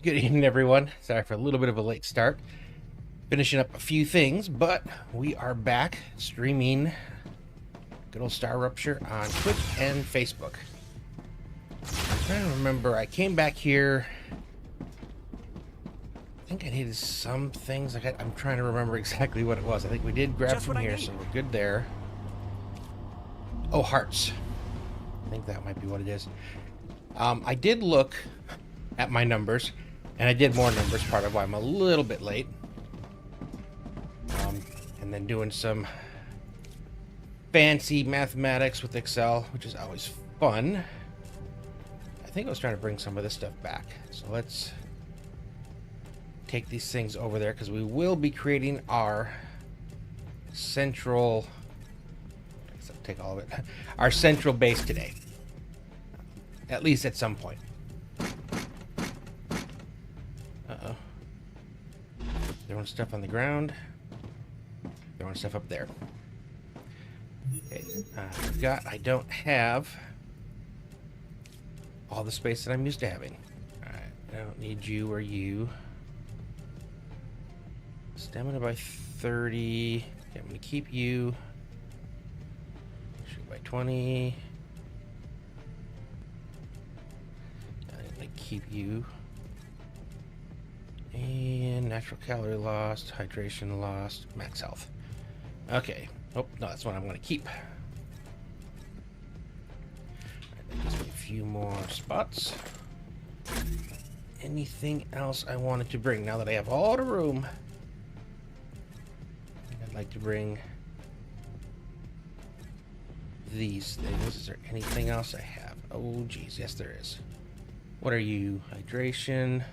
Good evening, everyone. Sorry for a little bit of a late start. Finishing up a few things, but we are back streaming good old Star Rupture on Twitch and Facebook. I'm trying to remember, I came back here. I think I needed some things. I'm trying to remember exactly what it was. I think we did grab from here, so we're good there. Oh, hearts. I think that might be what it is. I did look at my numbers, and I did more numbers, part of why I'm a little bit late. And then doing some fancy mathematics with Excel, which is always fun. I think I was trying to bring some of this stuff back. So let's take these things over there, because we will be creating our central... take all of it. Our central base today. At least at some point. Uh-oh. Throwing stuff on the ground. Throwing stuff up there. Okay. I don't have all the space that I'm used to having. Alright. I don't need you or you. Stamina by 30. Okay, I'm going to keep you. Shoot by 20. I'm going to keep you. And natural calorie lost, hydration lost, max health. Okay. Oh, no, that's what I'm going to keep. Right, that gives me a few more spots. Anything else I wanted to bring now that I have all the room? I'd like to bring these things. Is there anything else I have? Oh, geez. Yes, there is. What are you? Hydration.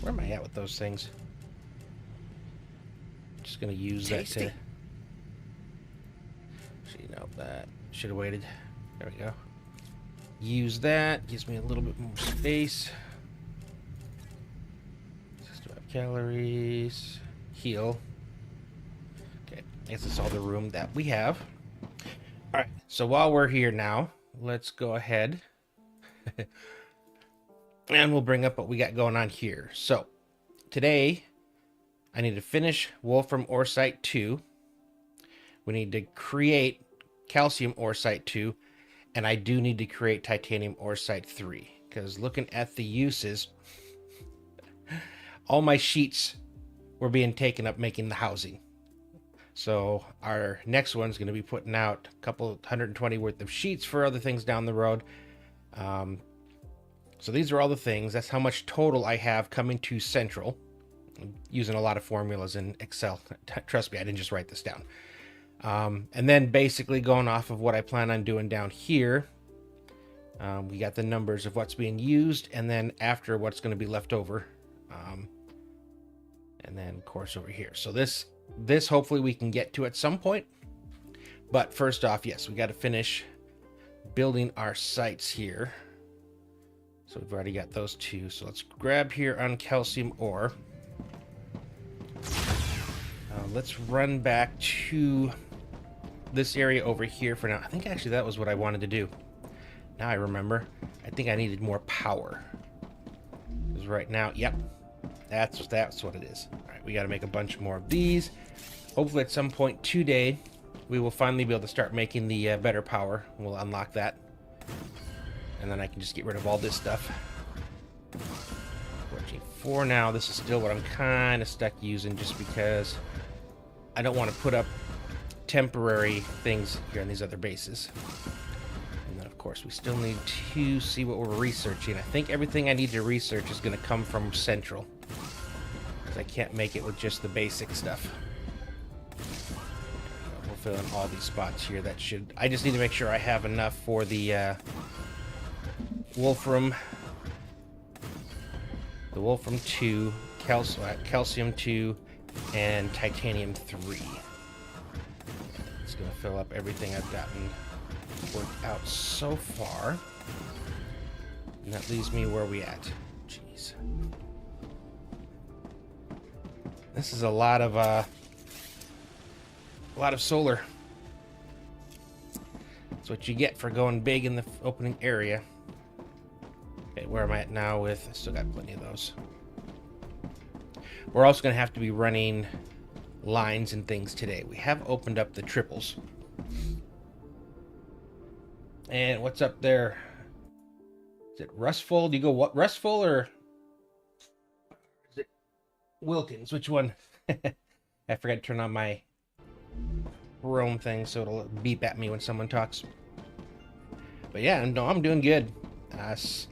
Where am I at with those things? Just gonna use Tasty. that to... See, no, that should have waited. There we go. Use that. Gives me a little bit more space. 65 calories. Heal. Okay, I guess that's all the room that we have. Alright, so while we're here now, let's go ahead and we'll bring up what we got going on here. So, today, I need to finish Wolfram Ore Site 2. We need to create Calcium Ore Site 2. And I do need to create Titanium Ore Site 3. Because looking at the uses, all my sheets were being taken up making the housing. So our next one's going to be putting out a couple 120 worth of sheets for other things down the road. So these are all the things. That's how much total I have coming to Central. I'm using a lot of formulas in Excel. Trust me, I didn't just write this down. And then basically going off of what I plan on doing down here. We got the numbers of what's being used, and then after what's going to be left over. And then, of course, over here. So this hopefully we can get to at some point. But first off, yes, we got to finish building our sites here. So we've already got those two. So let's grab here on calcium ore. Let's run back to this area over here for now. I think actually that was what I wanted to do. Now I remember. I think I needed more power. Because right now, yep, that's what it is. All right, we got to make a bunch more of these. Hopefully at some point today, we will finally be able to start making the better power. We'll unlock that. And then I can just get rid of all this stuff. For now, this is still what I'm kind of stuck using just because I don't want to put up temporary things here on these other bases. And then, of course, we still need to see what we're researching. I think everything I need to research is going to come from Central, because I can't make it with just the basic stuff. We'll fill in all these spots here. That should... I just need to make sure I have enough for the Wolfram... The Wolfram 2, Calcium 2, and Titanium 3. It's going to fill up everything I've gotten worked out so far. And that leaves me where we at. Jeez. This is a lot of solar. That's what you get for going big in the opening area. Okay, where am I at now with... I still got plenty of those. We're also going to have to be running lines and things today. We have opened up the triples. And what's up there? Is it Rustful? Do you go what, Rustful, or is it Wilkins? Which one? I forgot to turn on my Chrome thing so it'll beep at me when someone talks. But yeah, no, I'm doing good. It's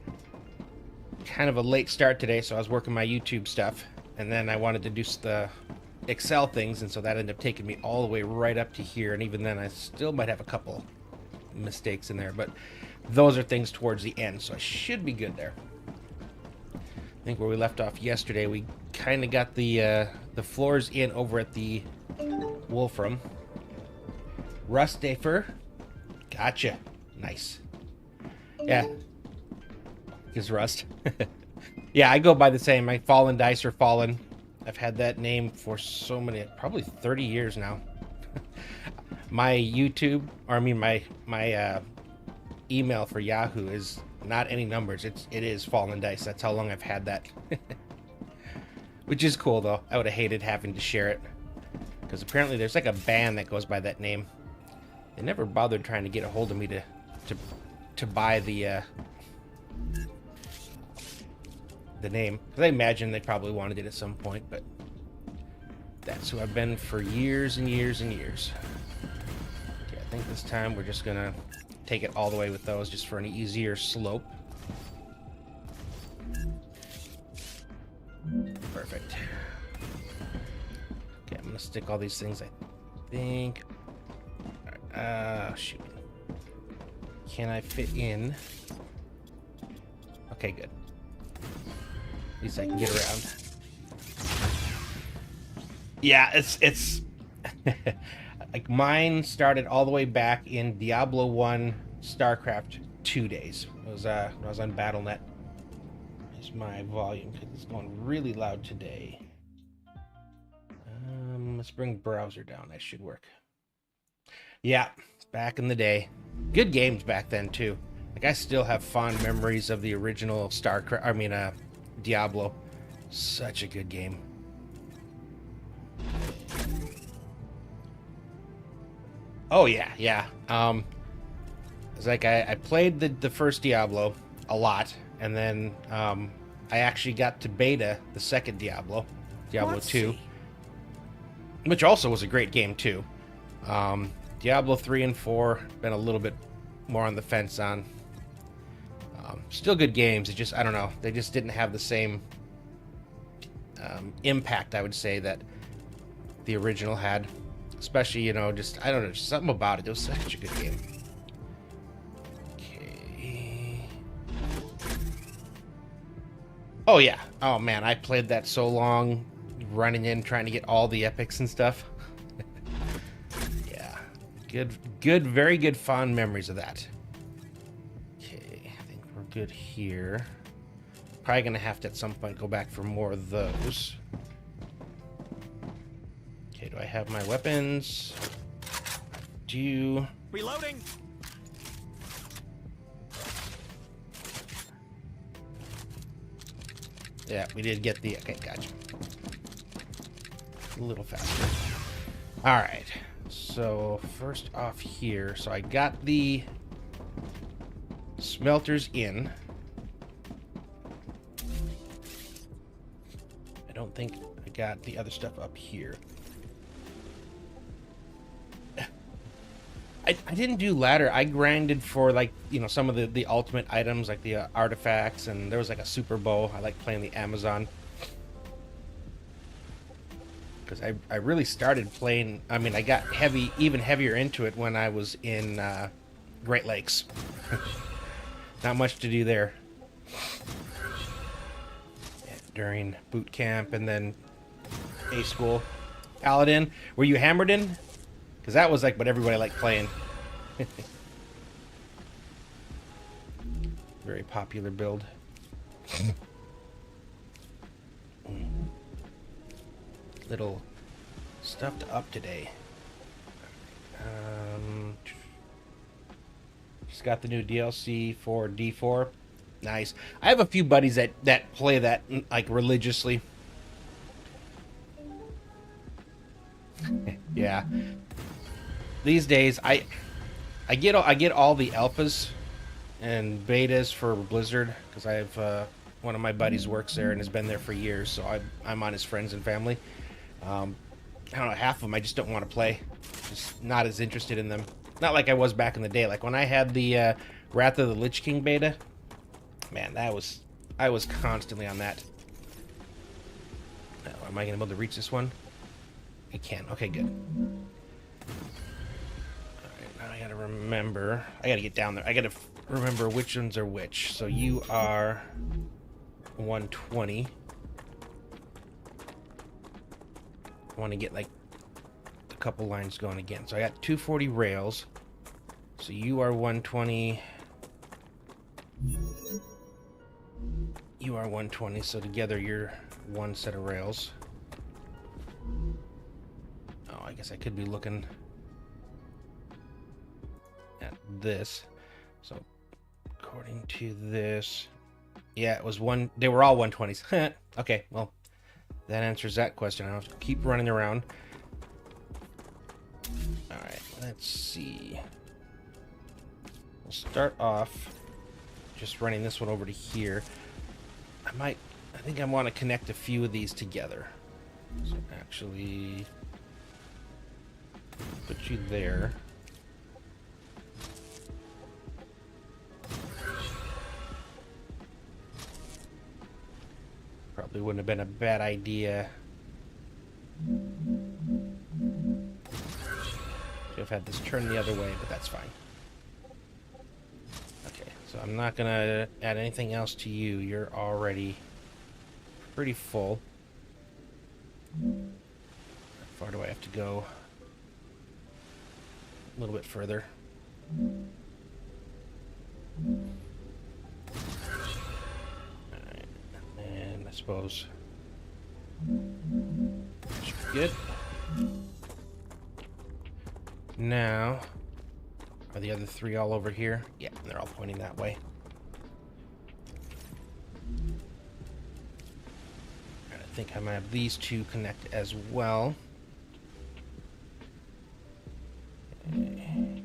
kind of a late start today, so I was working my YouTube stuff, and then I wanted to do the Excel things, and so that ended up taking me all the way right up to here, and even then I still might have a couple mistakes in there, but those are things towards the end, so I should be good there. I think where we left off yesterday, we kind of got the floors in over at the Wolfram. Rustafer. Gotcha. Nice. Yeah. Because Rust. Yeah, I go by the same. My Fallen Dice or Fallen. I've had that name for so many, probably 30 years now. My YouTube, or I mean my email for Yahoo is not any numbers. It is Fallen Dice. That's how long I've had that. Which is cool, though. I would have hated having to share it. Because apparently there's like a band that goes by that name. They never bothered trying to get a hold of me to buy the name. Because I imagine they probably wanted it at some point, but that's who I've been for years and years and years. Okay, I think this time we're just gonna take it all the way with those just for an easier slope. Perfect. Okay, I'm gonna stick all these things, I think. Shoot. Can I fit in? Okay, good. At least I can get around. Yeah, it's like mine started all the way back in Diablo 1 StarCraft 2 days. It was when I was on BattleNet. Here's my volume because it's going really loud today. Let's bring browser down. That should work. Yeah, back in the day. Good games back then too. Like I still have fond memories of the original StarCraft. I mean, Diablo. Such a good game. Oh yeah, yeah. It's like I played the first Diablo a lot, and then I actually got to beta the second Diablo 2, which also was a great game too. Diablo 3 and 4 been a little bit more on the fence on. Still good games. It just, I don't know, they just didn't have the same impact, I would say, that the original had. Especially, you know, just, I don't know, just something about it. It was such a good game. Okay. Oh, yeah. Oh, man, I played that so long, running in, trying to get all the epics and stuff. Yeah. Good, very good fond memories of that. Okay, I think we're good here. Probably gonna have to, at some point, go back for more of those. Okay, do I have my weapons? Reloading. Yeah, we did get the... Okay, gotcha. A little faster. Alright, so first off here, so I got the smelters in. I don't think I got the other stuff up here. I didn't do ladder. I grinded for, like, you know, some of the ultimate items, like the artifacts, and there was like a super bow. I like playing the Amazon. Because I really started playing, I mean, I got even heavier into it when I was in Great Lakes. Not much to do there. Yeah, during boot camp and then A school. Paladin, were you hammered in? Because that was like what everybody liked playing. Very popular build. Little stuff to up today. Just got the new DLC for D4. Nice. I have a few buddies that play that like religiously. Yeah. These days, I get all the alphas and betas for Blizzard because I have one of my buddies works there and has been there for years, so I'm on his friends and family. I don't know, half of them I just don't want to play. Just not as interested in them. Not like I was back in the day. Like when I had the Wrath of the Lich King beta, man, I was constantly on that. Am I gonna be able to reach this one? I can. Okay, good. Alright, now I gotta remember. I gotta get down there. I gotta remember which ones are which. So you are 120. I want to get like a couple lines going again. So I got 240 rails. So you are 120. You are 120. So together you're one set of rails. Oh, I guess I could be looking at this. So according to this, yeah, it was one. They were all 120s. Okay, well, that answers that question. I don't have to keep running around. All right, let's see. We'll start off just running this one over to here. I think I want to connect a few of these together. So actually, put you there. Probably wouldn't have been a bad idea to have had this turn the other way, but that's fine. Okay, so I'm not gonna add anything else to you. You're already pretty full. How far do I have to go? A little bit further. Alright, and I suppose that should be good. Now, are the other three all over here? Yeah, they're all pointing that way. And I think I might have these two connect as well. Okay.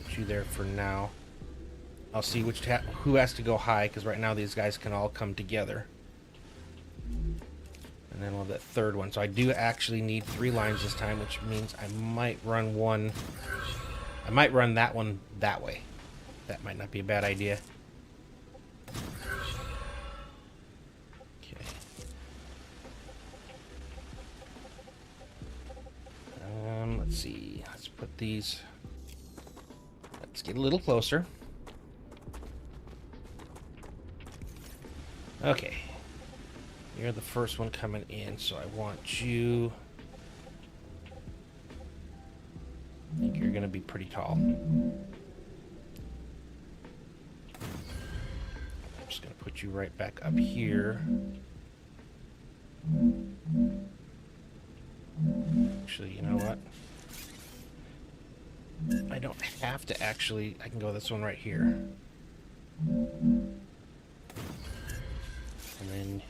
Put you there for now. I'll see who has to go high, because right now these guys can all come together. And then we'll have that third one. So I do actually need 3 lines this time, which means I might run one. I might run that one that way. That might not be a bad idea. Okay. Let's see. Let's put these. Let's get a little closer. Okay. You're the first one coming in, so I want you. I think you're going to be pretty tall. I'm just going to put you right back up here. Actually, you know what? I don't have to actually. I can go this one right here. And then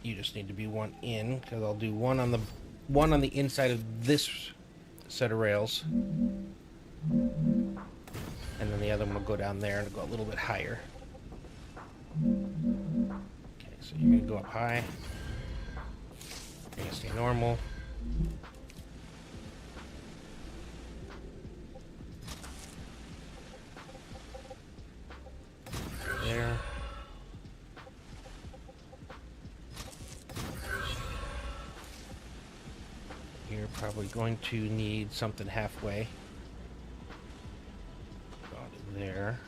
you just need to be one in, because I'll do one on the inside of this set of rails, and then the other one will go down there and go a little bit higher. Okay, so you're gonna go up high. You're gonna stay normal. There. You're probably going to need something halfway. Go to there.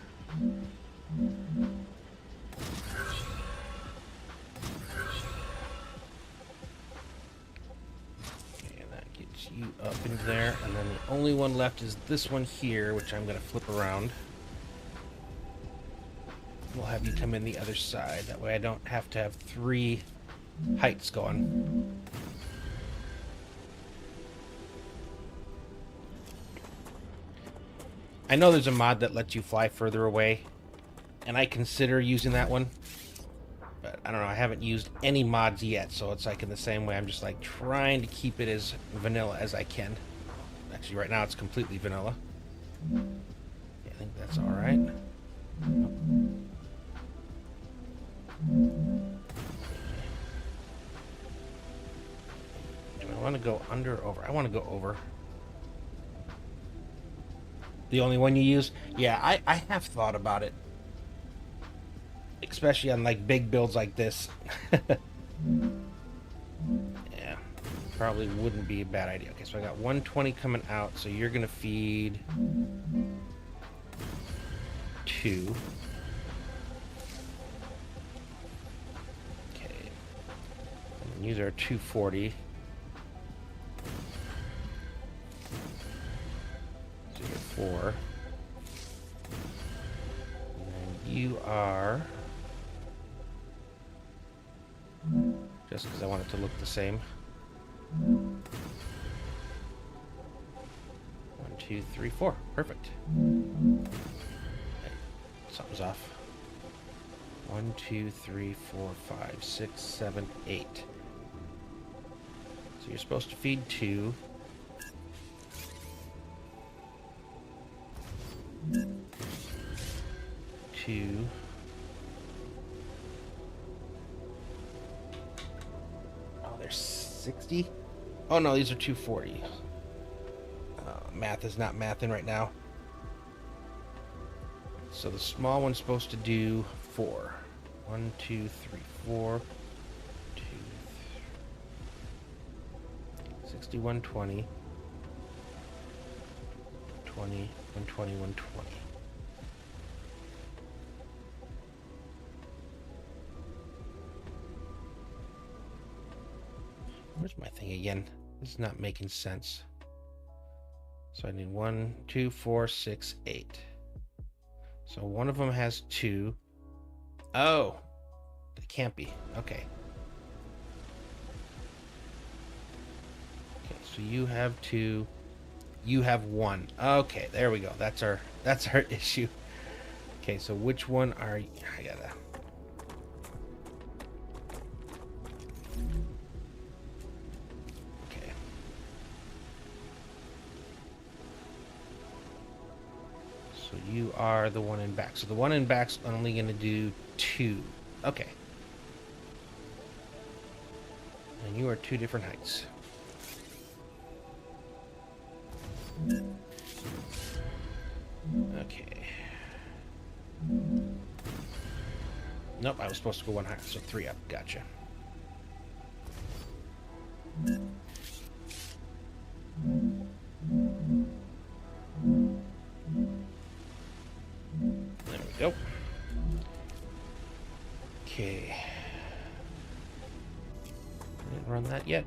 Okay, and that gets you up into there. And then the only one left is this one here, which I'm going to flip around. We'll have you come in the other side. That way I don't have to have 3 heights going. I know there's a mod that lets you fly further away, and I consider using that one. But I don't know, I haven't used any mods yet, so it's like in the same way, I'm just like trying to keep it as vanilla as I can. Actually, right now it's completely vanilla. Yeah, I think that's alright. Do I want to go under or over? I want to go over. The only one you use? Yeah, I have thought about it. Especially on like big builds like this. Yeah, probably wouldn't be a bad idea. Okay, so I got 120 coming out, so you're gonna feed 2. Okay, and these are 240. So you're 4. And you are, just because I want it to look the same. 1, 2, 3, 4. Perfect. Hey, something's off. 1, 2, 3, 4, 5, 6, 7, 8. So you're supposed to feed 2. 2. Oh, there's 60? Oh no, these are 240. Math is not mathing right now. So the small one's supposed to do 4. 1, 2, 3, 4. 2, 60, 120. 20, 120, 120. Where's my thing again? This is not making sense. So I need 1, 2, 4, 6, 8. So one of them has 2. Oh, it can't be. Okay. Okay, so you have 2. You have 1. Okay, there we go. That's our issue. Okay, so which one are you? I gotta. Okay. So you are the one in back. So the one in back's only gonna do 2. Okay. And you are 2 different heights. Okay. Nope, I was supposed to go 1 higher, so 3 up. Gotcha. There we go. Okay. I didn't run that yet.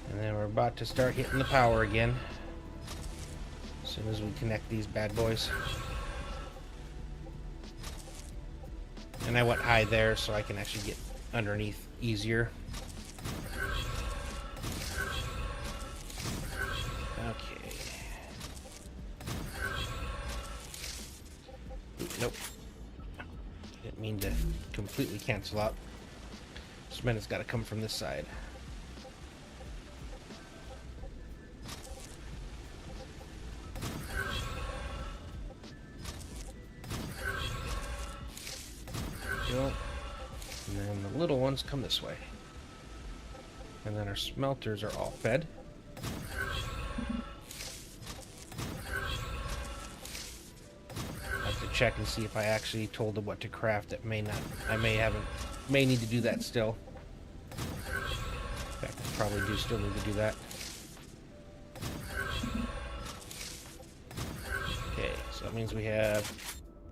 And then we're about to start hitting the power again. As soon as we connect these bad boys. And I went high there so I can actually get underneath easier. Okay. Nope. Didn't mean to completely cancel out. Cement's got to come from this side. And then the little ones come this way. And then our smelters are all fed. I have to check and see if I actually told them what to craft. It may not. I may need to do that still. In fact, I probably do still need to do that. Okay, so that means we have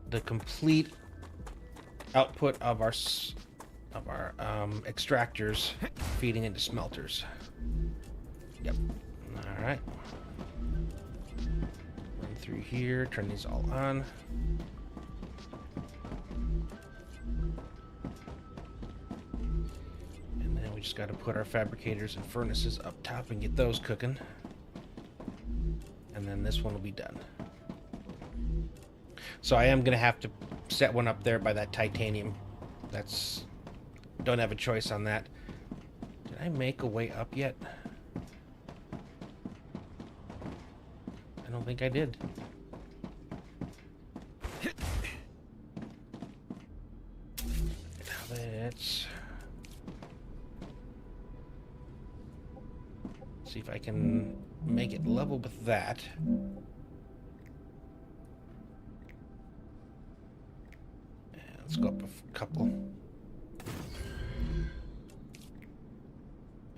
the complete output of our extractors feeding into smelters. Yep. All right. Run through here. Turn these all on. And then we just got to put our fabricators and furnaces up top and get those cooking. And then this one will be done. So I am going to have to set one up there by that titanium. That's... Don't have a choice on that. Did I make a way up yet? I don't think I did. Let's see if I can make it level with that. And let's go up a couple.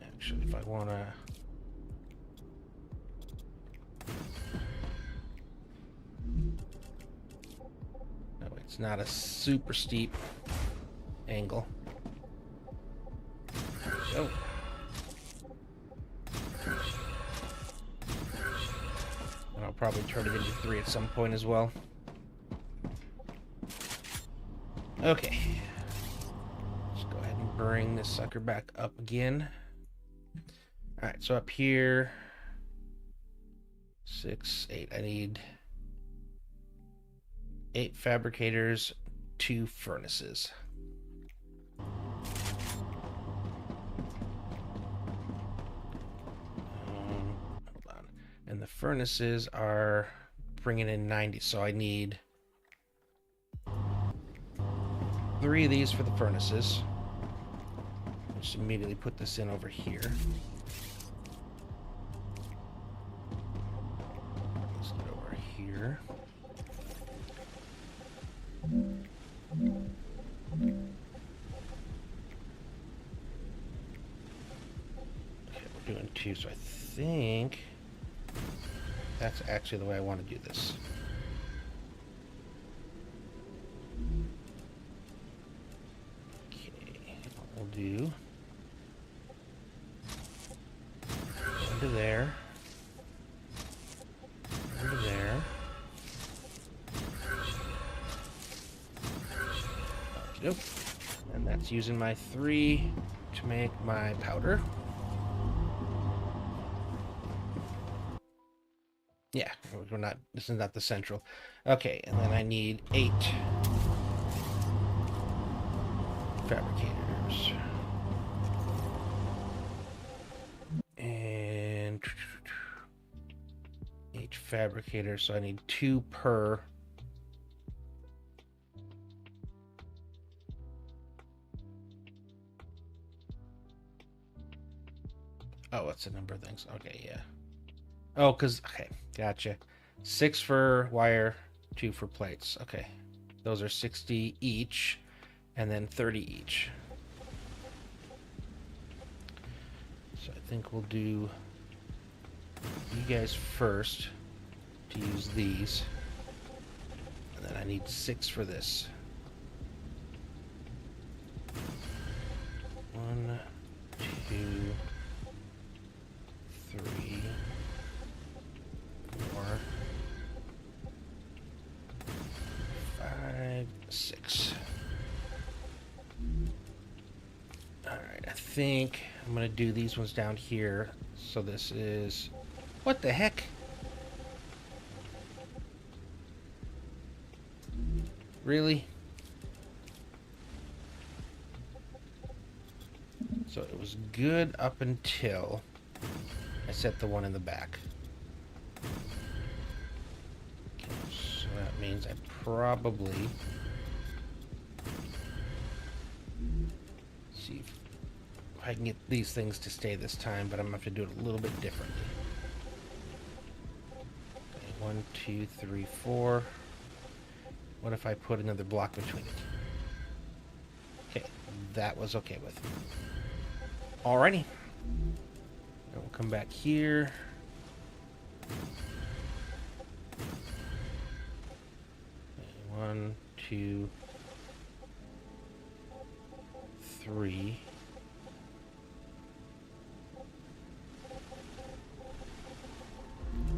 Actually, if I want to... No, it's not a super steep angle. So. And I'll probably turn it into 3 at some point as well. Okay. Let's go ahead and bring this sucker back up again. Alright, so up here, 6, 8. I need 8 fabricators, 2 furnaces. Hold on. And the furnaces are bringing in 90, so I need 3 of these for the furnaces. I'll just immediately put this in over here. Let's get over here. Okay, we're doing 2, so I think that's actually the way I want to do this. Okay, what we'll do, into there, into there. Nope. And that's using my 3 to make my powder. Yeah, we're not, this is not the central. Okay, and then I need 8 fabricators. And 8 fabricators, so I need 2 per. Oh, that's a number of things. Okay, yeah. Oh, because, okay, gotcha. 6 for wire, 2 for plates. Okay. Those are 60 each, and then 30 each. So I think we'll do you guys first to use these. And then I need 6 for this. 1, 2, 3, 4, 5, 6. Alright, I think I'm going to do these ones down here. So this is... What the heck? Really? So it was good up until I set the one in the back. Okay, so that means I probably see if I can get these things to stay this time, but I'm gonna have to do it a little bit differently. Okay, 1, 2, 3, 4. What if I put another block between it? Okay, that was okay with. Alrighty. Then we'll come back here. Okay, 1, 2, 3.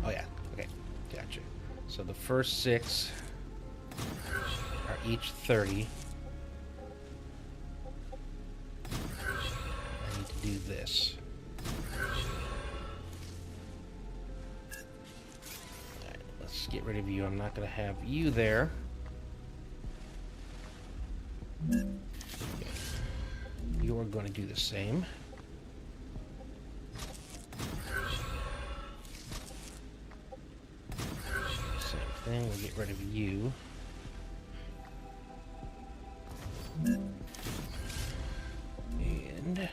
Oh yeah, okay, gotcha. So the first 6 are each 30. I need to do this. Let's get rid of you. I'm not going to have you there. Okay. You're going to do the same. Same thing. We'll get rid of you. And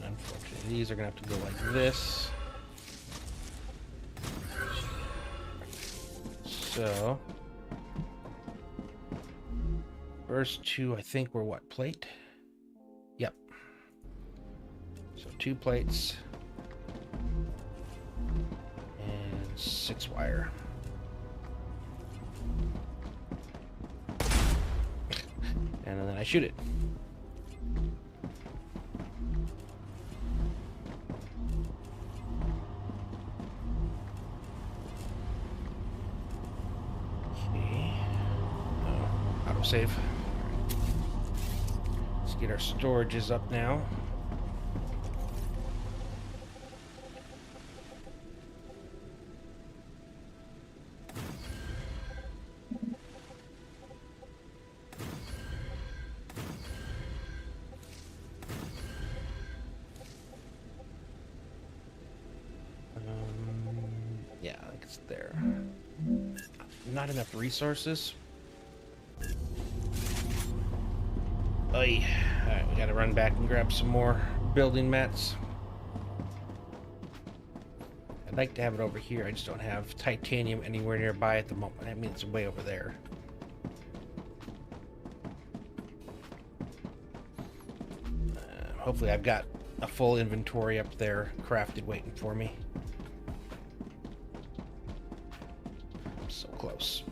unfortunately, these are going to have to go like this. So, first two, I think, were what? Plate? Yep. So 2 plates. And 6 wire. And then I shoot it. Save. Let's get our storages up now. Yeah, I think it's there. Not enough resources. Alright, we gotta run back and grab some more building mats. I'd like to have it over here. I just don't have titanium anywhere nearby at the moment. I mean, it's way over there. Hopefully I've got a full inventory up there crafted waiting for me. I'm so close.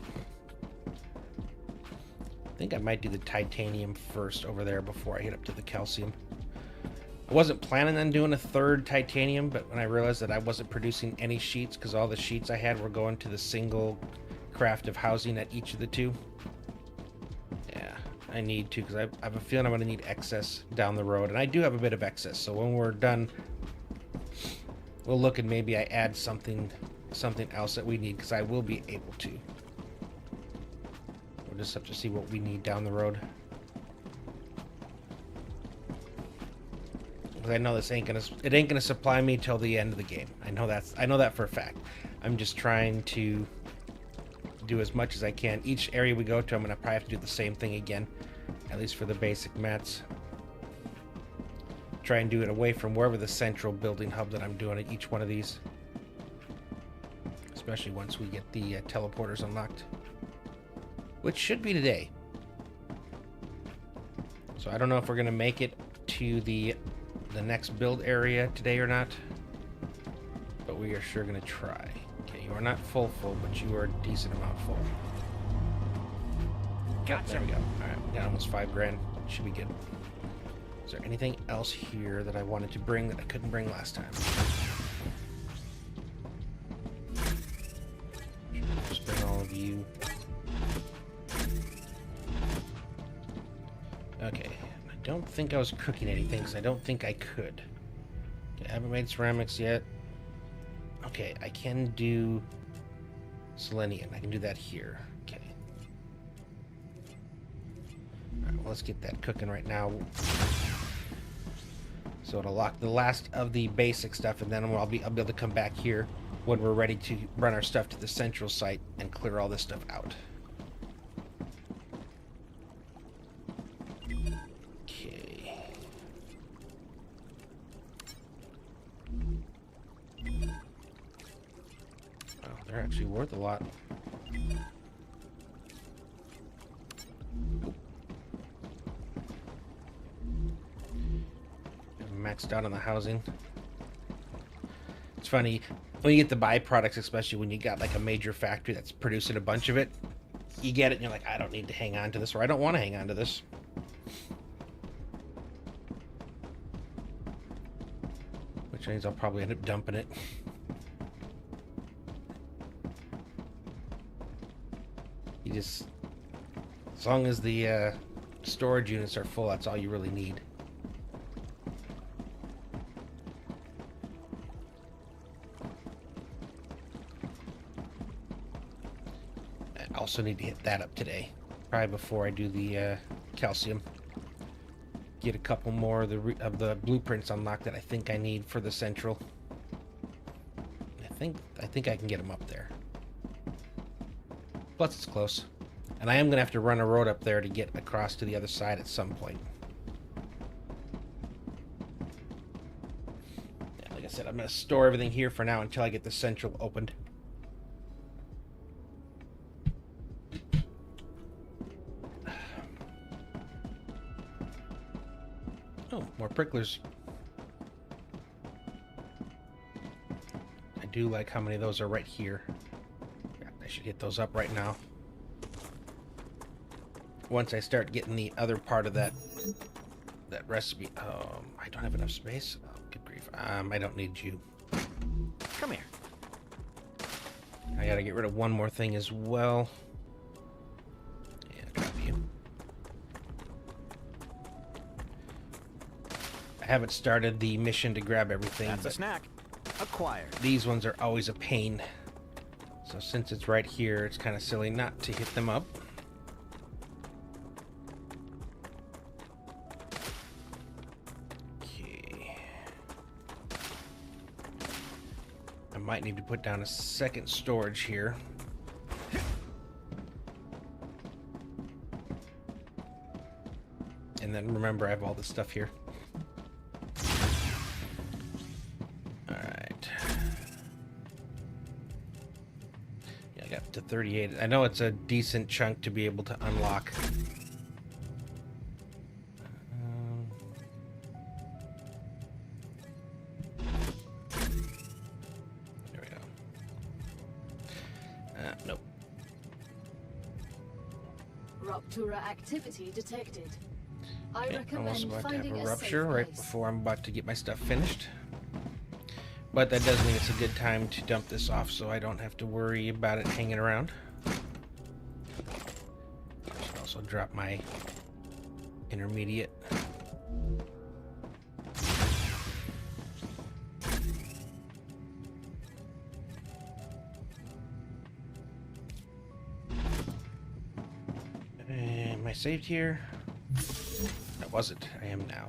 I think I might do the titanium first over there before I hit up to the calcium. I wasn't planning on doing a 3rd titanium, but when I realized that I wasn't producing any sheets because all the sheets I had were going to the single craft of housing at each of the 2. Yeah, I need to because I have a feeling I'm going to need excess down the road, and I do have a bit of excess. So when we're done, we'll look and maybe I add something else that we need because I will be able to. We'll just have to see what we need down the road. Because I know this ain't gonna supply me till the end of the game. I know that for a fact. I'm just trying to do as much as I can. Each area we go to, I'm gonna probably have to do the same thing again, at least for the basic mats. Try and do it away from wherever the central building hub that I'm doing at each one of these. Especially once we get the teleporters unlocked. Which should be today. So I don't know if we're gonna make it to the next build area today or not, but we are sure gonna try. Okay, you are not full, but you are a decent amount full. Gotcha. There we go. All right, we got almost 5 grand. Should be good. Is there anything else here that I wanted to bring that I couldn't bring last time? Just bring all of you. Okay, I don't think I was cooking anything because I don't think I could. Okay, I haven't made ceramics yet. Okay, I can do selenium. I can do that here. Okay. Alright, well, let's get that cooking right now. So it'll lock the last of the basic stuff, and then I'll be able to come back here when we're ready to run our stuff to the central site and clear all this stuff out. They're actually worth a lot. Maxed out on the housing. It's funny when you get the byproducts, especially when you got like a major factory that's producing a bunch of it. You get it and you're like, I don't need to hang on to this, or I don't want to hang on to this. Which means I'll probably end up dumping it. You just, as long as the storage units are full, that's all you really need. I also need to hit that up today, probably before I do the calcium. Get a couple more of the blueprints unlocked that I think I need for the central. I think I can get them up there. Plus it's close. And I am going to have to run a road up there to get across to the other side at some point. Yeah, like I said, I'm going to store everything here for now until I get the central opened. Oh, more pricklers. I do like how many of those are right here. I should hit those up right now. Once I start getting the other part of that recipe. I don't have enough space. Oh, good grief. I don't need you. Come here. I gotta get rid of one more thing as well. Yeah, grab you. I haven't started the mission to grab everything. That's a snack. Acquired. These ones are always a pain. So since it's right here, it's kind of silly not to hit them up. Okay. I might need to put down a second storage here. And then remember, I have all this stuff here. To 38. I know it's a decent chunk to be able to unlock. There we go. Nope. Ruptura activity detected. I Okay, recommend almost about to have finding a a rupture safe right place. before I'm about to get my stuff finished. But that does mean it's a good time to dump this off so I don't have to worry about it hanging around. I should also drop my intermediate. Am I saved here? I wasn't. I am now.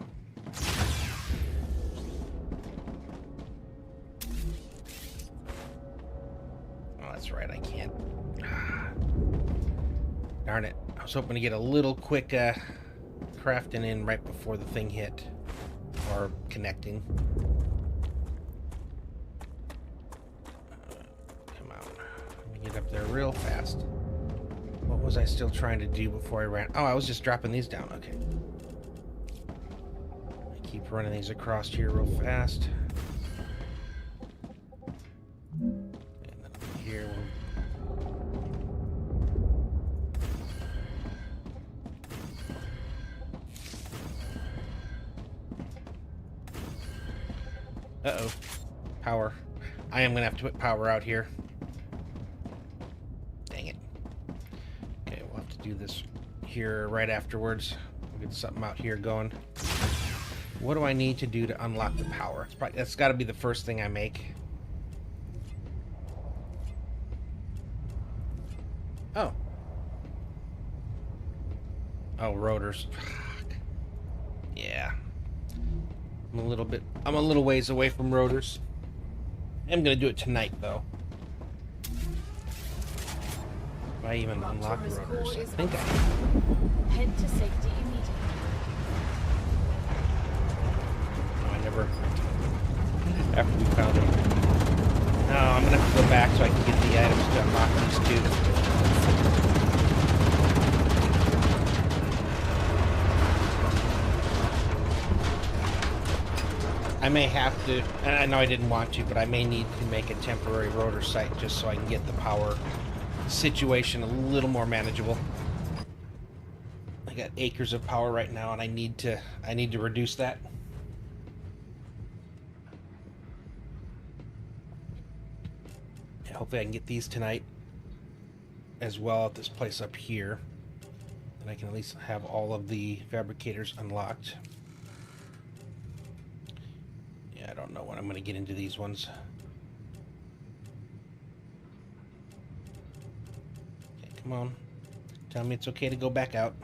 That's right, I can't. Darn it. I was hoping to get a little quick crafting in right before the thing hit. Or connecting. Come on. Let me get up there real fast. What was I still trying to do before I ran? Oh, I was just dropping these down. Okay. I keep running these across here real fast. Here uh-oh. Power. I am gonna have to put power out here. Dang it. Okay, we'll have to do this here right afterwards. We'll get something out here going. What do I need to do to unlock the power? That's got to be the first thing I make. Oh. Oh, rotors. Fuck. Yeah. I'm a little ways away from rotors. I'm gonna do it tonight, though. If I even unlock rotors, I think I can. Head to safety immediately. No, I never. After we found them. No, I'm gonna have to go back so I can get the items to unlock these two. I may have to, and I know I didn't want to, but I may need to make a temporary rotor site just so I can get the power situation a little more manageable. I got acres of power right now, and I need to reduce that. And hopefully I can get these tonight as well at this place up here. And I can at least have all of the fabricators unlocked. Yeah, I don't know when I'm going to get into these ones. Okay, come on. Tell me it's okay to go back out.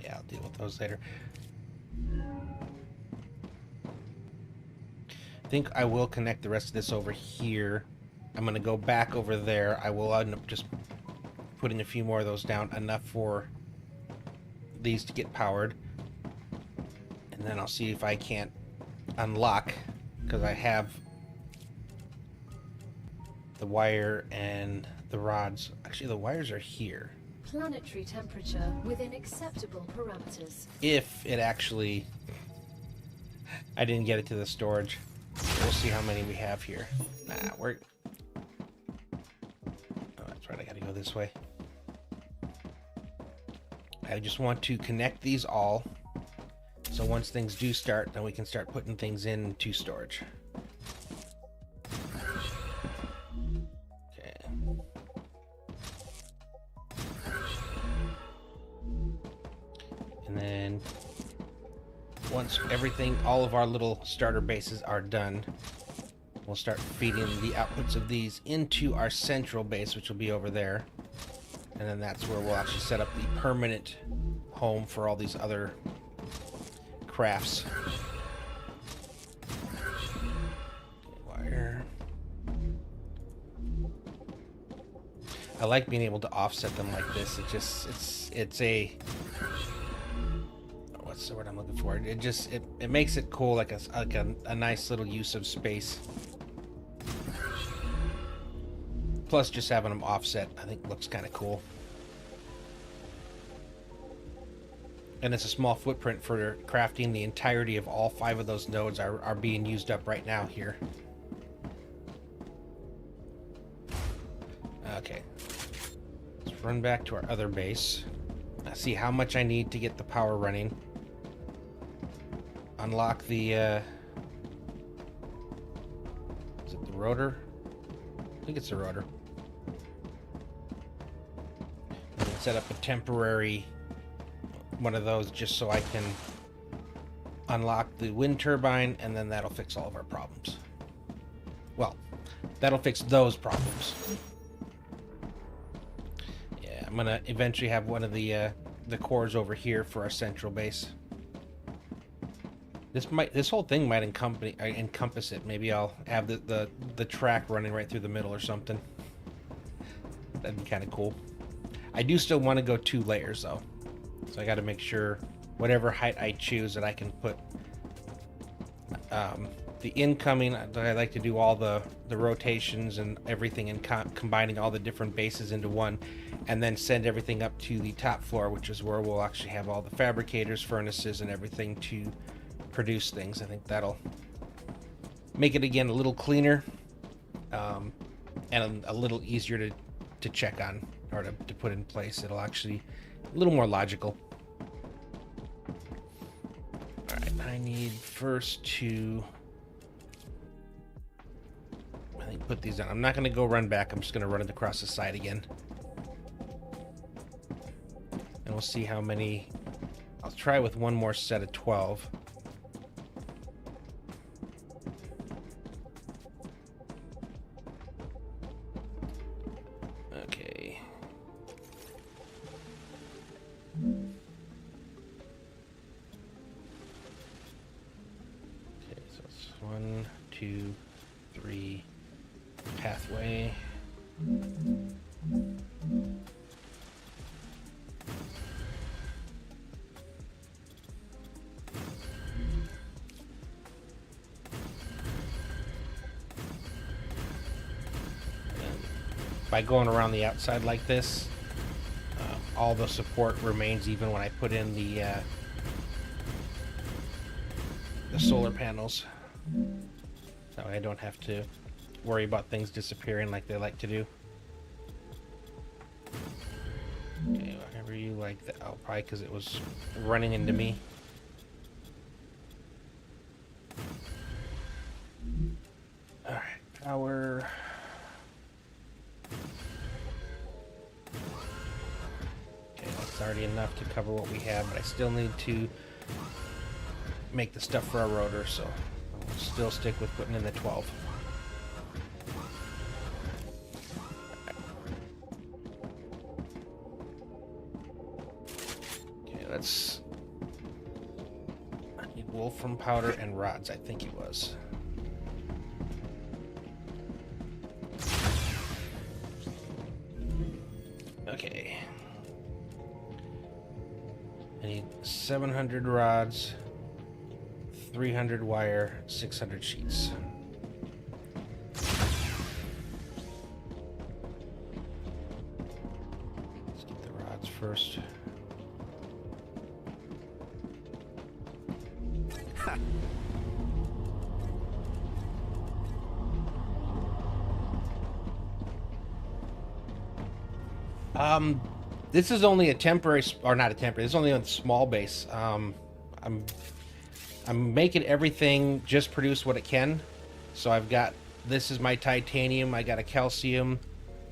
Yeah, I'll deal with those later. I think I will connect the rest of this over here. I'm going to go back over there. I will end up just putting a few more of those down, enough for these to get powered. And then I'll see if I can't unlock, because I have the wire and the rods. Actually, the wires are here. Planetary temperature within acceptable parameters. If it actually... I didn't get it to the storage. We'll see how many we have here. Nah, we're... Oh, that's right, I gotta go this way. I just want to connect these all, so once things do start, then we can start putting things into storage. Okay. And then once everything, all of our little starter bases are done, we'll start feeding the outputs of these into our central base, which will be over there. And then that's where we'll actually set up the permanent home for all these other crafts. Wire. I like being able to offset them like this. It's a... What's the word I'm looking for? It makes it cool, like a nice little use of space. Plus, just having them offset, I think, looks kind of cool. And it's a small footprint for crafting. The entirety of all 5 of those nodes are being used up right now here. Okay. Let's run back to our other base. See how much I need to get the power running. Unlock the... is it the rotor? I think it's the rotor. And then set up a temporary one of those just so I can unlock the wind turbine, and then that'll fix all of our problems. Well, that'll fix those problems. Yeah, I'm gonna eventually have one of the cores over here for our central base. This whole thing might encompass it. Maybe I'll have the track running right through the middle or something. That'd be kind of cool. I do still want to go 2 layers though, so I got to make sure whatever height I choose that I can put the incoming. I like to do all the rotations and everything, and combining all the different bases into one, and then send everything up to the top floor, which is where we'll actually have all the fabricators, furnaces, and everything to produce things. I think that'll make it again a little cleaner, and a little easier to check on, or to put in place. It'll actually a little more logical. All right, I need first to, I think, put these down. I'm not going to go run back. I'm just going to run it across the side again, and we'll see how many. I'll try with one more set of 12. Pathway. By going around the outside like this, all the support remains even when I put in the solar panels. That way I don't have to worry about things disappearing like they like to do. Okay, whatever you like that. Oh, probably because it was running into me. Alright, power. It's already enough to cover what we have, but I still need to make the stuff for our rotor, so I'll still stick with putting in the 12. Okay, let's... I need wolfram powder and rods, I think it was. Okay. I need 700 rods, 300 wire, 600 sheets. Let's get the rods first. This is only a temporary, or not a temporary. This is only on a small base. I'm making everything just produce what it can. So I've got, this is my titanium. I got a calcium.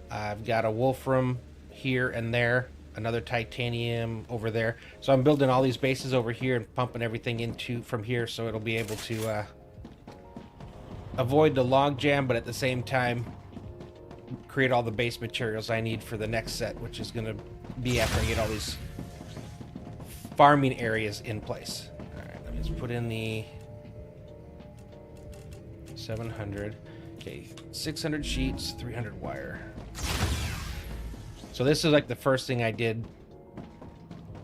I've got a wolfram here and there. Another titanium over there. So I'm building all these bases over here and pumping everything into from here, so it'll be able to avoid the log jam, but at the same time create all the base materials I need for the next set, which is going to be after I get all these farming areas in place. All right, let me just put in the 700. Okay, 600 sheets, 300 wire. So this is like the first thing I did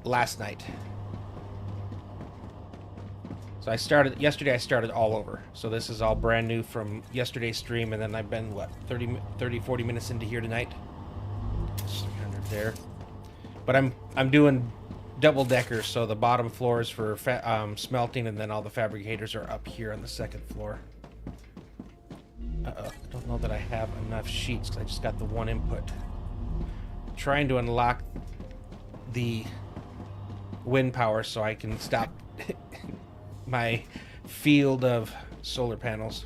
last night. So I started yesterday. I started all over. So this is all brand new from yesterday's stream, and then I've been what 40 minutes into here tonight. 300 there. But I'm doing double deckers, so the bottom floor is for smelting, and then all the fabricators are up here on the second floor. I don't know that I have enough sheets because I just got the one input. I'm trying to unlock the wind power so I can stop my field of solar panels.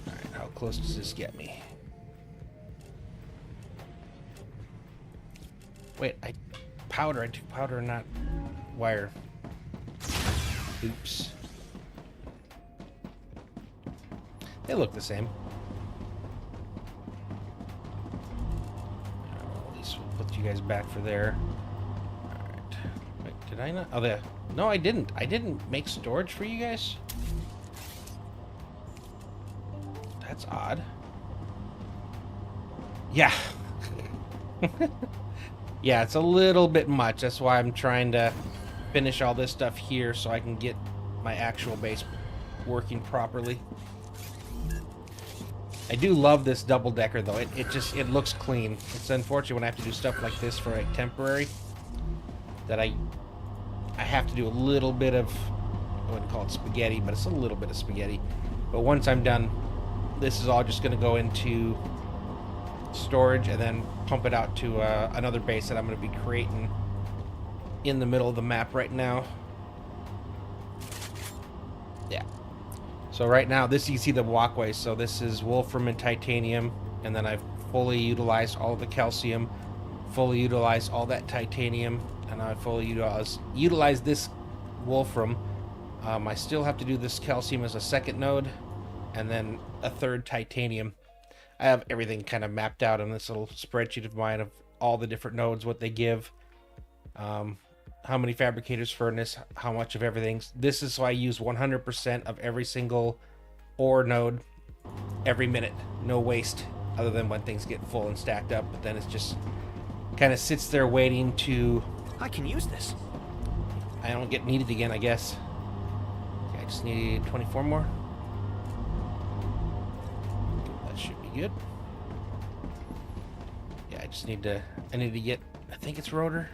All right, how close does this get me? Wait, I took powder, not wire. Oops. They look the same. At least we'll put you guys back for there. Alright. Wait, did I not? Oh, there. No, I didn't. I didn't make storage for you guys? That's odd. Yeah. Yeah, it's a little bit much. That's why I'm trying to finish all this stuff here so I can get my actual base working properly. I do love this double decker though. It looks clean. It's unfortunate when I have to do stuff like this for like temporary that I have to do a little bit of, I wouldn't call it spaghetti, but it's a little bit of spaghetti. But once I'm done, this is all just going to go into storage and then pump it out to another base that I'm going to be creating in the middle of the map right now. Yeah. So right now, this you can see the walkway. So this is wolfram and titanium, and then I've fully utilized all the calcium, fully utilized all that titanium, and I fully utilized this wolfram. I still have to do this calcium as a second node, and then a third titanium. I have everything kind of mapped out in this little spreadsheet of mine of all the different nodes, what they give, how many fabricators furnace, how much of everything. This is so I use 100% of every single ore node every minute. No waste other than when things get full and stacked up, but then it's just kind of sits there waiting to... I can use this. I don't get needed again, I guess. Okay, I just need 24 more. That should be good. Yeah, I need to get, I think it's rotor.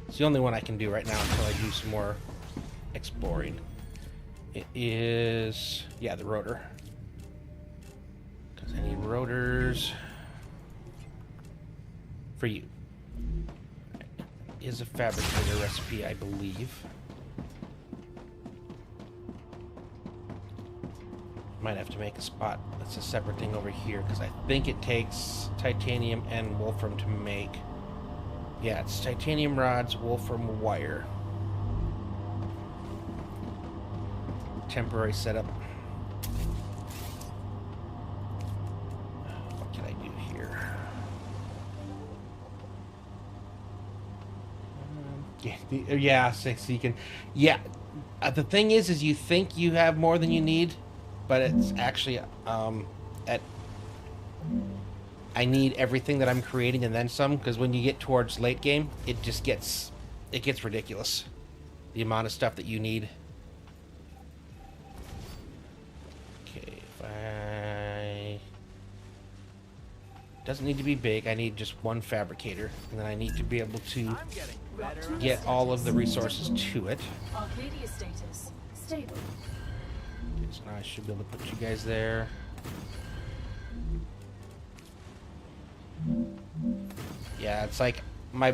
It's the only one I can do right now until I do some more exploring. It is, yeah, the rotor. Because I need rotors for you. Is a fabricator recipe, I believe. Might have to make a spot that's a separate thing over here, because I think it takes titanium and wolfram to make. Yeah, it's titanium rods, wolfram wire. Temporary setup. What can I do here? Yeah, so you can. Yeah, the thing is you think you have more than you need, but it's actually at. I need everything that I'm creating and then some, because when you get towards late game, it gets ridiculous. The amount of stuff that you need. Okay, if I... Doesn't need to be big, I need just one fabricator, and then I need to be able to get all of the resources to it. Arcadia status stable. Okay, so now I should be able to put you guys there. Yeah, it's like my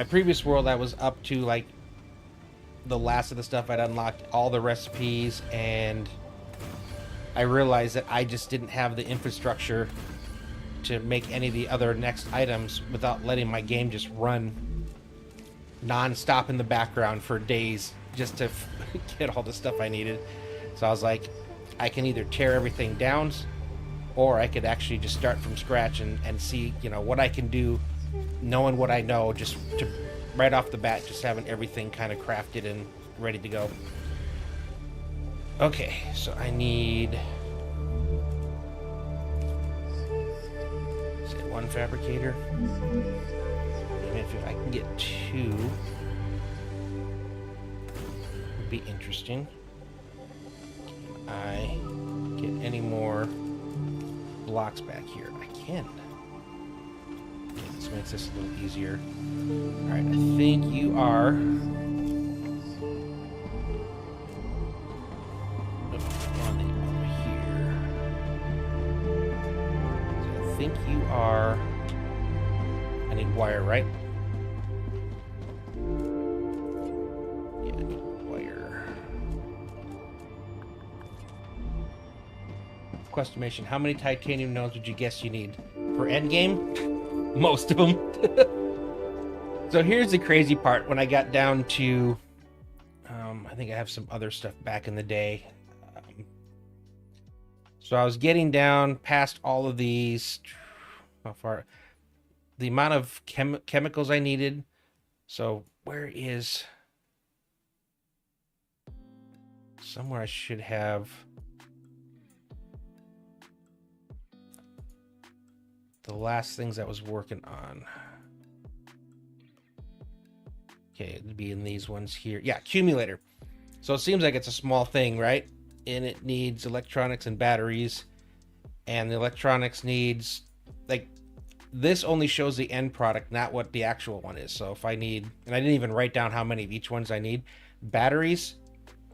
previous world, I was up to like the last of the stuff. I'd unlocked all the recipes, and I realized that I just didn't have the infrastructure to make any of the other next items without letting my game just run non-stop in the background for days just to get all the stuff I needed. So I was like, I can either tear everything down, or I could actually just start from scratch and see, you know, what I can do, knowing what I know, just to right off the bat, just having everything kind of crafted and ready to go. Okay, so I need, say, one fabricator. Maybe if I can get two, would be interesting. Can I get any more blocks back here? I can. Okay, this makes this a little easier. Alright, I think you are... over here. So I think you are... I need wire, right? Yeah, I need wire. Question: how many titanium nodes would you guess you need for endgame? Most of them. So here's the crazy part. When I got down to, I think I have some other stuff back in the day. So I was getting down past all of these. How far? The amount of chemicals I needed. So where is? Somewhere I should have the last things I was working on. Okay, it'd be in these ones here. Yeah, accumulator. So it seems like it's a small thing, right? And it needs electronics and batteries. And the electronics needs, like, this only shows the end product, not what the actual one is. So if I need, and I didn't even write down how many of each ones I need. Batteries,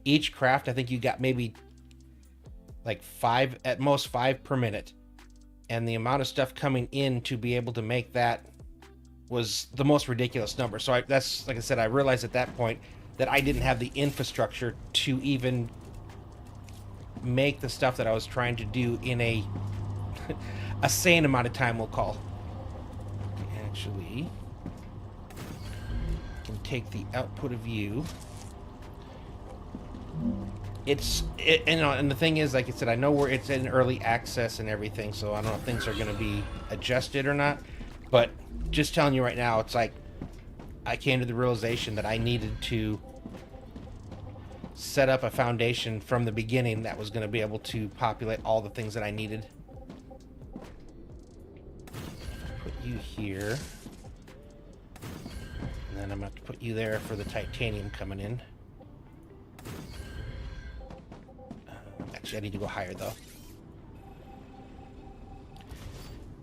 each craft, I think you got maybe like 5, at most 5 per minute. And the amount of stuff coming in to be able to make that was the most ridiculous number. So that's, like I said, I realized at that point that I didn't have the infrastructure to even make the stuff that I was trying to do in a sane amount of time, we'll call. Actually, I can take the output of you. And the thing is, like I said, I know where it's in early access and everything, so I don't know if things are going to be adjusted or not. But just telling you right now, it's like I came to the realization that I needed to set up a foundation from the beginning that was going to be able to populate all the things that I needed. Put you here. And then I'm going to have to put you there for the titanium coming in. Actually, I need to go higher, though.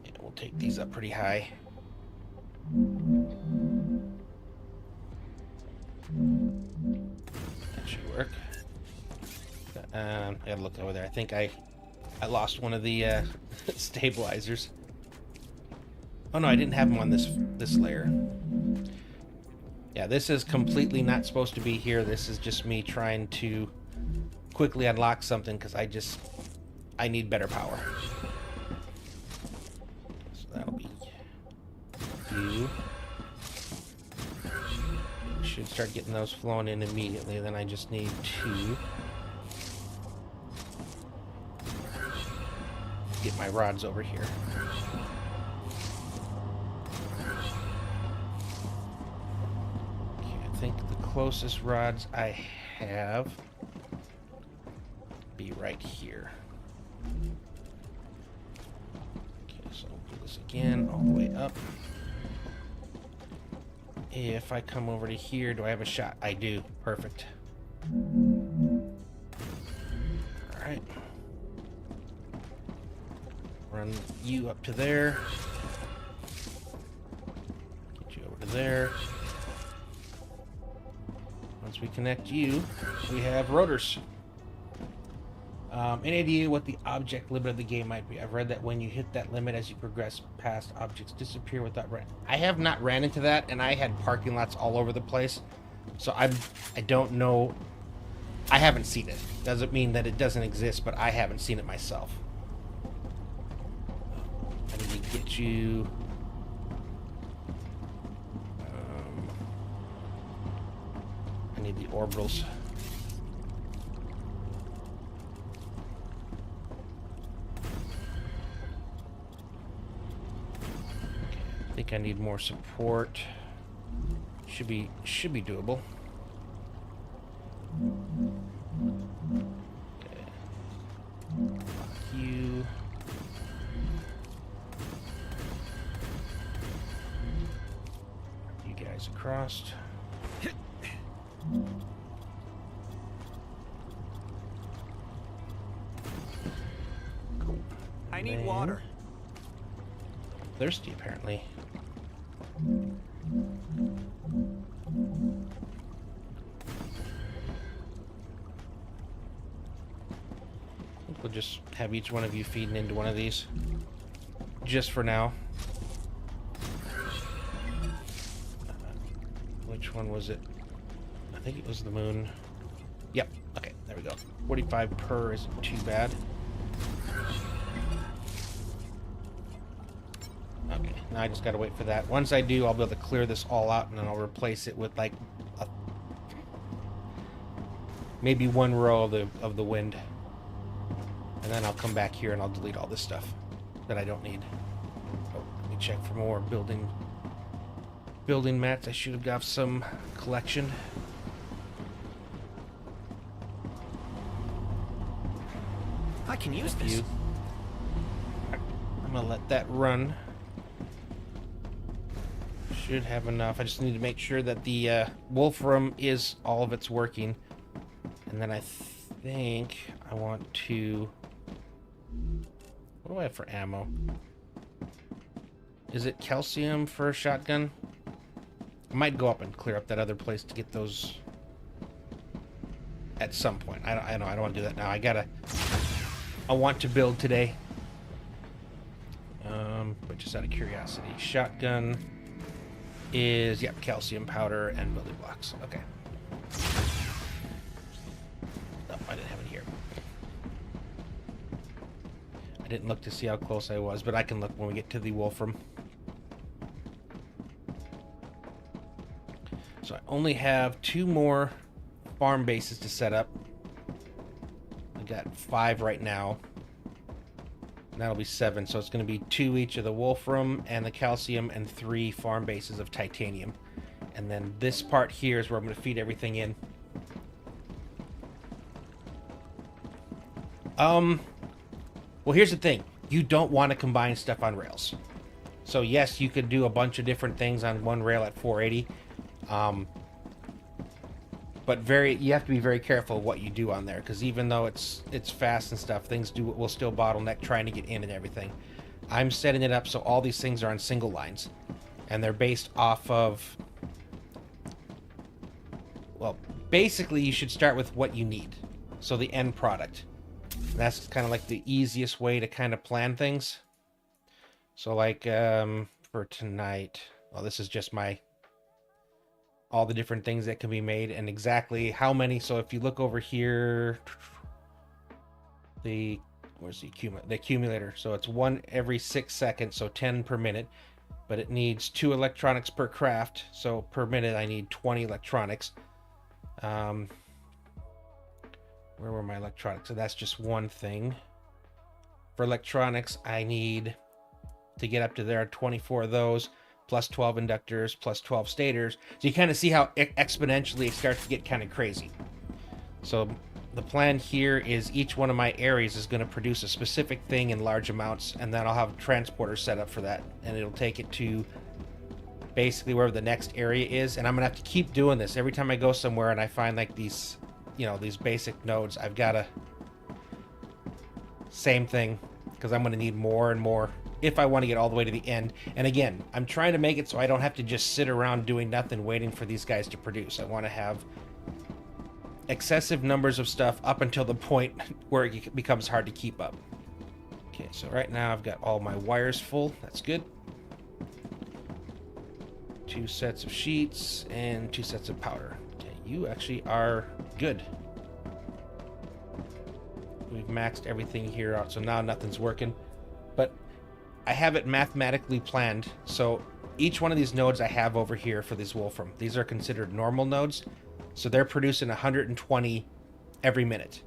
Yeah, we'll take these up pretty high. That should work. I gotta look over there. I think I lost one of the stabilizers. Oh no, I didn't have them on this layer. Yeah, this is completely not supposed to be here. This is just me trying to quickly unlock something because I just I need better power. So that'll be you. Should start getting those flowing in immediately. Then I just need to get my rods over here. Okay, I think the closest rods I have be right here. Okay, so I'll do this again all the way up. If I come over to here, do I have a shot? I do. Perfect. Alright. Run you up to there. Get you over to there. Once we connect you, we have rotors. Any idea what the object limit of the game might be? I've read that when you hit that limit as you progress past, objects disappear without I have not ran into that, and I had parking lots all over the place. So I don't know. I haven't seen it. Doesn't mean that it doesn't exist, but I haven't seen it myself. I need to get you... I need the orbitals. I think I need more support. Should be doable. Okay. Lock you. You guys across. Cool. I need water. Thirsty, apparently. I think we'll just have each one of you feeding into one of these. Just for now. Which one was it? I think it was the moon. Yep. Okay, there we go. 45 per isn't too bad. Okay, now I just gotta wait for that. Once I do, I'll be able to clear this all out, and then I'll replace it with like maybe one row of the wind, and then I'll come back here and I'll delete all this stuff that I don't need. Oh, let me check for more building mats. I should have got some collection. I can use this. I'm gonna let that run. Should have enough. I just need to make sure that the Wolfram is all of it's working. And then I think I want to... What do I have for ammo? Is it calcium for a shotgun? I might go up and clear up that other place to get those at some point. I don't want to do that now. I want to build today. But just out of curiosity, shotgun is, yep, calcium powder and building blocks. Okay. No, I didn't have it here. I didn't look to see how close I was, but I can look when we get to the Wolfram. So I only have 2 more farm bases to set up. I got 5 right now. That'll be 7, so it's going to be 2 each of the Wolfram and the calcium and 3 farm bases of titanium. And then this part here is where I'm going to feed everything in. Well, here's the thing. You don't want to combine stuff on rails. So yes, you could do a bunch of different things on one rail at 480. But you have to be very careful of what you do on there, because even though it's fast and stuff, things will still bottleneck trying to get in and everything. I'm setting it up so all these things are on single lines, and they're based off of, well, basically you should start with what you need, so the end product. That's kind of like the easiest way to kind of plan things. So like for tonight, well, this is just all the different things that can be made and exactly how many. So if you look over here, where's the accumulator? So it's 1 every 6 seconds, so 10 per minute. But it needs 2 electronics per craft, so per minute I need 20 electronics. Where were my electronics? So that's just one thing. For electronics, I need to get up to there 24 of those, plus 12 inductors, plus 12 stators. So you kind of see how exponentially it starts to get kind of crazy. So the plan here is each one of my areas is going to produce a specific thing in large amounts, and then I'll have transporters set up for that, and it'll take it to basically wherever the next area is. And I'm going to have to keep doing this every time I go somewhere and I find like these, you know, these basic nodes. I've got to same thing, because I'm going to need more and more if I want to get all the way to the end. And again, I'm trying to make it so I don't have to just sit around doing nothing waiting for these guys to produce. I want to have excessive numbers of stuff up until the point where it becomes hard to keep up. Okay, so right now I've got all my wires full. That's good. 2 sets of sheets and 2 sets of powder. Okay, you actually are good. We've maxed everything here out, so now nothing's working. But I have it mathematically planned, so each one of these nodes I have over here for this Wolfram, these are considered normal nodes, so they're producing 120 every minute.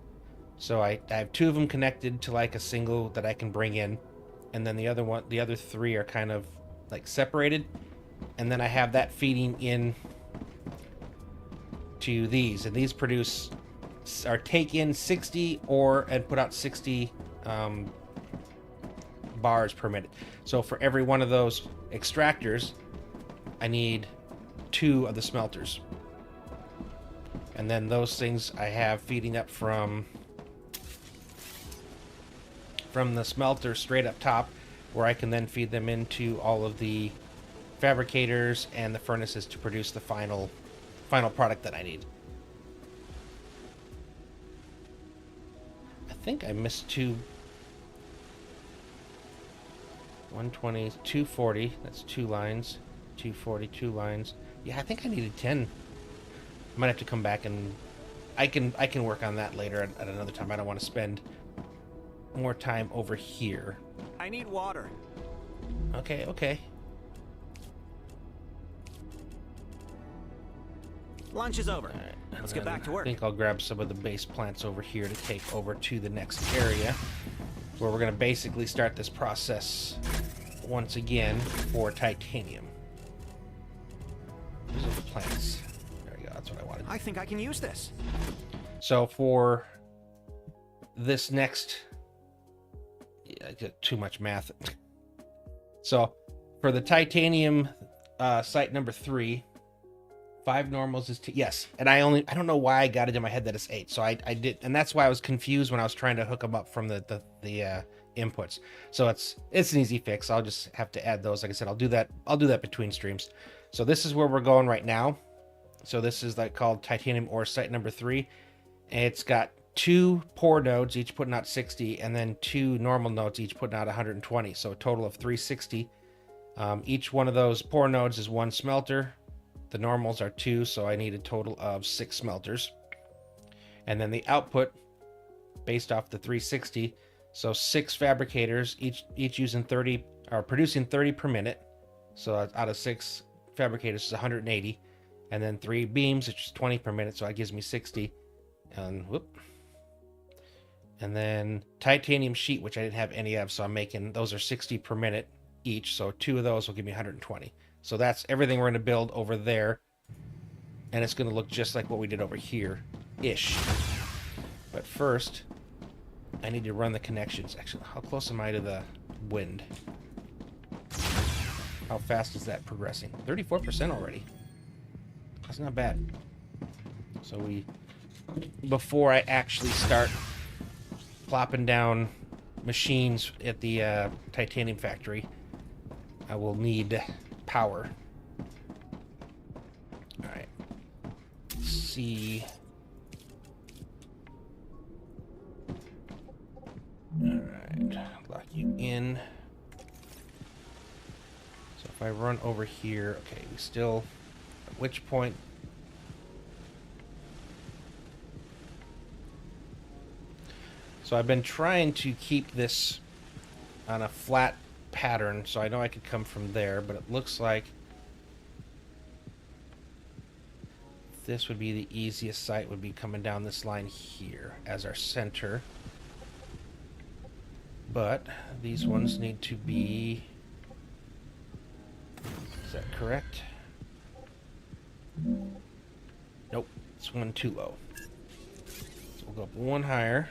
So I have 2 of them connected to like a single that I can bring in, and then the other 3 are kind of like separated, and then I have that feeding in to these, and these produce or take in 60 and put out 60 bars per minute. So for every one of those extractors, I need 2 of the smelters. And then those things I have feeding up from the smelter straight up top, where I can then feed them into all of the fabricators and the furnaces to produce the final product that I need. I think I missed 2. 120, 240, that's 2 lines. 240, 2 lines. Yeah, I think I needed 10. I might have to come back and I can work on that later at another time. I don't want to spend more time over here. I need water. Okay. Lunch is over. All right, Let's get back to work. I think I'll grab some of the base plants over here to take over to the next area, where we're going to basically start this process once again for titanium. These are the plants. There we go. That's what I wanted. I think I can use this. So for this next... Yeah, I get too much math. So for the titanium site number 3, 5 normals is 2. Yes, and I don't know why I got it in my head that it's 8. So I did, and that's why I was confused when I was trying to hook them up from the inputs. So it's an easy fix. I'll just have to add those. Like I said, I'll do that between streams. So this is where we're going right now. So this is like called titanium ore site number 3. And it's got 2 pour nodes, each putting out 60, and then 2 normal nodes, each putting out 120. So a total of 360. Each one of those pour nodes is 1 smelter. The normals are 2, so I need a total of 6 smelters. And then the output, based off the 360, so 6 fabricators, each using 30, or producing 30 per minute. So out of 6 fabricators is 180. And then 3 beams, which is 20 per minute, so that gives me 60. And whoop. And then titanium sheet, which I didn't have any of, so I'm making, those are 60 per minute each, so 2 of those will give me 120. So that's everything we're going to build over there, and it's going to look just like what we did over here-ish. But first, I need to run the connections. Actually, how close am I to the wind? How fast is that progressing? 34% already. That's not bad. So before I actually start plopping down machines at the titanium factory, I will need power. Alright. Let's see. Alright. Lock you in. So if I run over here, okay, we still, at which point, So I've been trying to keep this on a flat pattern, so I know I could come from there, but it looks like this would be the easiest site, would be coming down this line here as our center. But these ones need to be... Is that correct? Nope, it's one too low. So we'll go up one higher.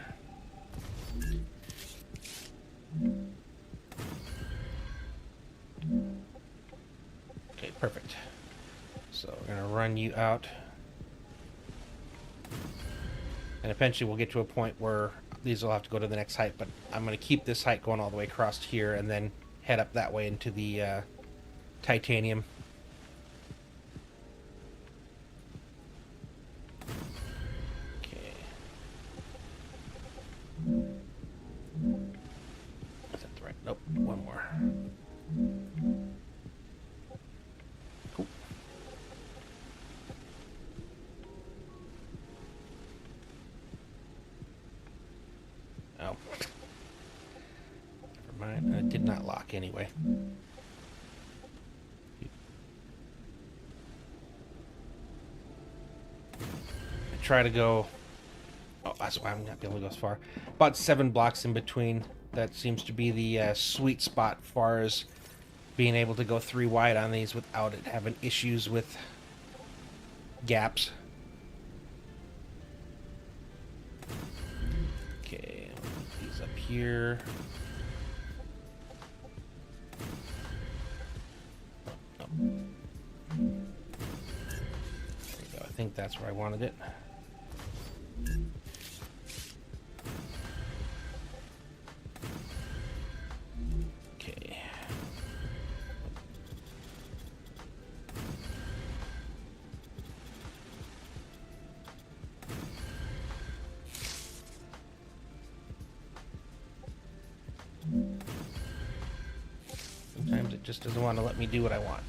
Okay, perfect. So we're gonna run you out. And eventually we'll get to a point where these will have to go to the next height, but I'm going to keep this height going all the way across here and then head up that way into the titanium. Okay. Is that the right? Nope, one more. Cool. Oh. Never mind. It did not lock anyway. I try to go... Oh, that's why I'm not be able to go as far. About 7 blocks in between. That seems to be the sweet spot as far as being able to go 3 wide on these without it having issues with gaps. Okay, these up here. Oh. There we go. I think that's where I wanted it. Okay. Sometimes it just doesn't want to let me do what I want.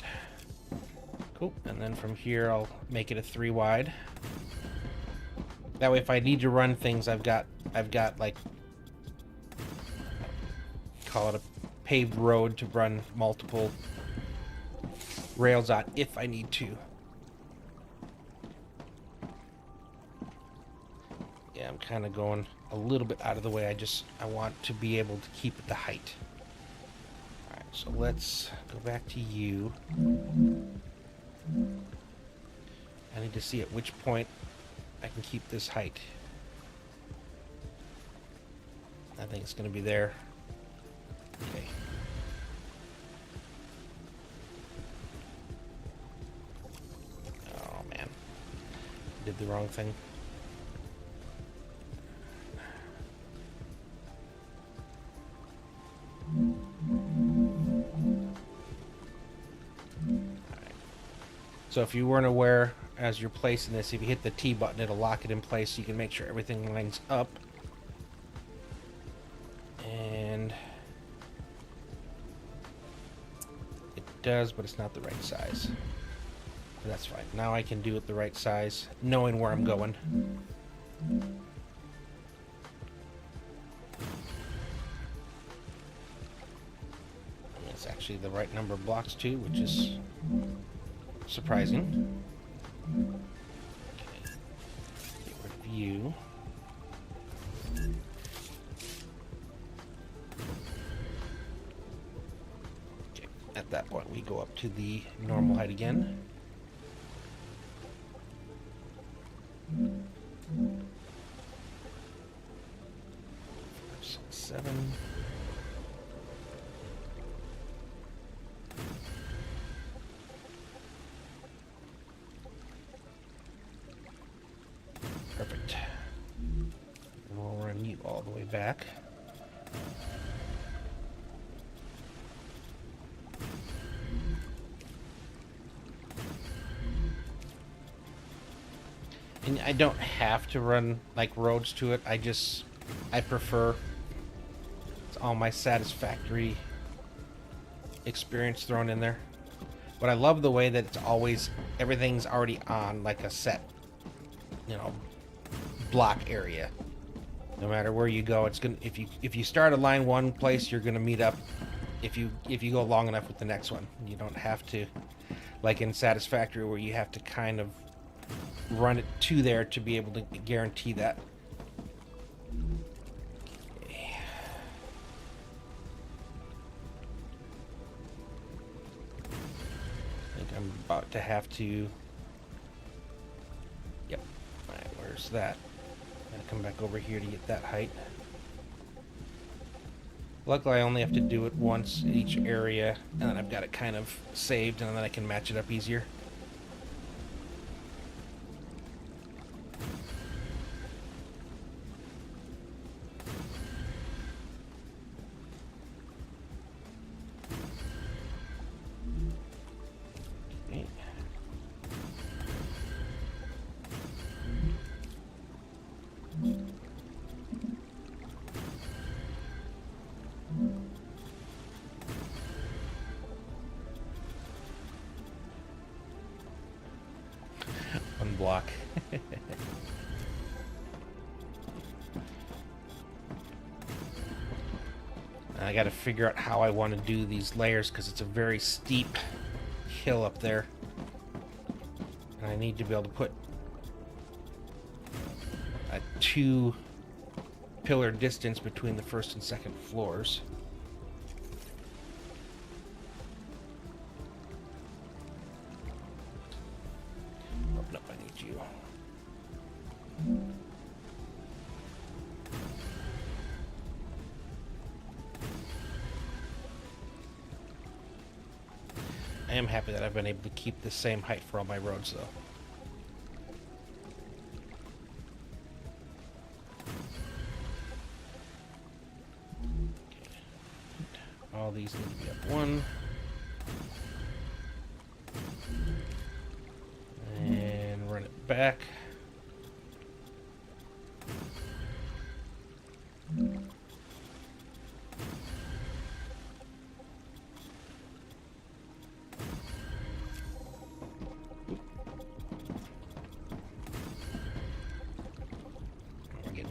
Cool. And then from here I'll make it a 3 wide. That way if I need to run things, I've got like, call it a paved road to run multiple rails on if I need to. Yeah, I'm kind of going a little bit out of the way. I want to be able to keep the height. Alright, so let's go back to you. I need to see at which point I can keep this height. I think it's going to be there. Okay. Oh man. Did the wrong thing. So if you weren't aware, as you're placing this, if you hit the T button, it'll lock it in place so you can make sure everything lines up. And it does, but it's not the right size. But that's fine. Now I can do it the right size, knowing where I'm going. It's actually the right number of blocks too, which is surprising. Okay. Get rid of you. Okay. At that point, we go up to the normal height again. Seven. Perfect. And we'll run you all the way back. And I don't have to run like roads to it. I prefer it's all my Satisfactory experience thrown in there. But I love the way that it's always, everything's already on like a set, block area. No matter where you go, it's gonna if you start a line one place, you're gonna meet up if you go long enough with the next one. You don't have to, like in Satisfactory, where you have to kind of run it to there to be able to guarantee that. Okay. I think I'm about to have to. Yep. All right, where's that? Gotta come back over here to get that height. Luckily, I only have to do it once in each area, and then I've got it kind of saved, and then I can match it up easier. Okay. One block. I got to figure out how I want to do these layers because it's a very steep hill up there. And I need to be able to put a 2-pillar distance between the first and second floors. Oh, no, I need you. I am happy that I've been able to keep the same height for all my roads, though. Okay. All these need to be up 1. And run it back.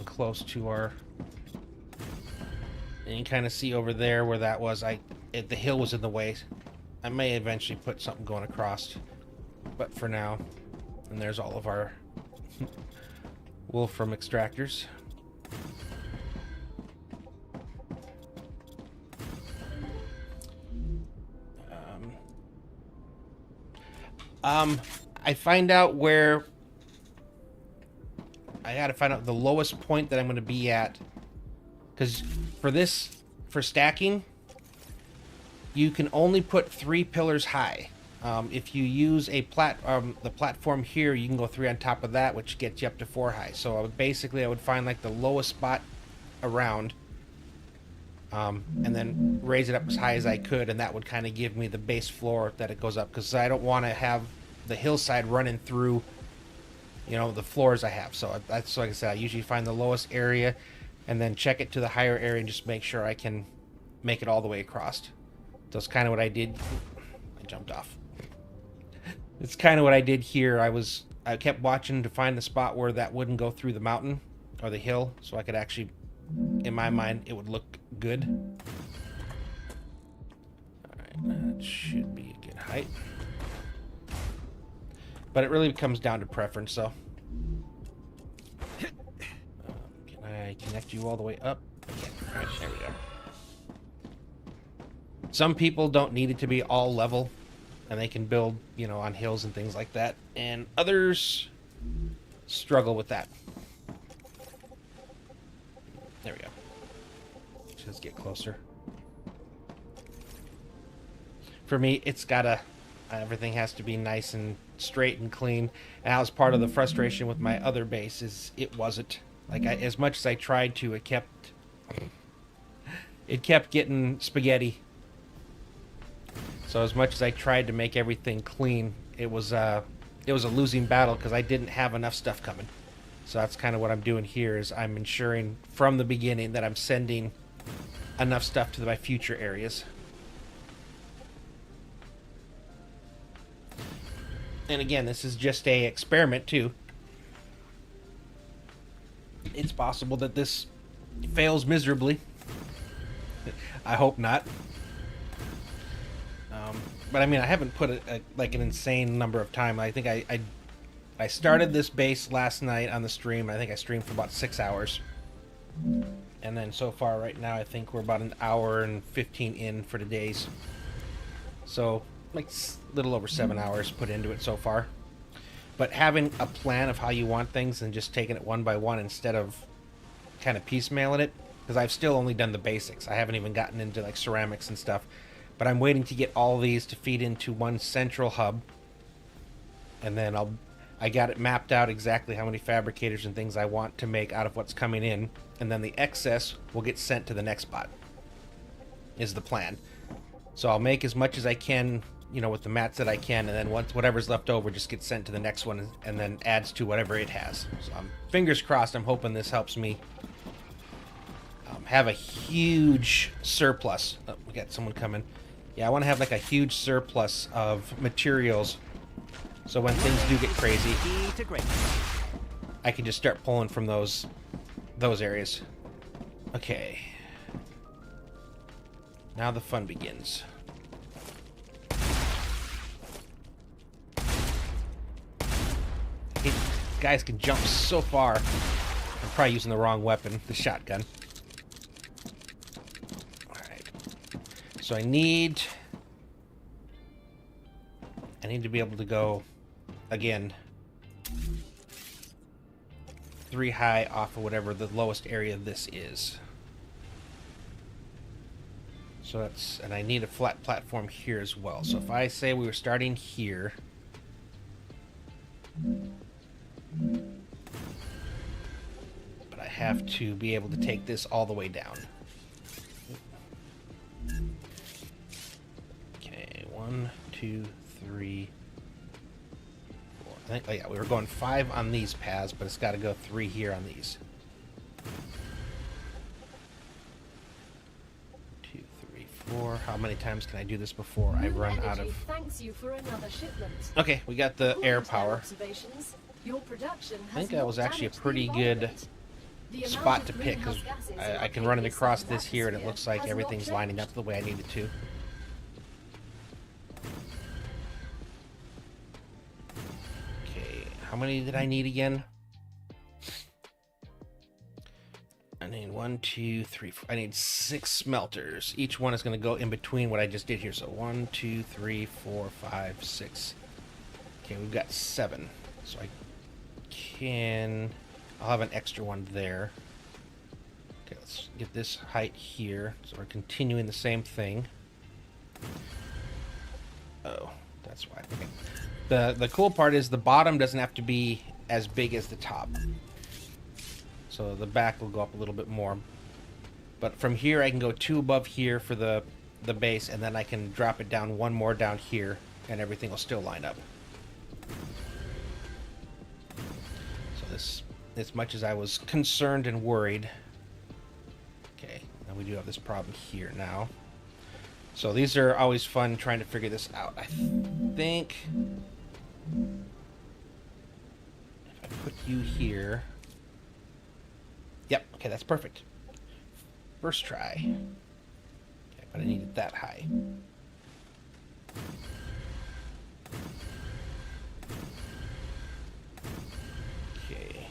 Close to our, and you kind of see over there where that was. The hill was in the way. I may eventually put something going across, but for now, and there's all of our wolfram extractors. I find out where. I gotta find out the lowest point that I'm gonna be at, because for stacking, you can only put 3 pillars high. If you use the platform here, you can go 3 on top of that, which gets you up to 4 high. So I would find like the lowest spot around, and then raise it up as high as I could, and that would kind of give me the base floor that it goes up, because I don't want to have the hillside running through, you know, the floors I have. So that's, like I said, I usually find the lowest area and then check it to the higher area and just make sure I can make it all the way across. That's kind of what I did. I jumped off. It's kind of what I did here. I kept watching to find the spot where that wouldn't go through the mountain or the hill, so I could actually, in my mind, it would look good. Alright, that should be a good height. But it really comes down to preference, so. Can I connect you all the way up? I can. All right, there we go. Some people don't need it to be all level, and they can build, you know, on hills and things like that. And others struggle with that. There we go. Just get closer. For me, it's gotta, everything has to be nice and straight and clean. And that was part of the frustration with my other base, is it wasn't. Like, as much as I tried to, it kept getting spaghetti. So as much as I tried to make everything clean, it was a losing battle because I didn't have enough stuff coming. So that's kind of what I'm doing here, is I'm ensuring from the beginning that I'm sending enough stuff to my future areas. And again, this is just a experiment too. it's possible that this fails miserably. I hope not. But I mean, I haven't put like an insane number of time. I think I started this base last night on the stream. I think I streamed for about 6 hours. And then so far right now, I think we're about an hour and 15 in for the days. So like a little over 7 hours put into it so far. But having a plan of how you want things and just taking it one by one instead of kind of piecemealing it, because I've still only done the basics. I haven't even gotten into like ceramics and stuff. But I'm waiting to get all these to feed into one central hub. And then I got it mapped out exactly how many fabricators and things I want to make out of what's coming in. And then the excess will get sent to the next spot, is the plan. So I'll make as much as I can, you know, with the mats that I can, and then once whatever's left over just gets sent to the next one and then adds to whatever it has. So fingers crossed, I'm hoping this helps me have a huge surplus. Oh, we got someone coming. Yeah, I want to have like a huge surplus of materials, so when things do get crazy, I can just start pulling from those areas. Okay. Now the fun begins. These guys can jump so far. I'm probably using the wrong weapon, the shotgun. Alright. So I need to be able to go, again, 3 high off of whatever the lowest area this is. So that's, and I need a flat platform here as well. So if I say we were starting here, but I have to be able to take this all the way down. Okay, 1, 2, 3, 4. I think, oh yeah, we were going 5 on these paths, but it's got to go 3 here on these. 2, 3, 4. How many times can I do this before I run out of? Thanks you for another shipment. Okay, we got the air power. Your production I think that was actually a pretty good spot to pick, because I can run it across this here and it looks like everything's lining up the way I need it to. Okay, how many did I need again? I need 1, 2, 3, 4. I need 6 smelters. Each one is going to go in between what I just did here. So 1, 2, 3, 4, 5, 6. Okay, we've got 7. So I'll have an extra one there. Okay, let's get this height here. So we're continuing the same thing. Oh, that's why. Okay. The cool part is the bottom doesn't have to be as big as the top. So the back will go up a little bit more. But from here I can go 2 above here for the base, and then I can drop it down 1 more down here, and everything will still line up. So this, as much as I was concerned and worried. Okay, now we do have this problem here now. So these are always fun trying to figure this out. I think if I put you here. Yep, okay, that's perfect. First try. Okay, but I need it that high. Okay.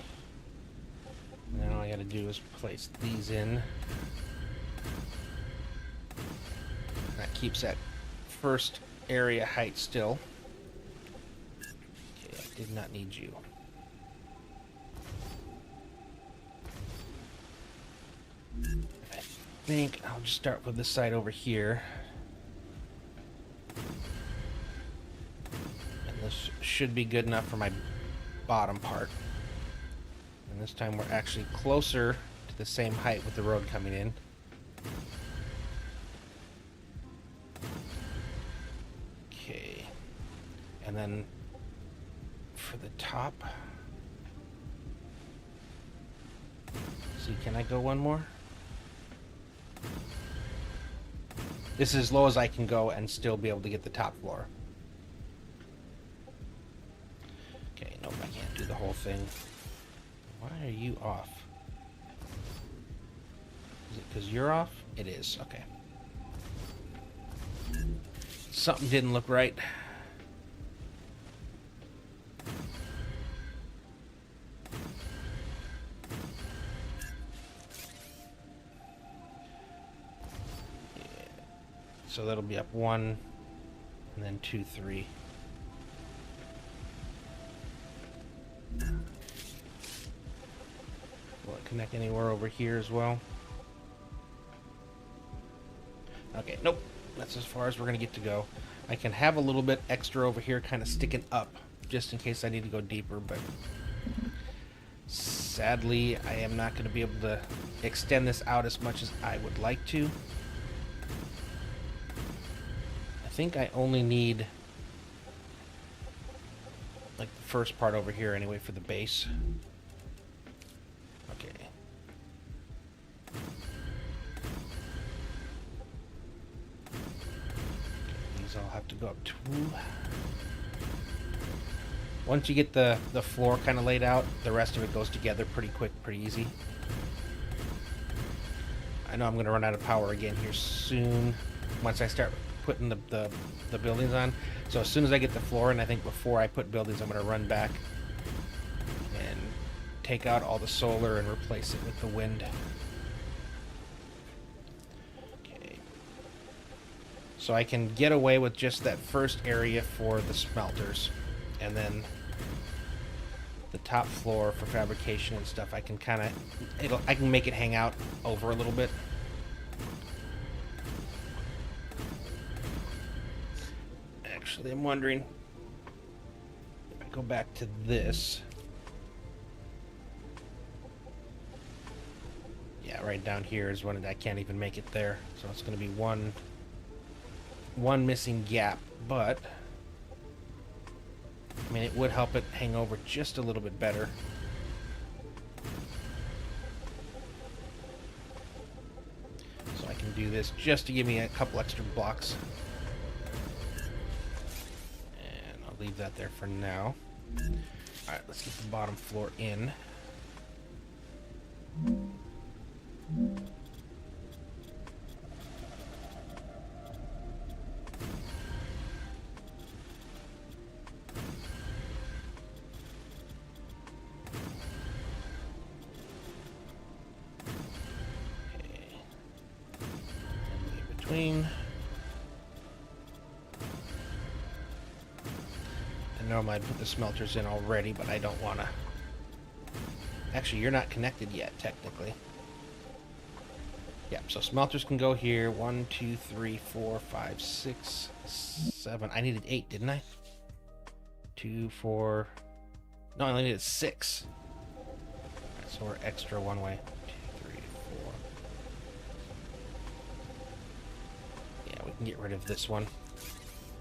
Now all I gotta do is place these in. That keeps that first area height still. Okay, I did not need you. I think I'll just start with this side over here. And this should be good enough for my bottom part. And this time we're actually closer to the same height with the road coming in. Okay. And then for the top. See, can I go one more? This is as low as I can go and still be able to get the top floor. Okay, nope, I can't do the whole thing. Why are you off? Is it because you're off? It is. Okay. Something didn't look right. Yeah. So that'll be up 1, and then 2, 3. Will it connect anywhere over here as well? Okay, nope. That's as far as we're going to get to go. I can have a little bit extra over here kind of sticking up, just in case I need to go deeper, but sadly, I am not going to be able to extend this out as much as I would like to. I think I only need like the first part over here anyway for the base. Okay. These all have to go up 2. Once you get the floor kind of laid out, the rest of it goes together pretty quick, pretty easy. I know I'm going to run out of power again here soon once I start putting the buildings on. So as soon as I get the floor, and I think before I put buildings, I'm going to run back and take out all the solar and replace it with the wind. Okay. So I can get away with just that first area for the smelters, and then the top floor for fabrication and stuff. I can kind of, I can make it hang out over a little bit. Actually, I'm wondering if I go back to this. Yeah, right down here is one. I can't even make it there, so it's going to be one missing gap, but I mean, it would help it hang over just a little bit better. So I can do this just to give me a couple extra blocks. And I'll leave that there for now. Alright, let's get the bottom floor in. And normally I'd put the smelters in already, but I don't want to. Actually, you're not connected yet, technically. Yep, so smelters can go here. 1, 2, 3, 4, 5, 6, 7. I needed 8, didn't I? 2, 4. No, I only needed 6. Alright, so we're extra one way. 2, 3, 4. Yeah, we can get rid of this one.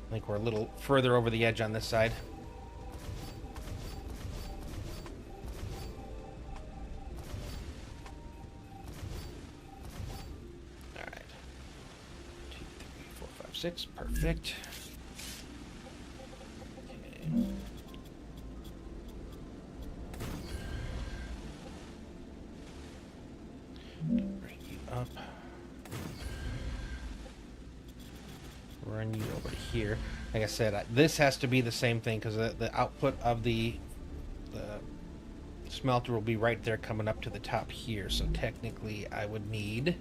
I think we're a little further over the edge on this side. Alright. 2, 3, 4, 5, 6. Perfect. Okay. Bring you up. Run you over to here. Like I said, this has to be the same thing because the output of the smelter will be right there coming up to the top here. So technically I would need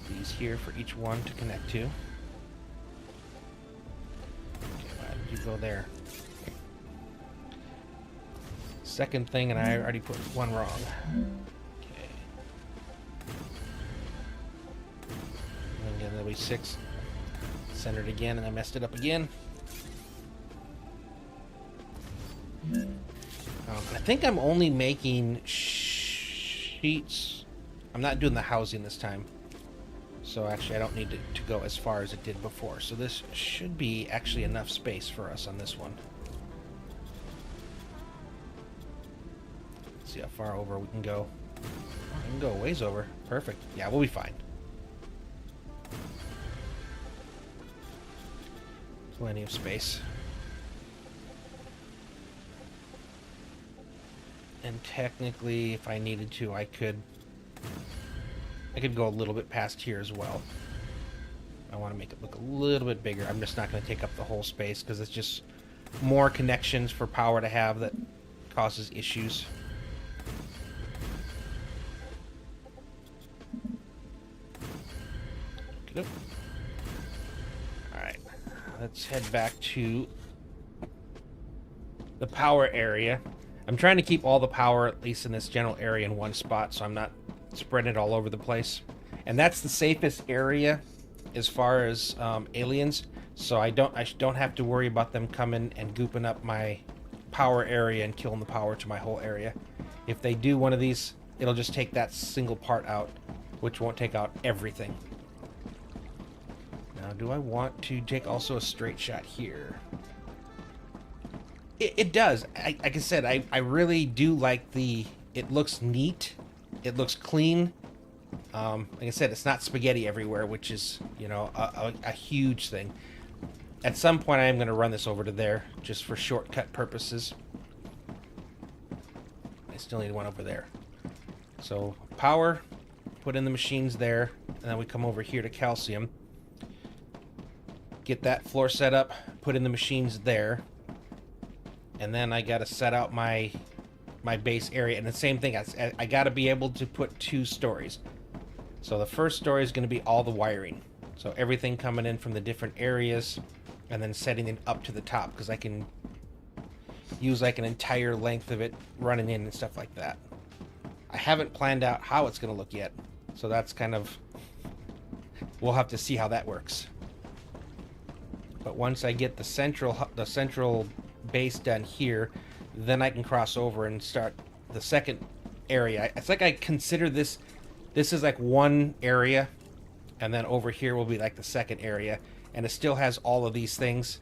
these here for each one to connect to. Okay, why did you go there? Second thing, and I already put one wrong. Okay. And then there'll be 6 centered again, and I messed it up again. I think I'm only making sheets. I'm not doing the housing this time. So actually I don't need to go as far as it did before. So this should be actually enough space for us on this one. Let's see how far over we can go. We can go a ways over. Perfect. Yeah, we'll be fine. Plenty of space. And technically, if I needed to, I could I could go a little bit past here as well. I want to make it look a little bit bigger. I'm just not going to take up the whole space because it's just more connections for power to have that causes issues. Alright, let's head back to the power area. I'm trying to keep all the power, at least in this general area, in one spot, so I'm not spreading it all over the place. And that's the safest area as far as aliens, so I don't have to worry about them coming and gooping up my power area and killing the power to my whole area. If they do one of these, it'll just take that single part out, which won't take out everything. Now, do I want to take also a straight shot here? It does. Like I said, I really do like the... It looks neat. It looks clean. Like I said, it's not spaghetti everywhere, which is, you know, a huge thing. At some point, I am going to run this over to there, just for shortcut purposes. I still need one over there. So, power, put in the machines there, and then we come over here to calcium. Get that floor set up, put in the machines there. And then I got to set out my base area. And the same thing, I got to be able to put 2 stories. So the first story is going to be all the wiring. So everything coming in from the different areas and then setting it up to the top, because I can use like an entire length of it running in and stuff like that. I haven't planned out how it's going to look yet. So that's kind of... We'll have to see how that works. But once I get the central base done here, then I can cross over and start the second area. It's like I consider this is like one area, and then over here will be like the second area, and it still has all of these things,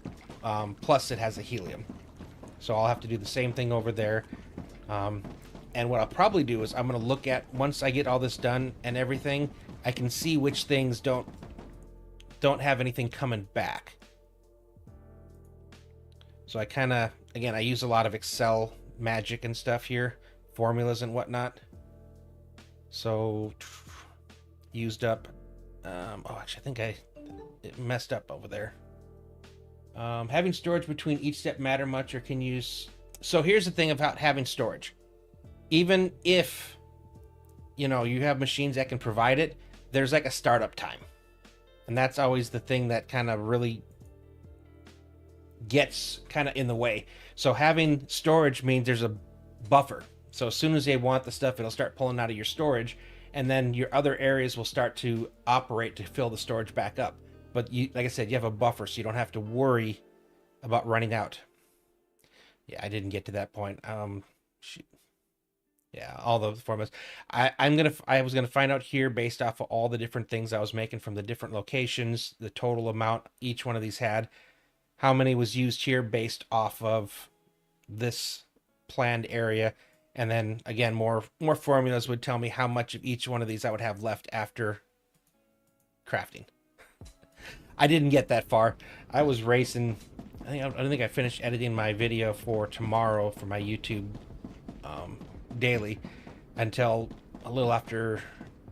plus it has a helium. So I'll have to do the same thing over there. And what I'll probably do is I'm going to look at, once I get all this done and everything, I can see which things don't have anything coming back. So I kind of, again, I use a lot of Excel magic and stuff here, formulas and whatnot. So, used up, oh, actually, I think it messed up over there. Having storage between each step matter much, or can use... So here's the thing about having storage. Even if, you know, you have machines that can provide it, there's like a startup time. And that's always the thing that kind of really gets kind of in the way. So having storage means there's a buffer. So as soon as they want the stuff, it'll start pulling out of your storage, and then your other areas will start to operate to fill the storage back up. But you, like I said, you have a buffer, so you don't have to worry about running out. Yeah, I didn't get to that point. Shoot. Yeah, all the formulas. I was gonna find out here based off of all the different things I was making from the different locations, the total amount each one of these had, how many was used here based off of this planned area, and then again more formulas would tell me how much of each one of these I would have left after crafting. I didn't get that far. I was racing. I don't think I finished editing my video for tomorrow for my YouTube daily until a little after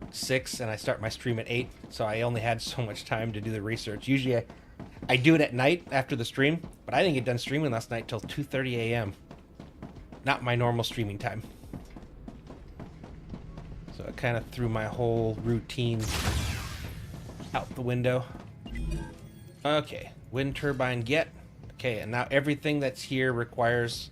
6, and I start my stream at 8, so I only had so much time to do the research. Usually I do it at night after the stream, but I didn't get done streaming last night till 2:30 a.m. Not my normal streaming time. So it kind of threw my whole routine out the window. Okay, wind turbine get. Okay, and now everything that's here requires...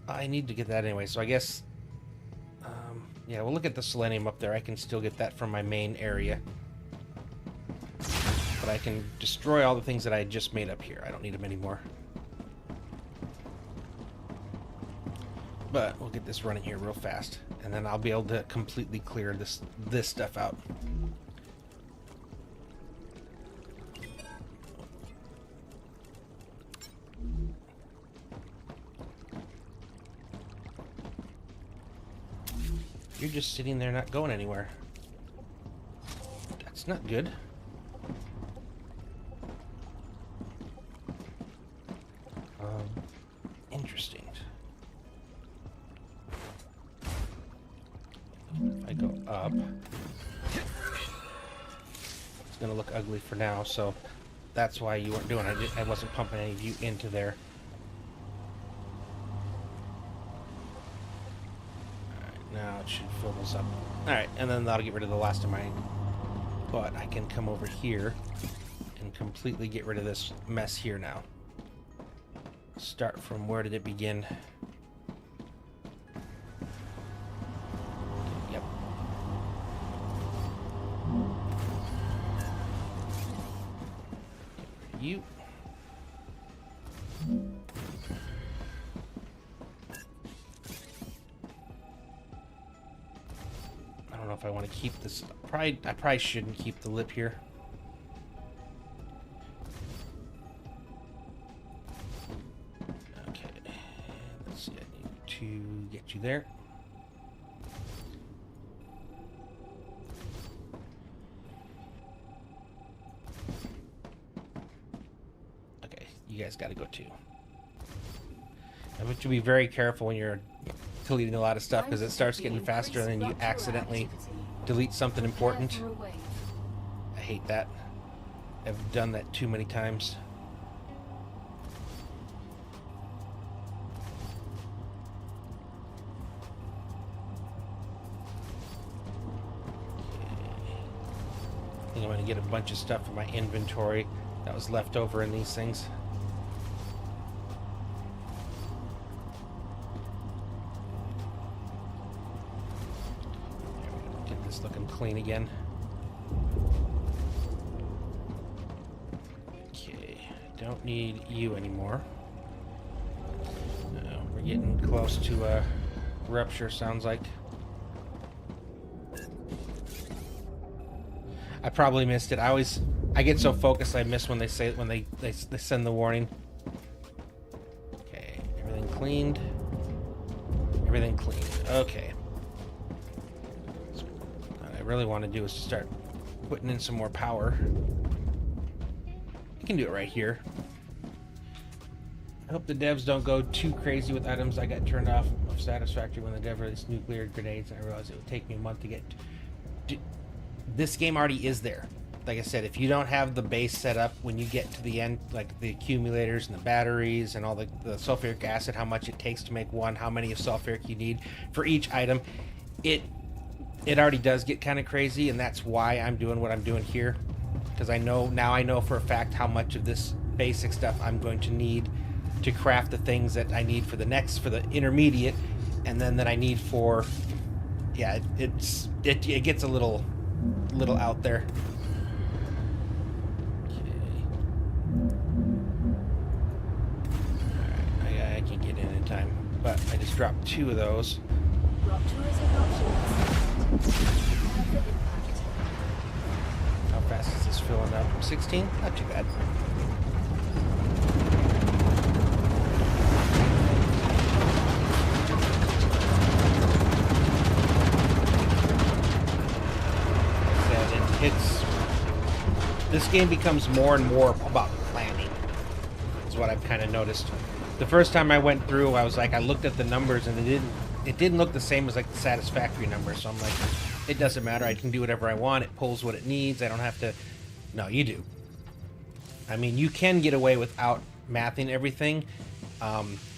I need to get that anyway, so I guess... yeah, we'll look at the selenium up there. I can still get that from my main area. But I can destroy all the things that I just made up here. I don't need them anymore. But we'll get this running here real fast, and then I'll be able to completely clear this stuff out. You're just sitting there not going anywhere. That's not good. Interesting. up. It's gonna look ugly for now, so that's why you weren't doing it. I wasn't pumping any of you into there. Alright, now it should fill this up. Alright, and then that'll get rid of the last of mine. But I can come over here and completely get rid of this mess here now. Start from where did it begin? Yep. You. I don't know if I want to keep this. I probably shouldn't keep the lip here. Okay. Let's see. I need to get you there. Okay, you guys got to go too. I want you to be very careful when you're deleting a lot of stuff because it starts getting faster and then you accidentally delete something important. I hate that. I've done that too many times. I think I'm going to get a bunch of stuff from my inventory that was left over in these things. Get this looking clean again. Okay, don't need you anymore. We're getting close to a rupture, sounds like. I probably missed it. I get so focused I miss when they say when they send the warning. Okay, everything cleaned. Everything cleaned. Okay. So what I really want to do is to start putting in some more power. I can do it right here. I hope the devs don't go too crazy with items. I got turned off of Satisfactory when the dev released nuclear grenades, and I realized it would take me a month to get. This game already is there. Like I said, if you don't have the base set up when you get to the end, like the accumulators and the batteries and all the sulfuric acid, how much it takes to make one, how many of sulfuric you need for each item, it already does get kind of crazy, and that's why I'm doing what I'm doing here. Because I know for a fact how much of this basic stuff I'm going to need to craft the things that I need for the intermediate, and then that I need for, yeah, it gets a little out there. Okay. Alright, I can get in time, but I just dropped 2 of those. How fast is this filling up? 16? Not too bad. This game becomes more and more about planning, is what I've kind of noticed. The first time I went through, I was like, I looked at the numbers and it didn't look the same as like the Satisfactory numbers. So I'm like, it doesn't matter. I can do whatever I want. It pulls what it needs. I don't have to. No, you do. I mean, you can get away without mathing everything.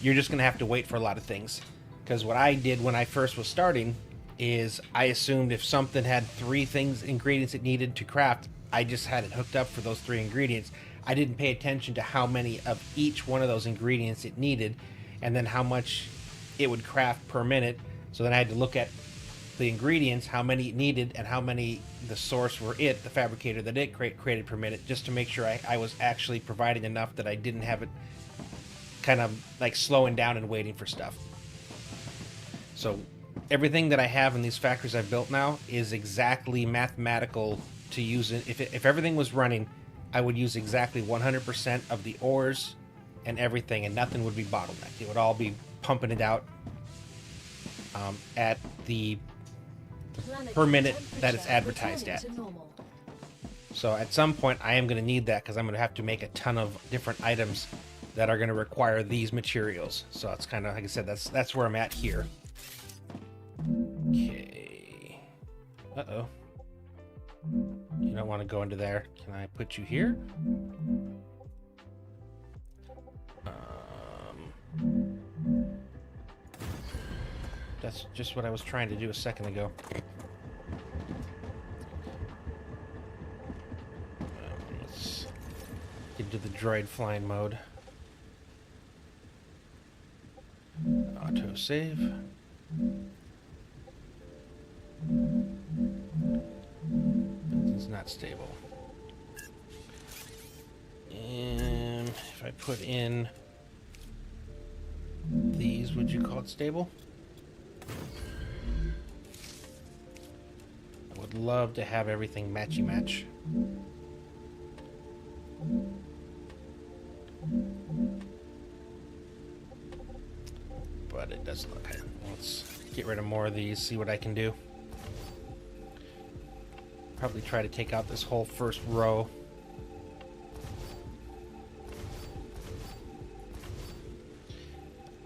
You're just gonna have to wait for a lot of things. Because what I did when I first was starting is I assumed if something had 3 ingredients it needed to craft, I just had it hooked up for those 3 ingredients. I didn't pay attention to how many of each one of those ingredients it needed, and then how much it would craft per minute. So then I had to look at the ingredients, how many it needed, and how many the source were the fabricator that it created per minute, just to make sure I was actually providing enough that I didn't have it kind of like slowing down and waiting for stuff. So everything that I have in these factories I've built now is exactly mathematical to use it. If everything was running, I would use exactly 100% of the ores and everything, and nothing would be bottlenecked. It would all be pumping it out at the per minute that it's advertised at. So at some point I am going to need that, because I'm going to have to make a ton of different items that are going to require these materials. So it's kind of, like I said, that's where I'm at here. Okay. Uh-oh. You don't want to go into there. Can I put you here? That's just what I was trying to do a second ago. Let's get into the droid flying mode. Auto save. It's not stable. And if I put in these, would you call it stable? I would love to have everything matchy match. But it doesn't look good. Let's get rid of more of these, see what I can do. Probably try to take out this whole first row.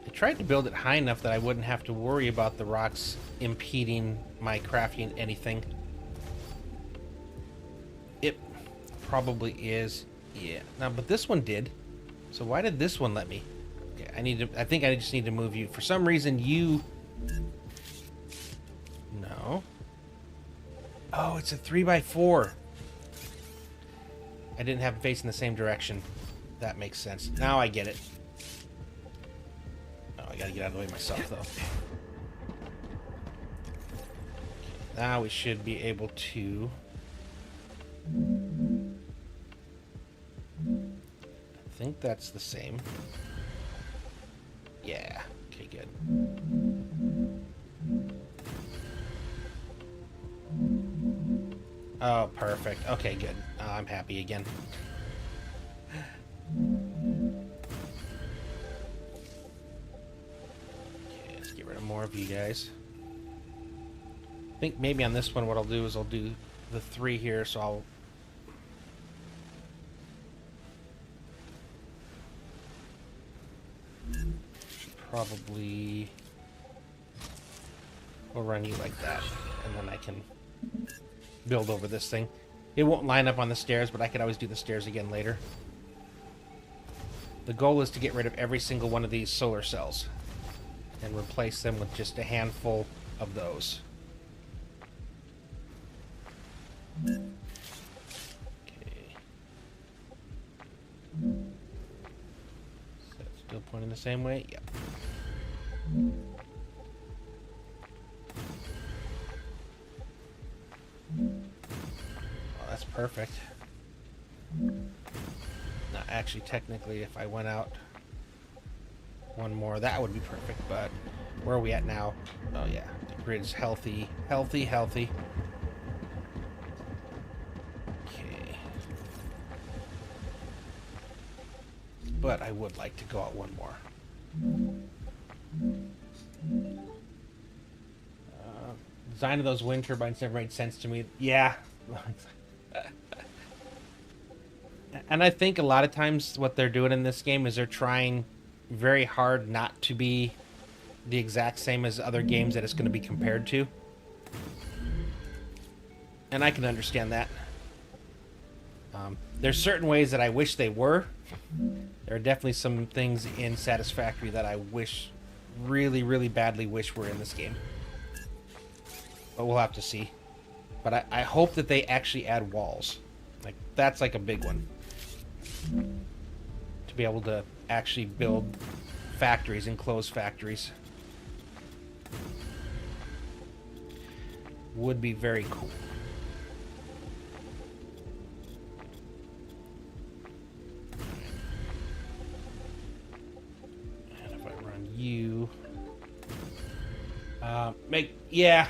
I tried to build it high enough that I wouldn't have to worry about the rocks impeding my crafting anything. It probably is. Yeah. Now, but this one did. So why did this one let me? Okay, I think I just need to move you. For some reason, you... No. Oh, it's a 3x4. I didn't have it facing the same direction. That makes sense. Now I get it. Oh, I gotta get out of the way myself, though. Okay, now we should be able to... I think that's the same. Yeah. Okay, good. Oh, perfect. Okay, good. I'm happy again. Okay, let's get rid of more of you guys. I think maybe on this one what I'll do is I'll do the 3 here, so I'll... Probably... We'll run you like that, and then I can build over this thing. It won't line up on the stairs, but I could always do the stairs again later. The goal is to get rid of every single one of these solar cells and replace them with just a handful of those. Okay. Is that still pointing the same way? Yep. That's perfect. Now, actually, technically, if I went out one more, that would be perfect, but where are we at now? Oh, yeah. The grid's healthy. Healthy, healthy. Okay. But I would like to go out one more. Design of those wind turbines never made sense to me. Yeah. And I think a lot of times what they're doing in this game is they're trying very hard not to be the exact same as other games that it's going to be compared to. And I can understand that. There's certain ways that I wish they were. There are definitely some things in Satisfactory that I wish, really, really badly wish were in this game. But we'll have to see. But I hope that they actually add walls. Like, that's like a big one. To be able to actually build factories, enclosed factories. Would be very cool. And if I run you... Yeah.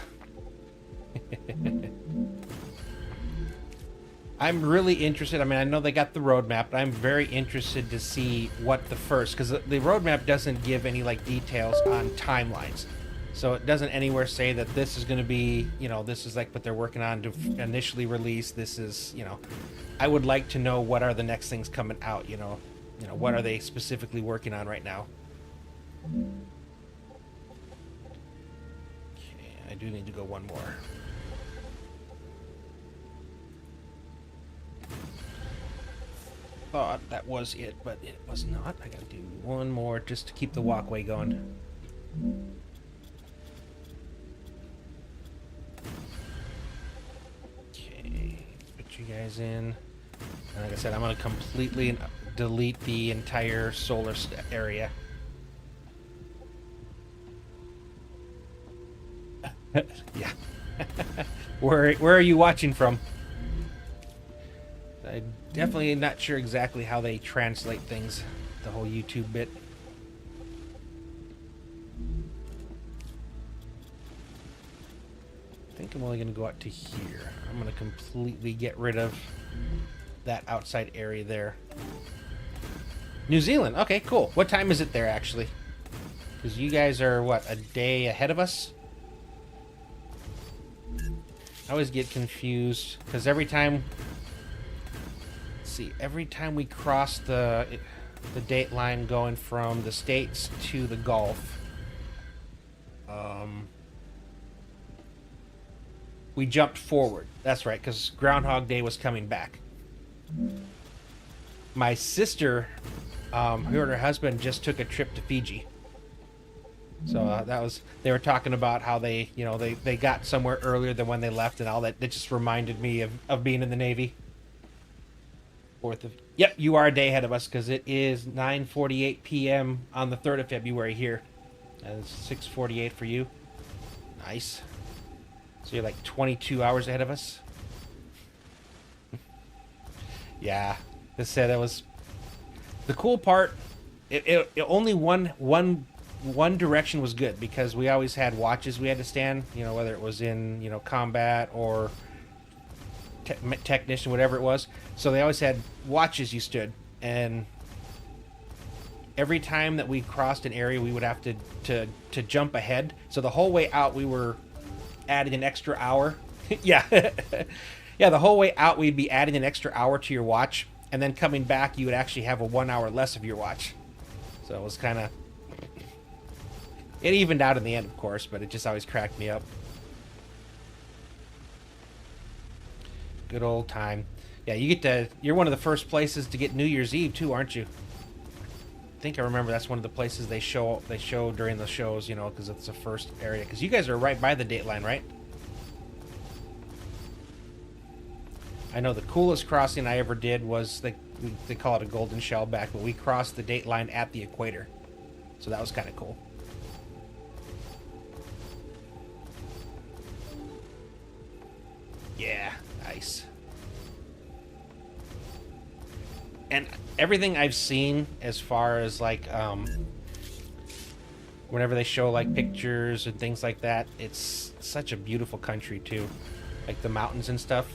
I'm really interested. I mean, I know they got the roadmap, but I'm very interested to see what the first, because the roadmap doesn't give any like details on timelines. So it doesn't anywhere say that this is going to be, you know, this is like what they're working on to initially release. This is, you know, I would like to know what are the next things coming out, you know, what are they specifically working on right now. Okay, I do need to go one more. thought that was it, but it was not. I gotta do one more just to keep the walkway going. Okay, put you guys in. And like I said, I'm gonna completely delete the entire solar area. Yeah. Where are you watching from? I'm definitely not sure exactly how they translate things, the whole YouTube bit. I think I'm only going to go out to here. I'm going to completely get rid of that outside area there. New Zealand. Okay, cool. What time is it there, actually? Because you guys are, what, a day ahead of us? I always get confused because every time, let's see, every time we cross the date line going from the States to the Gulf, we jumped forward. That's right, because Groundhog Day was coming back. My sister, her and her husband just took a trip to Fiji. So that was, they were talking about how they, you know, they got somewhere earlier than when they left and all that. That just reminded me of being in the Navy. Yep, you are a day ahead of us because it is 9:48 p.m. on the 3rd of February here. And it's 6:48 for you. Nice. So you're like 22 hours ahead of us. Yeah, this said it was the cool part. It only one direction was good because we always had watches we had to stand, you know, whether it was in, you know, combat or technician, whatever it was. So they always had watches you stood, and every time that we crossed an area we would have to jump ahead. So the whole way out we were adding an extra hour. Yeah. Yeah, the whole way out we'd be adding an extra hour to your watch, and then coming back you would actually have a 1 hour less of your watch. So it was kind of, it evened out in the end, of course, but it just always cracked me up. Good old time. Yeah, you're one of the first places to get New Year's Eve too, aren't you? I think I remember that's one of the places they show during the shows, you know, because it's the first area. Because you guys are right by the date line, right? I know the coolest crossing I ever did was, they call it a golden shell back, but we crossed the date line at the equator. So that was kind of cool. Yeah, nice. And everything I've seen as far as like whenever they show like pictures and things like that, it's such a beautiful country too. Like the mountains and stuff.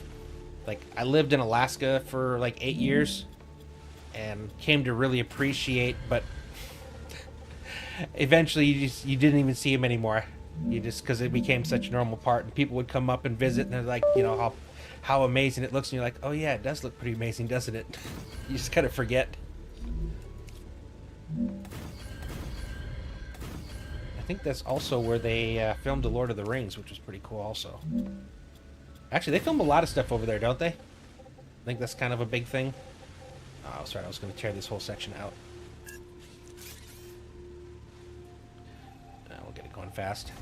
Like I lived in Alaska for like 8 years and came to really appreciate, but eventually you didn't even see them anymore. You just, because it became such a normal part, and people would come up and visit, and they're like, you know, how amazing it looks, and you're like, oh yeah, it does look pretty amazing, doesn't it? You just kind of forget. I think that's also where they filmed The Lord of the Rings, which was pretty cool also. Actually, they film a lot of stuff over there, don't they? I think that's kind of a big thing. Oh, sorry, I was going to tear this whole section out. We'll get it going fast.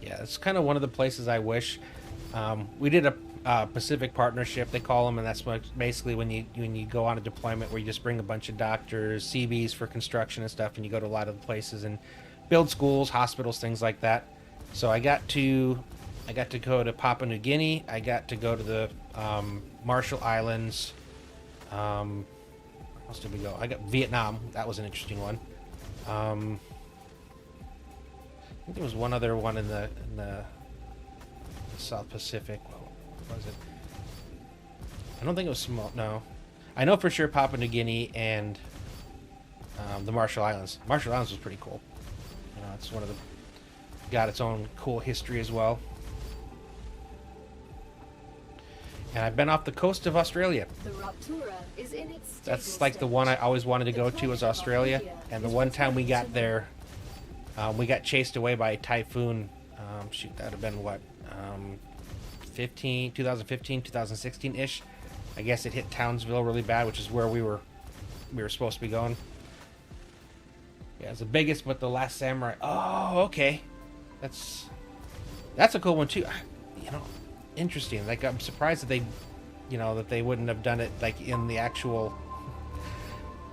Yeah, it's kind of one of the places I wish. We did a Pacific Partnership, they call them, and that's basically when you go on a deployment where you just bring a bunch of doctors, CVs for construction and stuff, and you go to a lot of the places and build schools, hospitals, things like that. So I got to go to Papua New Guinea. I got to go to the Marshall Islands. Where else did we go? I got Vietnam. That was an interesting one. I think there was one other one in the South Pacific. What was it? I don't think it was small. No, I know for sure Papua New Guinea and the Marshall Islands. Marshall Islands was pretty cool. You know, it's one of the got its own cool history as well. And I've been off the coast of Australia. The Raptura is in its That's like the one I always wanted to go to was Australia. And the one time we got there, we got chased away by a typhoon. Shoot, that would have been what? 2015, 2016-ish. I guess it hit Townsville really bad, which is where we were supposed to be going. Yeah, it's the biggest, but the Last Samurai. Oh, okay. That's a cool one too. You know, interesting. Like, I'm surprised that they, you know, that they wouldn't have done it like in the actual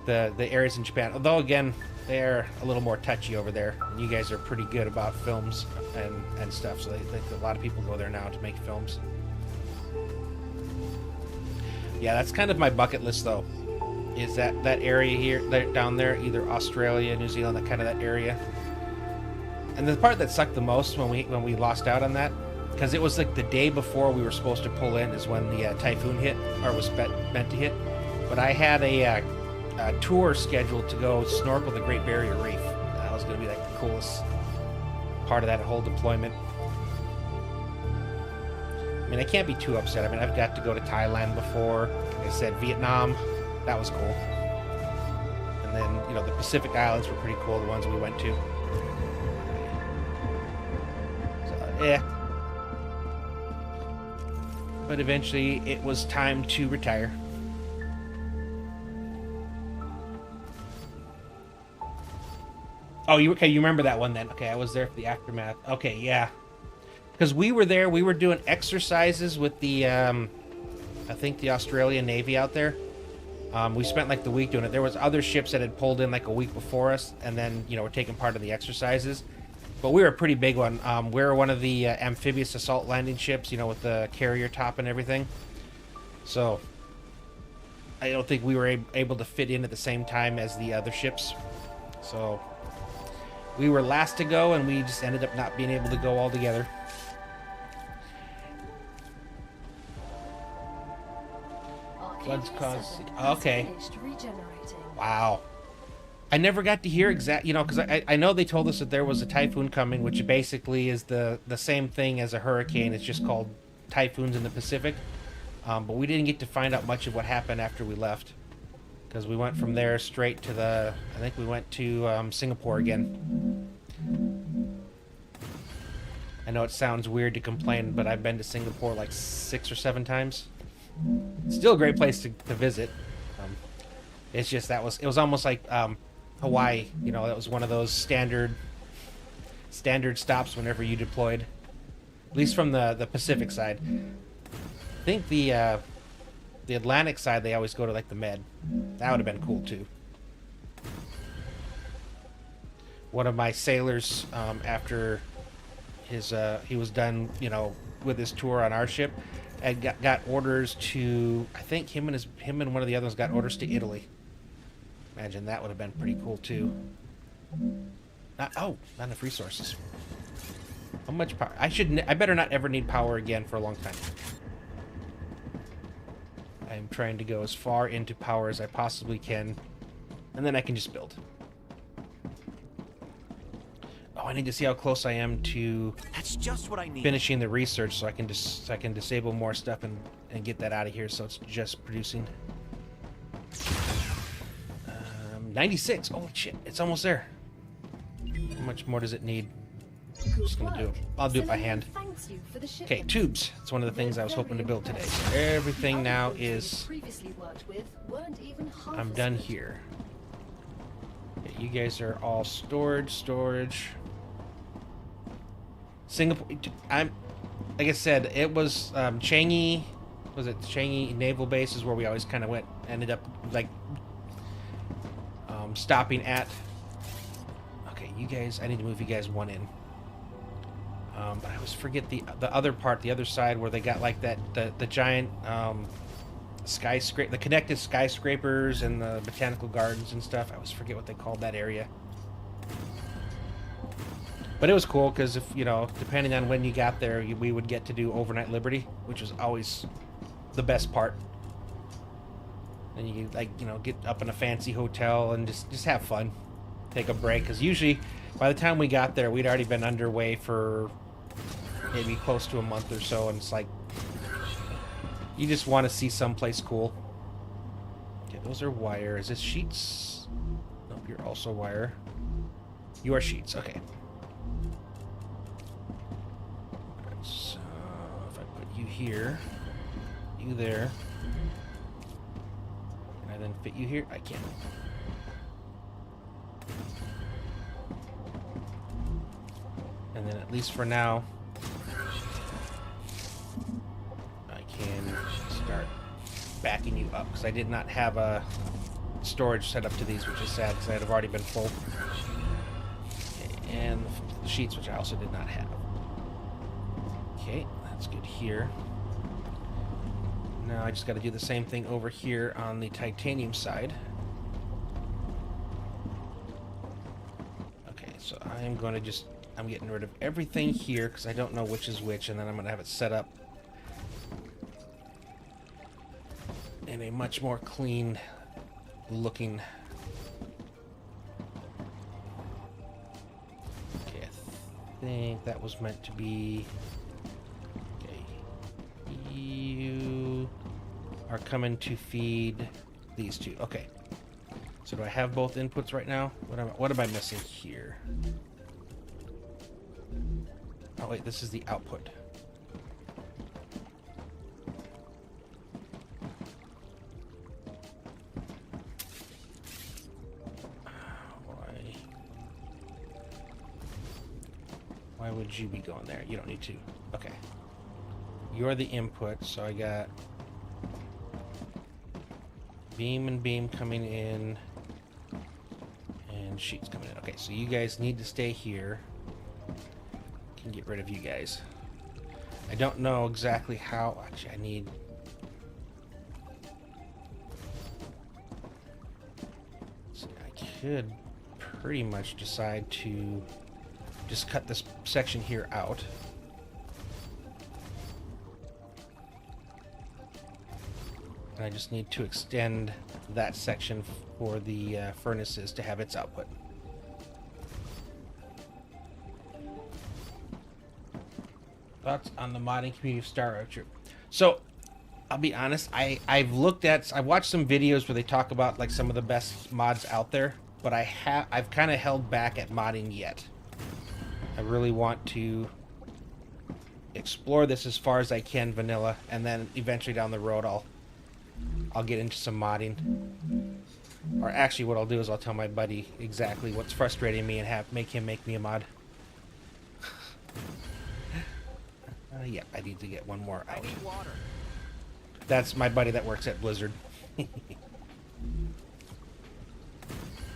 the areas in Japan. Although again, they're a little more touchy over there. And you guys are pretty good about films and stuff. So a lot of people go there now to make films. Yeah, that's kind of my bucket list though. Is that area here, down there, either Australia, New Zealand, that kind of that area. And the part that sucked the most when we lost out on that, because it was like the day before we were supposed to pull in is when the typhoon hit, or was meant to hit. But I had a tour scheduled to go snorkel the Great Barrier Reef. That was going to be like the coolest part of that whole deployment. I mean, I can't be too upset. I mean, I've got to go to Thailand before. Like I said, Vietnam. That was cool. And then, you know, the Pacific Islands were pretty cool, the ones we went to. So, yeah. But eventually, it was time to retire. Oh, you remember that one then? Okay, I was there for the aftermath. Okay, yeah. Because we were there, we were doing exercises with the, I think the Australian Navy out there. We spent like the week doing it. There was other ships that had pulled in like a week before us, and then, you know, were taking part in the exercises. But we were a pretty big one. We were one of the amphibious assault landing ships, you know, with the carrier top and everything. So I don't think we were able to fit in at the same time as the other ships. So we were last to go, and we just ended up not being able to go all together. Floods cause... Okay. Wow. I never got to hear exact... You know, because I know they told us that there was a typhoon coming, which basically is the same thing as a hurricane. It's just called typhoons in the Pacific. But we didn't get to find out much of what happened after we left. Because we went from there straight to the... I think we went to Singapore again. I know it sounds weird to complain, but I've been to Singapore like 6 or 7 times. Still a great place to visit. It's just it was almost like Hawaii. You know, that was one of those standard stops whenever you deployed. At least from the Pacific side. I think the Atlantic side, they always go to like the Med. That would have been cool too. One of my sailors, after he was done, you know, with his tour on our ship, and got orders to, I think him and one of the others got orders to Italy. Imagine that would have been pretty cool too. Not enough resources. How much power? I better not ever need power again for a long time. I'm trying to go as far into power as I possibly can, and then I can just build. Oh, I need to see how close I am to That's just what I need. finishing the research, so I can disable more stuff and get that out of here, so it's just producing. 96. Holy shit! It's almost there. How much more does it need? I'm just gonna do it. I'll do it by hand. Okay, tubes. It's one of the things I was hoping to build today. So everything now is... I'm done here. Okay, you guys are all storage. Singapore... like I said, it was Changi... Was it Changi Naval Base is where we always kind of went. Ended up, like, stopping at... Okay, you guys... I need to move you guys one in. But I always forget the other part, the other side, where they got like that the giant the connected skyscrapers and the botanical gardens and stuff. I always forget what they called that area. But it was cool because, if you know, depending on when you got there, we would get to do overnight Liberty, which was always the best part. And you could, like, you know, get up in a fancy hotel and just have fun, take a break. Because usually, by the time we got there, we'd already been underway for maybe close to a month or so, and it's like you just want to see someplace cool. Okay, those are wire. Is this sheets? Nope, you're also wire. You are sheets. Okay. So if I put you here. You there. Can I then fit you here? I can. And then at least for now, I can start backing you up because I did not have a storage set up to these, which is sad because I'd have already been full. Okay, and the sheets, which I also did not have. Okay, that's good here. Now I just got to do the same thing over here on the titanium side. Okay, so I'm going to just, I'm getting rid of everything here because I don't know which is which, and then I'm going to have it set up in a much more clean looking. Okay, I think that was meant to be. Okay, you are coming to feed these two. Okay, so do I have both inputs right now? What am I missing here? Oh wait, this is the output. Why would you be going there? You don't need to. Okay. You're the input, so I got beam and beam coming in and sheets coming in. Okay, so you guys need to stay here. Can get rid of you guys. I don't know exactly how. Actually, I need. So I could pretty much decide to just cut this section here out. And I just need to extend that section for the furnaces to have its output. Thoughts on the modding community of Star Archer? So, I'll be honest, I've watched some videos where they talk about like some of the best mods out there, but I've kind of held back at modding yet. I really want to explore this as far as I can vanilla, and then eventually down the road I'll get into some modding. Or actually what I'll do is I'll tell my buddy exactly what's frustrating me and make him make me a mod. Yeah, I need to get one more out. I need water. That's my buddy that works at Blizzard.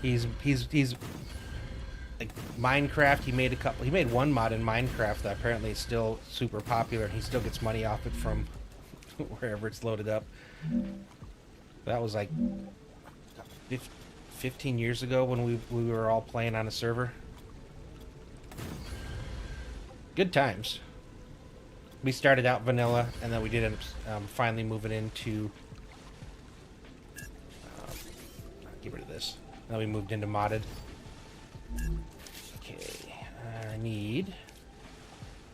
He's like Minecraft. He made one mod in Minecraft that apparently is still super popular, and he still gets money off it from wherever it's loaded up. That was like 15 years ago when we were all playing on a server. Good times. We started out vanilla, and then we did end up finally moving into. Get rid of this. Then we moved into modded. Okay,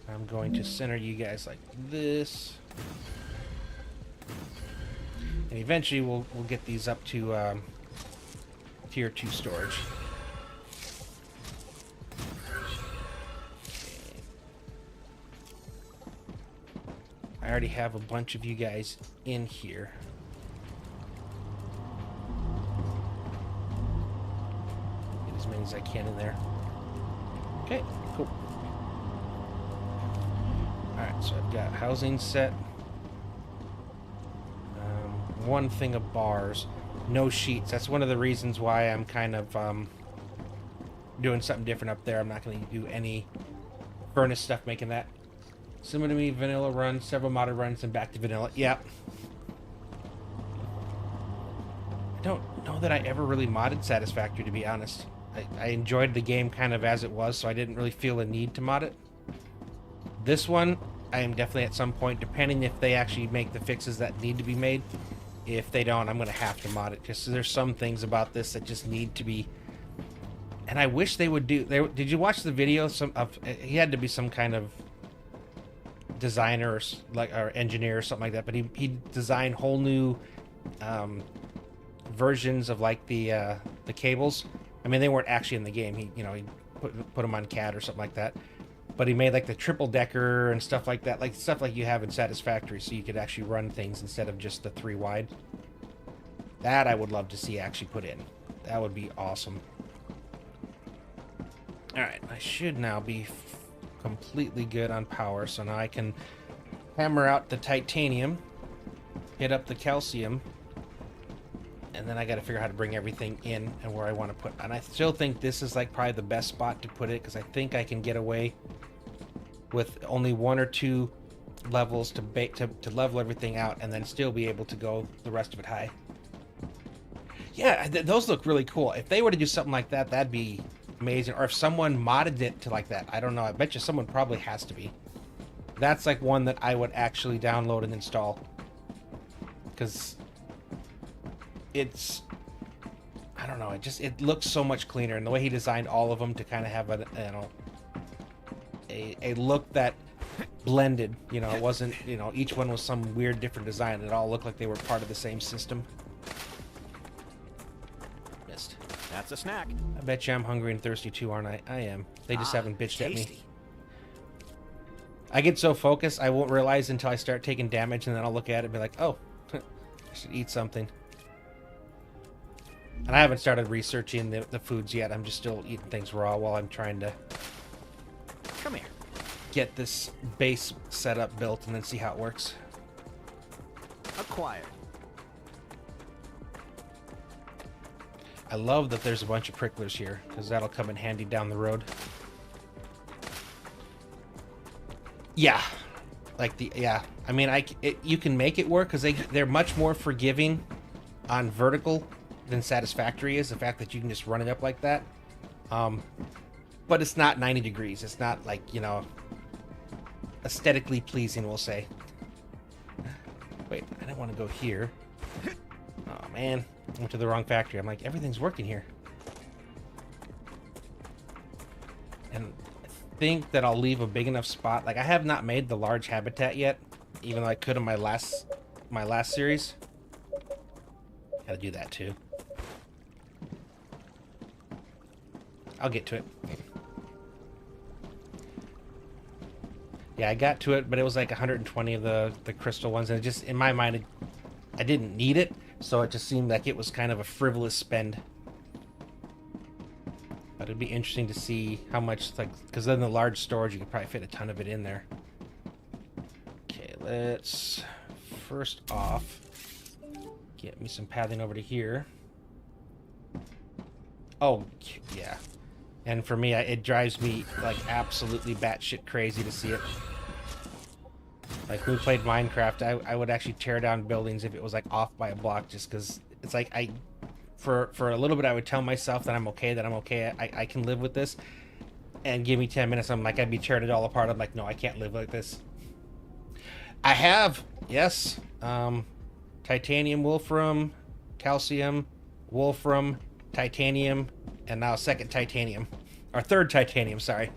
I'm going to center you guys like this, and eventually we'll get these up to tier 2 storage. I already have a bunch of you guys in here. Get as many as I can in there. Okay, cool. Alright, so I've got housing set. One thing of bars. No sheets. That's one of the reasons why I'm kind of doing something different up there. I'm not going to do any furnace stuff making that. Similar to me, vanilla run, several modded runs, and back to vanilla. Yeah. I don't know that I ever really modded Satisfactory, to be honest. I enjoyed the game kind of as it was, so I didn't really feel a need to mod it. This one, I am definitely at some point, depending if they actually make the fixes that need to be made. If they don't, I'm going to have to mod it, because there's some things about this that just need to be... And I wish they would do... Did you watch the video? He had to be some kind of designer or engineer or something like that, but he designed whole new versions of like the cables. I mean, they weren't actually in the game. He put them on CAD or something like that. But he made like the triple decker and stuff like that, like stuff like you have in Satisfactory, so you could actually run things instead of just the 3 wide. That I would love to see actually put in. That would be awesome. Alright, I should now be completely good on power, so now I can hammer out the titanium, hit up the calcium, and then I got to figure out how to bring everything in and where I want to put. And I still think this is like probably the best spot to put it, because I think I can get away with only 1 or 2 levels to level everything out, and then still be able to go the rest of it high. Yeah, those look really cool. If they were to do something like that, that'd be amazing. Or if someone modded it to like that, I don't know. I bet you someone probably has to be. That's like one that I would actually download and install, because it's, I don't know, it looks so much cleaner, and the way he designed all of them to kind of have a, you know, a look that blended, you know, it wasn't, you know, each one was some weird different design. It all looked like they were part of the same system. Missed. That's a snack. I bet you I'm hungry and thirsty too, aren't I? I am. They just haven't bitched at me. I get so focused, I won't realize until I start taking damage, and then I'll look at it and be like, oh, I should eat something. And I haven't started researching the foods yet. I'm just still eating things raw while I'm trying to Come here. get this base setup built and then see how it works. Acquired. I love that there's a bunch of pricklers here, because that'll come in handy down the road. Yeah. Like I mean, you can make it work, because they're much more forgiving on vertical than Satisfactory is. The fact that you can just run it up like that. But it's not 90 degrees. It's not like, you know, aesthetically pleasing, we'll say. Wait, I don't want to go here. Oh, man. I went to the wrong factory. I'm like, everything's working here. And I think that I'll leave a big enough spot. Like, I have not made the large habitat yet, even though I could in my last series. Gotta do that, too. I'll get to it. Yeah, I got to it, but it was like 120 of the crystal ones, and it just, in my mind, I didn't need it, so it just seemed like it was kind of a frivolous spend. But it'd be interesting to see how much, like, because then the large storage, you could probably fit a ton of it in there. Okay, let's first off get me some pathing over to here. Oh, yeah. And for me, it drives me, like, absolutely batshit crazy to see it. Like, when we played Minecraft, I would actually tear down buildings if it was, like, off by a block, just because it's like, for a little bit, I would tell myself that I'm okay, I can live with this. And give me 10 minutes, I'm like, I'd be tearing it all apart. I'm like, no, I can't live like this. I have, yes, titanium, wolfram, calcium, wolfram, titanium, and now second titanium. Or third titanium, sorry.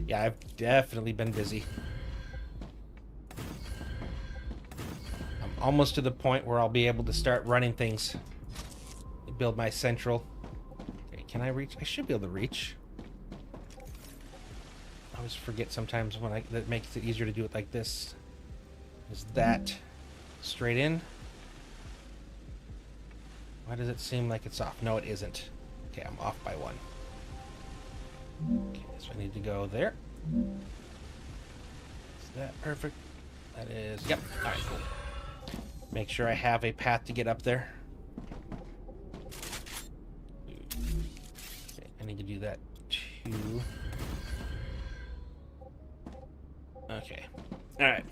Yeah, I've definitely been busy. I'm almost to the point where I'll be able to start running things. Build my central. Okay, can I reach? I should be able to reach. I always forget sometimes when that makes it easier to do it like this. Is that straight in? Why does it seem like it's off? No, it isn't. Okay, I'm off by 1. Okay, so I need to go there. Is that perfect? That is, yep. Alright, cool. Make sure I have a path to get up there. Okay, I need to do that too. Okay. Alright.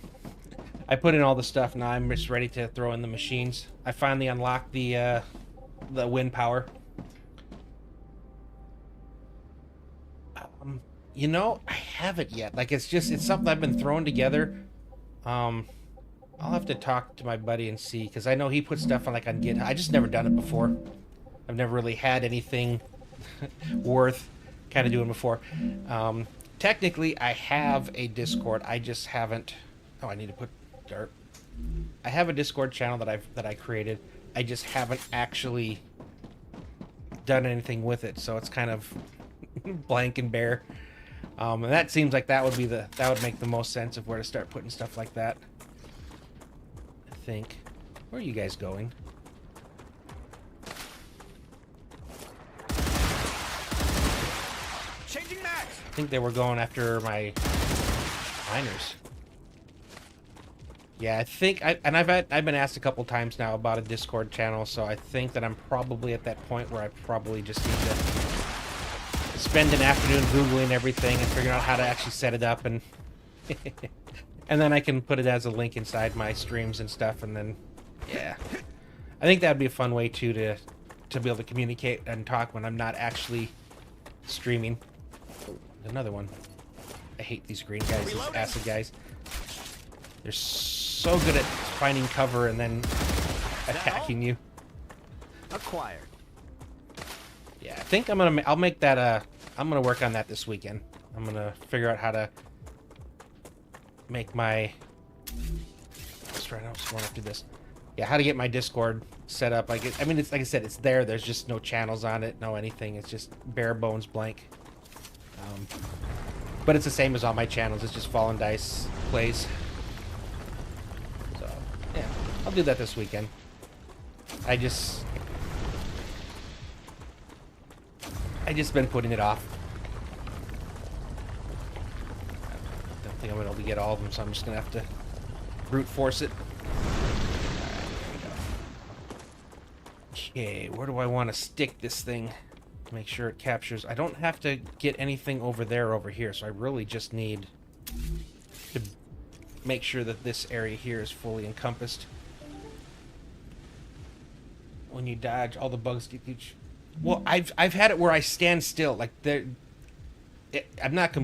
I put in all the stuff, now I'm just ready to throw in the machines. I finally unlocked the wind power. You know, I haven't yet. Like, it's something I've been throwing together. I'll have to talk to my buddy and see, because I know he put stuff on, like, on GitHub. I just never done it before. I've never really had anything worth kind of doing before. Technically, I have a Discord. I just haven't... Oh, I need to put dirt. I have a Discord channel that I created. I just haven't actually done anything with it, so it's kind of blank and bare. And that seems like that would make the most sense of where to start putting stuff like that. I think. Where are you guys going? Changing mags. I think they were going after my miners. Yeah, I think I've been asked a couple times now about a Discord channel, so I think that I'm probably at that point where I probably just need to spend an afternoon Googling everything and figuring out how to actually set it up, and and then I can put it as a link inside my streams and stuff, and then yeah. I think that'd be a fun way too to be able to communicate and talk when I'm not actually streaming. Oh, another one. I hate these green guys, these acid guys. They're so good at finding cover and then attacking you. Acquired. Yeah, I think I'll make that I'm gonna work on that this weekend. I'm gonna figure out how to make my let's right now just going after this. Yeah, how to get my Discord set up. I mean it's like I said, it's there. There's just no channels on it, no anything. It's just bare bones blank. But it's the same as all my channels. It's just Fallen Dice plays. So yeah, I'll do that this weekend. I just been putting it off. I don't think I'm gonna be able to get all of them, so I'm just gonna have to brute force it. Okay, where do I want to stick this thing to make sure it captures? I don't have to get anything over there or over here, so I really just need to make sure that this area here is fully encompassed. When you dodge, all the bugs get each. Well, I've had it where I stand still, like I'm not.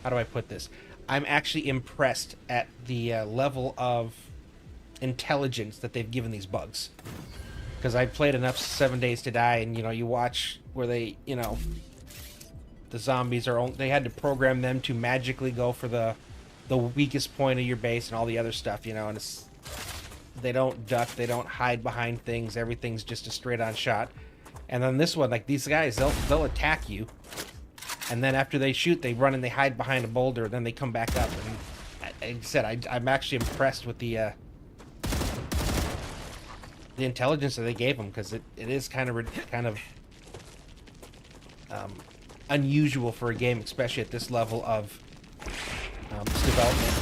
How do I put this? I'm actually impressed at the level of intelligence that they've given these bugs. Because I played enough 7 Days to Die, and you watch where they, the zombies they had to program them to magically go for the weakest point of your base and all the other stuff, and they don't duck, they don't hide behind things, everything's just a straight on shot. And then this one, like these guys, they'll attack you, and then after they shoot, they run and they hide behind a boulder, then they come back up. And like I said, I'm actually impressed with the intelligence that they gave them, because it is kind of unusual for a game, especially at this level of development.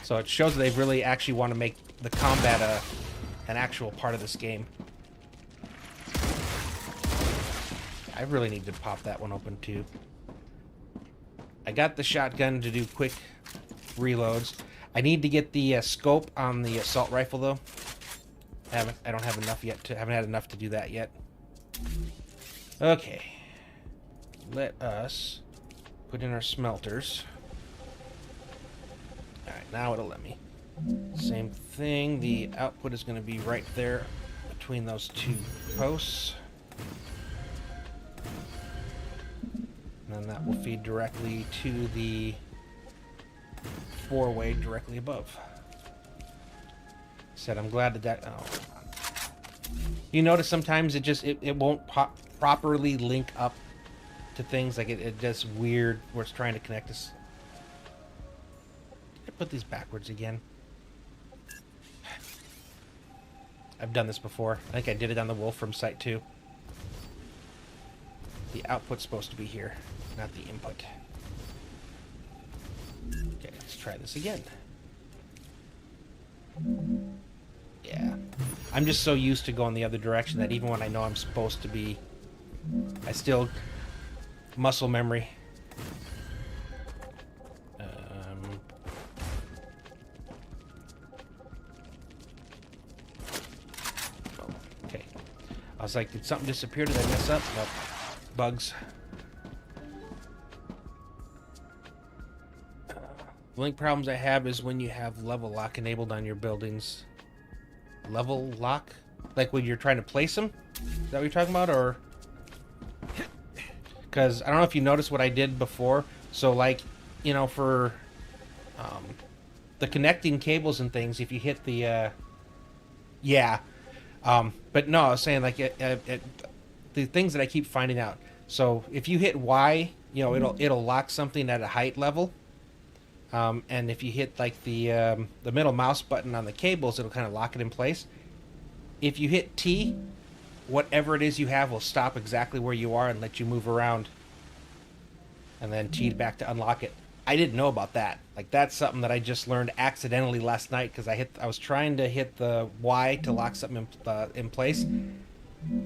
So it shows that they really actually want to make the combat an actual part of this game. I really need to pop that one open too. I got the shotgun to do quick reloads. I need to get the scope on the assault rifle though. I don't have enough yet. Haven't had enough to do that yet. Okay. Let us put in our smelters. Alright, now it'll let me. Same thing. The output is going to be right there between those two posts. And then that will feed directly to the four-way directly above. Said I'm glad that oh. You notice sometimes it won't properly link up to things, like it does weird where it's trying to connect us. Did I put these backwards again? I've done this before. I think I did it on the Wolfram site too. The output's supposed to be here, not the input. Okay, let's try this again. Yeah. I'm just so used to going the other direction that even when I know I'm supposed to be, I still muscle memory. Okay. I was like, did something disappear? Did I mess up? Nope. Bugs. The only problems I have is when you have level lock enabled on your buildings. Level lock? Like when you're trying to place them? Is that what you're talking about? Or... Because I don't know if you noticed what I did before. So like, for the connecting cables and things, if you hit the... yeah. But no, I was saying like the things that I keep finding out. So if you hit Y you know, it'll lock something at a height level. And if you hit like the middle mouse button on the cables, it'll kind of lock it in place. If you hit T, whatever it is you have will stop exactly where you are and let you move around. And then T back to unlock it. I didn't know about that. Like, that's something that I just learned accidentally last night because I was trying to hit the Y to lock something in place,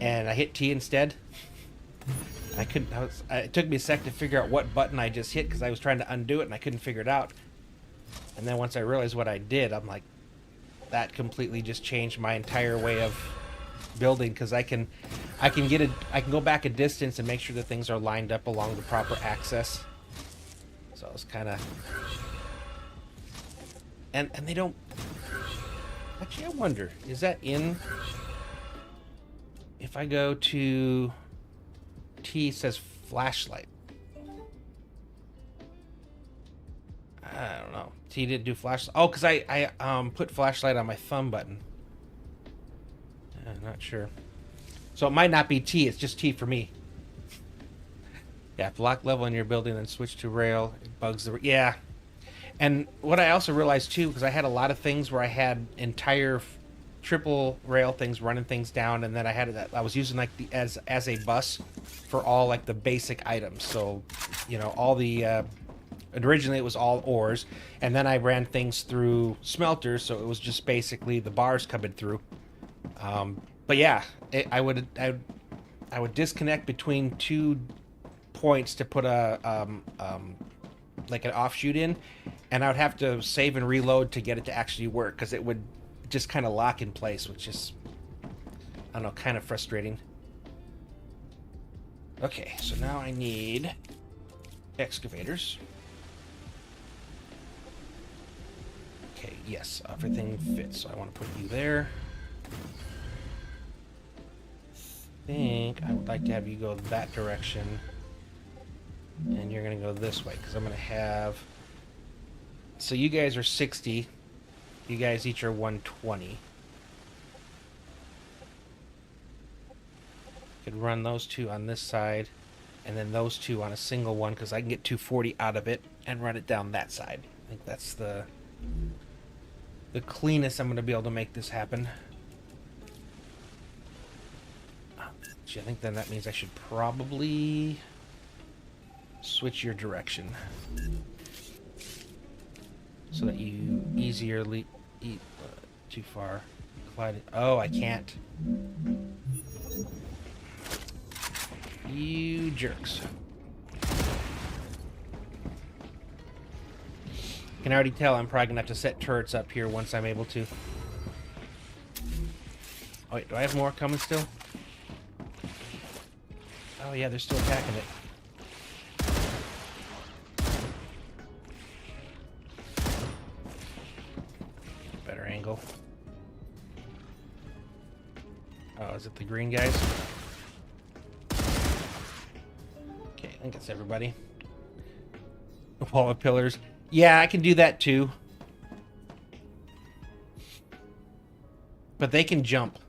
and I hit T instead. I couldn't. It took me a sec to figure out what button I just hit because I was trying to undo it and I couldn't figure it out. And then once I realized what I did, I'm like, that completely just changed my entire way of building because I can go back a distance and make sure that things are lined up along the proper axis. So it's kind of, and they don't. Actually, I wonder, is that in? If I go to T, it says flashlight. I don't know. T didn't do flashlight. Oh, because I put flashlight on my thumb button. I'm not sure. So it might not be T. It's just T for me. Yeah, block level in your building, then switch to rail. It bugs the... Yeah. And what I also realized, too, because I had a lot of things where I had entire triple rail things running things down, and then I was using like as a bus for all like the basic items. So, you know, all the... originally it was all ores, and then I ran things through smelters, so it was just basically the bars coming through. But yeah, I would disconnect between 2 points to put a like an offshoot in, and I would have to save and reload to get it to actually work because it would just kind of lock in place, which is, I don't know, kind of frustrating. Okay, so now I need excavators. Okay, yes, everything fits, so I want to put you there. I think I would like to have you go that direction, and you're going to go this way, because I'm going to have... So you guys are 60. You guys each are 120. Could run those 2 on this side, and then those 2 on a single one, because I can get 240 out of it and run it down that side. I think that's the cleanest I'm going to be able to make this happen. I think then that means I should probably switch your direction so that you easier too far. Oh, I can't. You jerks. I can already tell I'm probably gonna have to set turrets up here once I'm able to. Oh wait, do I have more coming still? Oh yeah, they're still attacking it. Better angle. Oh, is it the green guys? Okay, I think it's everybody. A wall of pillars. Yeah, I can do that too. But they can jump.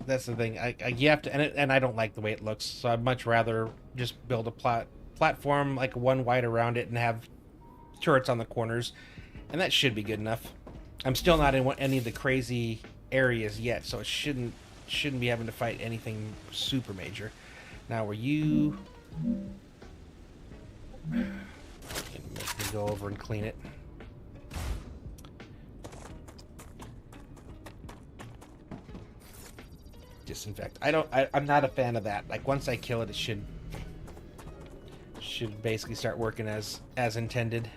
That's the thing. You have to, and I don't like the way it looks, so I'd much rather just build a platform like one wide around it and have turrets on the corners, and that should be good enough. I'm still not in any of the crazy areas yet, so it shouldn't be having to fight anything super major. Now, were you... Make me go over and clean it. Disinfect. I'm not a fan of that. Like, once I kill it, it should basically start working as intended.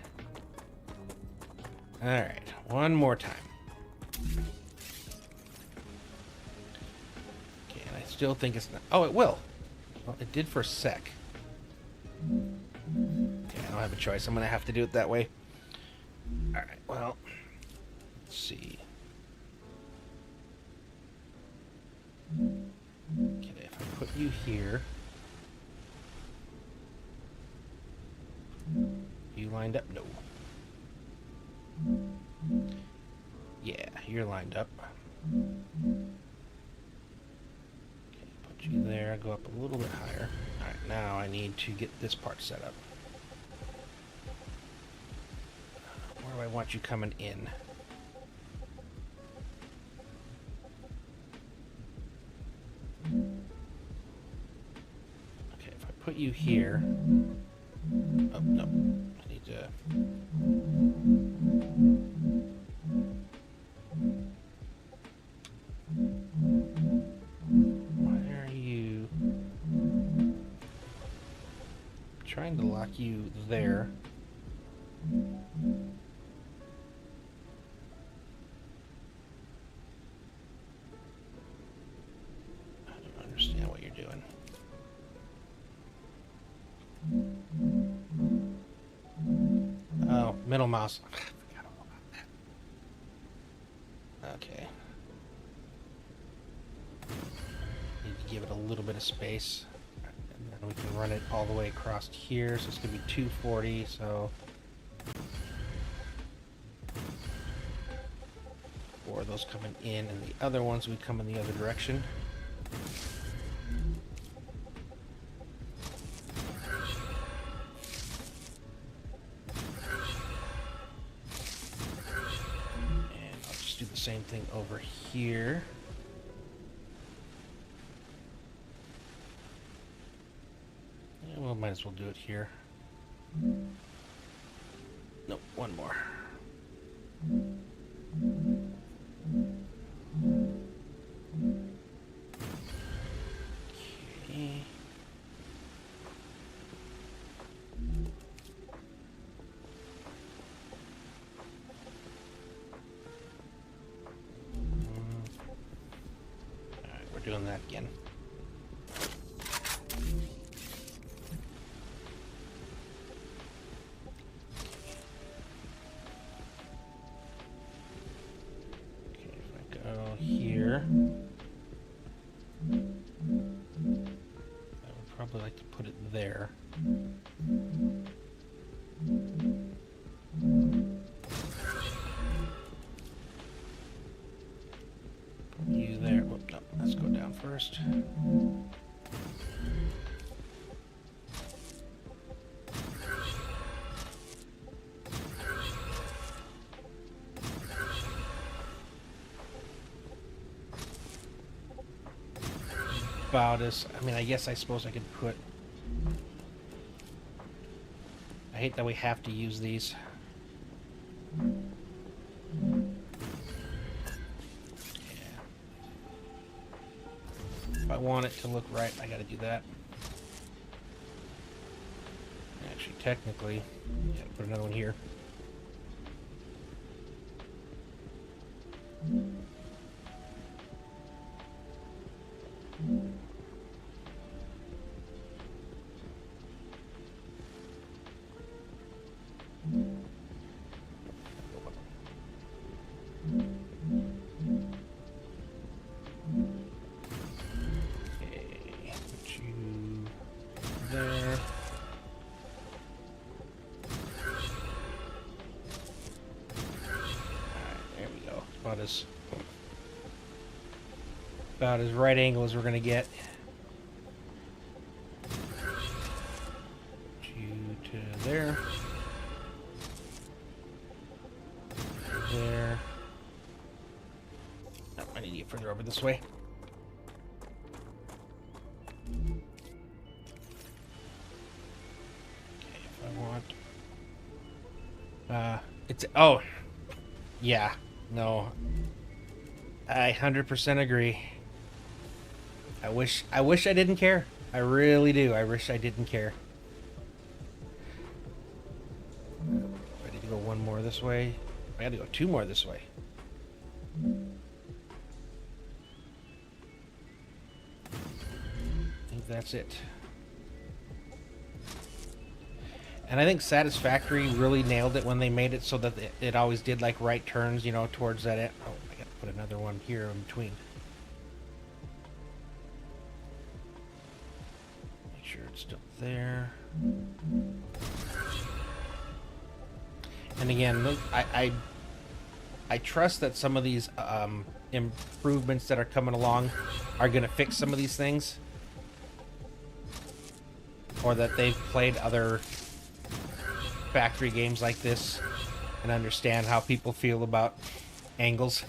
All right, one more time. Okay, and I still think it's not. Oh, it will. Well, it did for a sec. Okay, I don't have a choice. I'm gonna have to do it that way. All right. Well, let's see. Okay, if I put you here, you lined up? No. Yeah, you're lined up. Okay, put you there. Go up a little bit higher. All right, now I need to get this part set up. want you coming in. Okay, if I put you here... Oh, no. I need to... Why are you... trying to lock you there. I don't understand what you're doing. Oh, middle mouse. I forgot all about that. Okay. Need to give it a little bit of space. And then we can run it all the way across here. So it's going to be 240, so... 4 of those coming in, and the other ones would come in the other direction. And I'll just do the same thing over here. Yeah, well, might as well do it here. Nope, one more. Okay. Alright, we're doing that again. Here. I would probably like to put it there. Put you there. Whoop, no, let's go down first. About as, I mean, I suppose I could put... I hate that we have to use these. Yeah. If I want it to look right, I gotta do that. Actually, technically, gotta put another one here. About as right angle as we're gonna get. You to there. There. Oh, I need to get further over this way. Okay, if I want. It's oh, yeah, no. I 100% agree. I wish I didn't care. I really do. I wish I didn't care. I need to go one more this way. I gotta go 2 more this way. I think that's it. And I think Satisfactory really nailed it when they made it so that it always did like right turns, you know, towards that. Oh, I gotta put another one here in between. Make sure it's still there. And again, I trust that some of these improvements that are coming along are going to fix some of these things, or that they've played other factory games like this and understand how people feel about angles.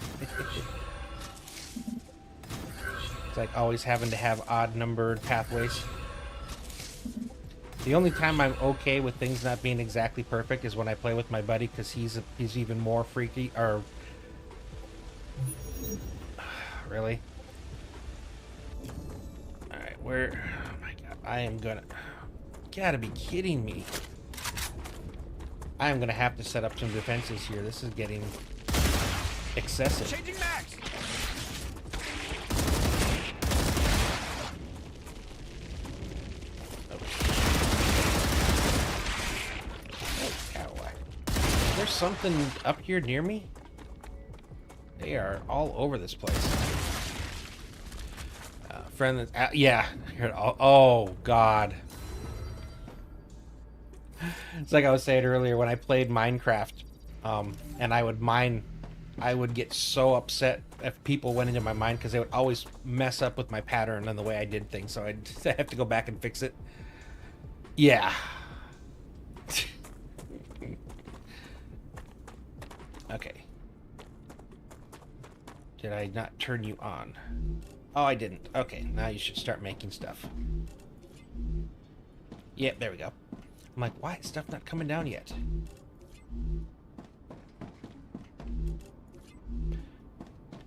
It's like always having to have odd numbered pathways. The only time I'm okay with things not being exactly perfect is when I play with my buddy, because he's even more freaky. Or really? All right, where? Oh my god, I am gonna. Gotta be kidding me! I am gonna have to set up some defenses here. This is getting excessive. Changing max. There's something up here near me? They are all over this place. Friend, yeah. Oh, God. It's like I was saying earlier, when I played Minecraft, and I would mine, I would get so upset if people went into my mine, because they would always mess up with my pattern and the way I did things, so I'd have to go back and fix it. Yeah. Okay. Did I not turn you on? Oh, I didn't. Okay, now you should start making stuff. Yep, there we go. I'm like, why is stuff not coming down yet?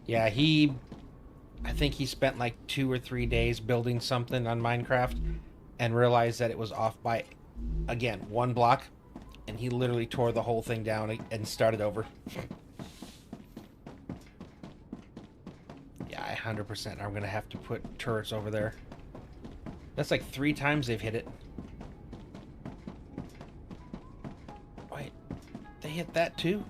Yeah, I think he spent like 2 or 3 days building something on Minecraft and realized that it was off by, again, 1 block. And he literally tore the whole thing down and started over. Yeah, 100%. I'm going to have to put turrets over there. That's like 3 times they've hit it. Wait, they hit that too?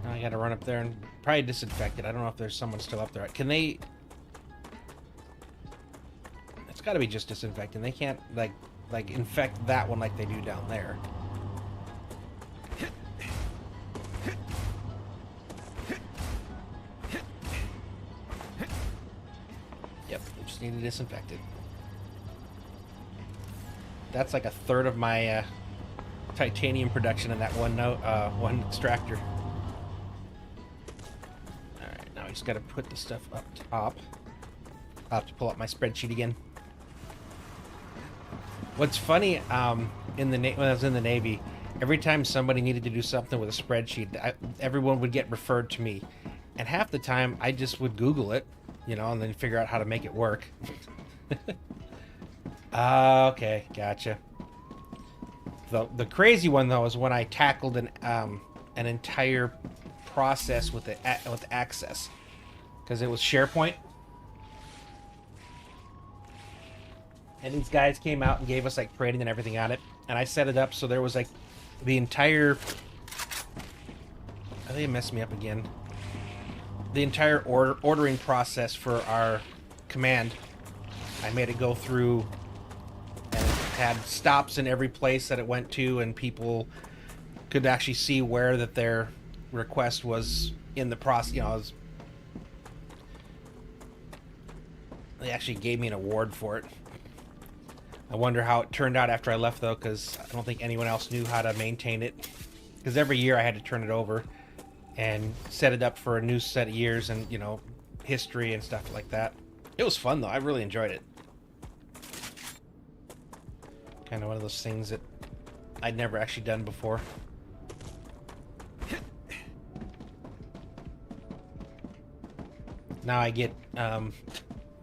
Now I got to run up there and probably disinfect it. I don't know if there's someone still up there. Can they... Got to be just disinfecting. They can't like infect that one like they do down there. Yep, we just need to disinfect it. That's like 1/3 of my titanium production in that one extractor. All right, now we just got to put the stuff up top. I'll have to pull up my spreadsheet again. What's funny, when I was in the Navy, every time somebody needed to do something with a spreadsheet, everyone would get referred to me. And half the time, I just would Google it, you know, and then figure out how to make it work. Okay, gotcha. The crazy one, though, is when I tackled an entire process with Access. Because it was SharePoint. And these guys came out and gave us like training and everything on it. And I set it up so there was like the entire... Oh, they messed me up again. The entire ordering process for our command. I made it go through, and it had stops in every place that it went to, and people could actually see where that their request was in the process. You know, they actually gave me an award for it. I wonder how it turned out after I left, though, because I don't think anyone else knew how to maintain it. Because every year I had to turn it over and set it up for a new set of years and, you know, history and stuff like that. It was fun, though. I really enjoyed it. Kind of one of those things that I'd never actually done before. Now I get,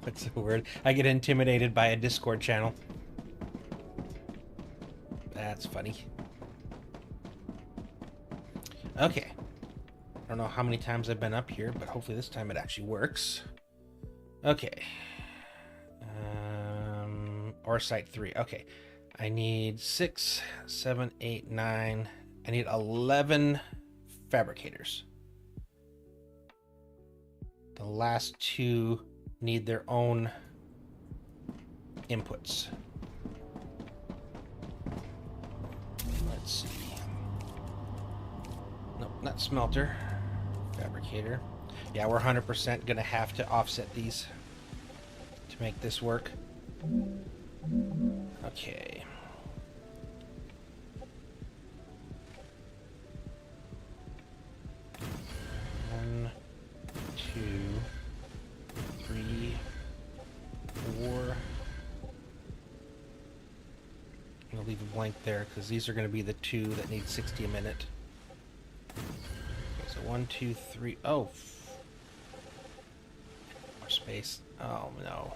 what's the word? I get intimidated by a Discord channel. That's funny. Okay. I don't know how many times I've been up here, but hopefully this time it actually works. Okay. Or site 3. Okay. I need 6, 7, 8, 9. I need 11 fabricators. The last 2 need their own inputs. Let's see. Nope, not smelter. Fabricator. Yeah, we're 100% gonna have to offset these to make this work. Okay. I'm going to leave a blank there because these are going to be the two that need 60 a minute. Okay, so 1, 2, 3. Oh. More space. Oh, no.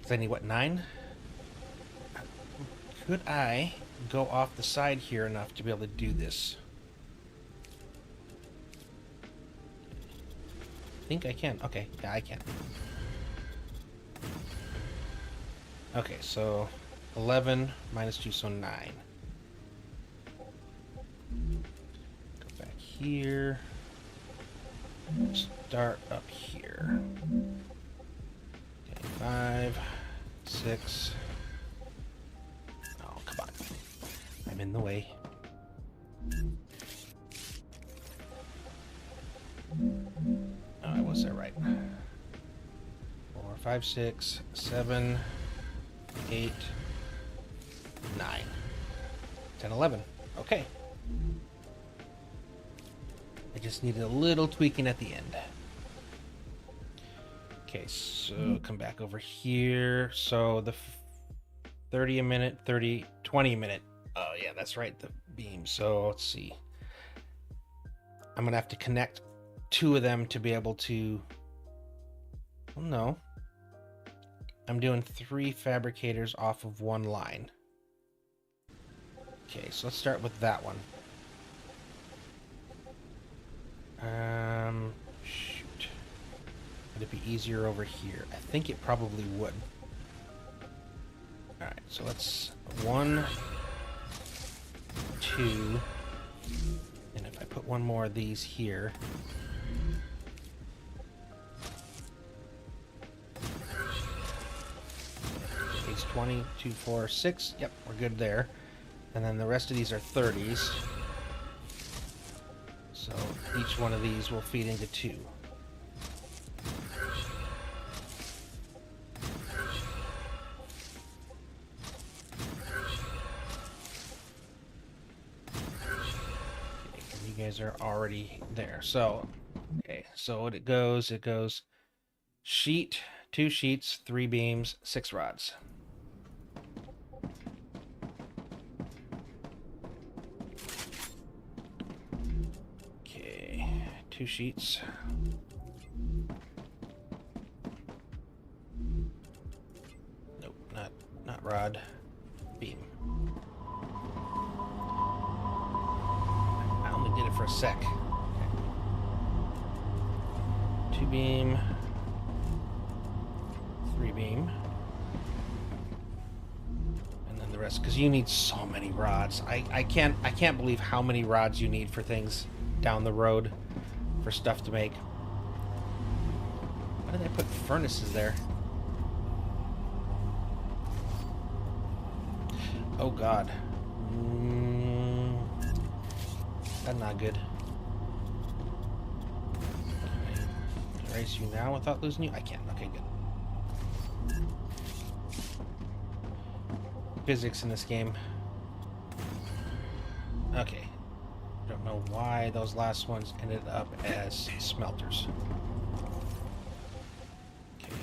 So I need, what, 9? Could I go off the side here enough to be able to do this? I think I can. Okay, yeah, I can. Okay, so 11 minus 2, so 9. Go back here. Start up here. Okay, 5, 6. Oh, come on. I'm in the way. Oh, I was there right. 4, 5, 6, 7, 8, 9, 10, 11. Okay. I just needed a little tweaking at the end. Okay, so come back over here. So the 30 a minute, 30, 20 a minute. Oh, yeah, that's right, the beam. So let's see. I'm going to have to connect 2 of them to be able to... Oh, no. I'm doing 3 fabricators off of 1 line. Okay, so let's start with that one. Shoot. Would it be easier over here? I think it probably would. Alright, so let's... 1, 2... And if I put 1 more of these here... These 20, 2, 4, 6. Yep, we're good there. And then the rest of these are 30s. So each one of these will feed into 2. You guys are already there. So, okay, so what it goes sheet, 2 sheets, 3 beams, 6 rods. Okay, 2 sheets. Nope, not rod, beam. I only did it for a sec. Okay. 2 beam, 3 beam, and then the rest, because you need so many rods. I can't believe how many rods you need for things down the road for stuff to make. Why did I put furnaces there? Oh god. That's not good. Can I erase you now without losing you? I can. Okay, good. Physics in this game. Okay. Don't know why those last ones ended up as smelters. Okay.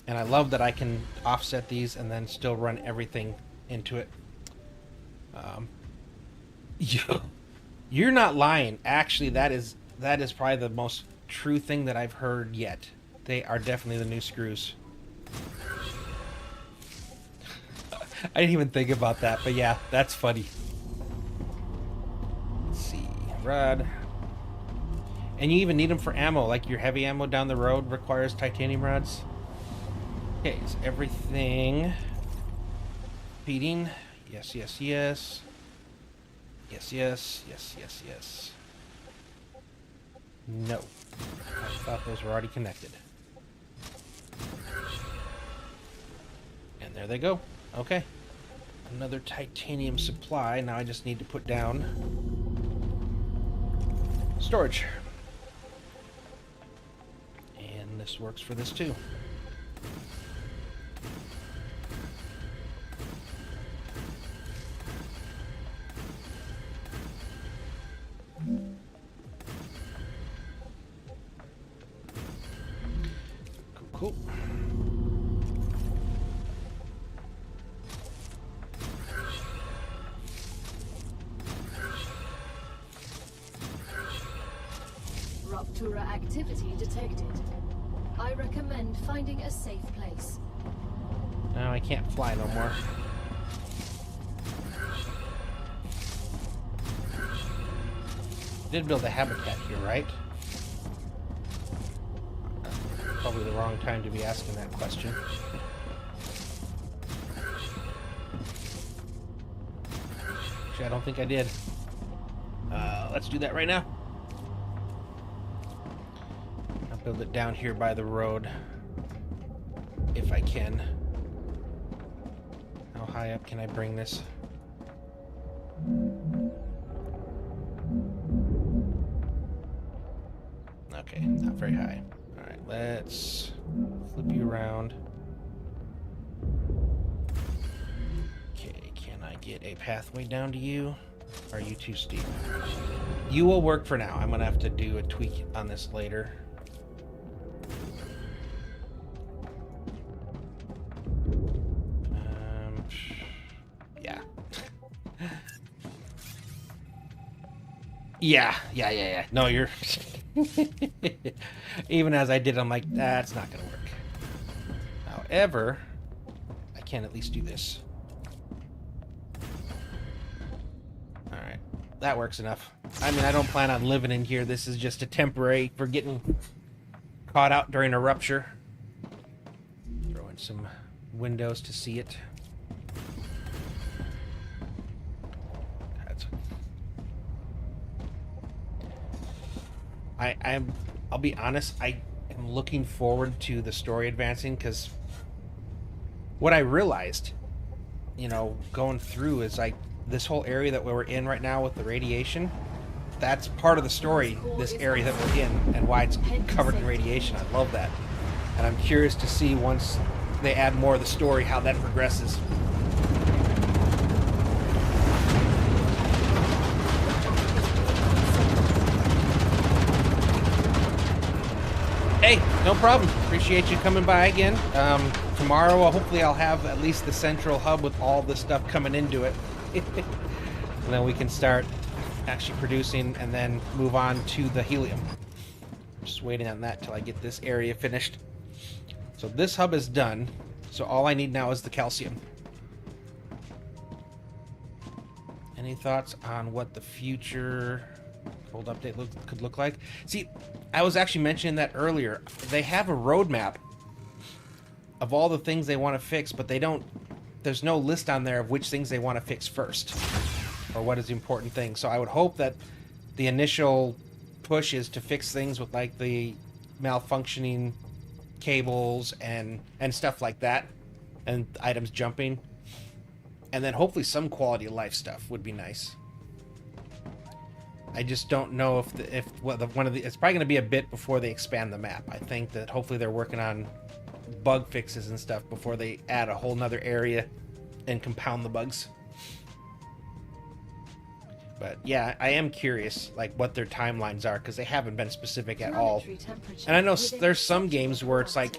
And I love that I can offset these and then still run everything into it. You're not lying. Actually, that is probably the most true thing that I've heard yet. They are definitely the new screws. I didn't even think about that, but yeah, that's funny. Let's see, rod. And you even need them for ammo, like your heavy ammo down the road requires titanium rods. Okay, is everything feeding? Yes, yes, yes. Yes, yes, yes, yes, yes. No. I thought those were already connected. And there they go. Okay. Another titanium supply. Now I just need to put down storage. And this works for this too. Cool, cool. finding a safe place. No, I can't fly no more. Did build a habitat here, right? Probably the wrong time to be asking that question. Actually, I don't think I did. Let's do that right now. I'll build it down here by the road, if I can. How high up can I bring this? Okay, not very high. Alright, let's flip you around. Okay, can I get a pathway down to you? Or are you too steep? You will work for now. I'm gonna have to do a tweak on this later. Yeah. Yeah. No, you're... Even as I did, I'm like, that's not gonna work. However, I can at least do this. Alright, that works enough. I mean, I don't plan on living in here. This is just a temporary for getting caught out during a rupture. Throw in some windows to see it. I'll be honest, I am looking forward to the story advancing, because what I realized, you know, going through is like this whole area that we're in right now with the radiation, that's part of the story, this area that we're in, and why it's covered in radiation. I love that. And I'm curious to see, once they add more of the story, how that progresses. Hey, no problem. Appreciate you coming by again. Tomorrow, hopefully I'll have at least the central hub with all the stuff coming into it. And then we can start actually producing and then move on to the helium. Just waiting on that till I get this area finished. So this hub is done. So all I need now is the calcium. Any thoughts on what the future cold update could look like? See, I was actually mentioning that earlier. They have a roadmap of all the things they want to fix, but they don't, there's no list on there of which things they want to fix first, or what is the important thing. So I would hope that the initial push is to fix things with like the malfunctioning cables and stuff like that, and items jumping, and then hopefully some quality of life stuff would be nice. I just don't know if it's probably going to be a bit before they expand the map. I think that hopefully they're working on bug fixes and stuff before they add a whole nother area and compound the bugs. But yeah, I am curious like what their timelines are, because they haven't been specific at all. And I know there's some games where it's like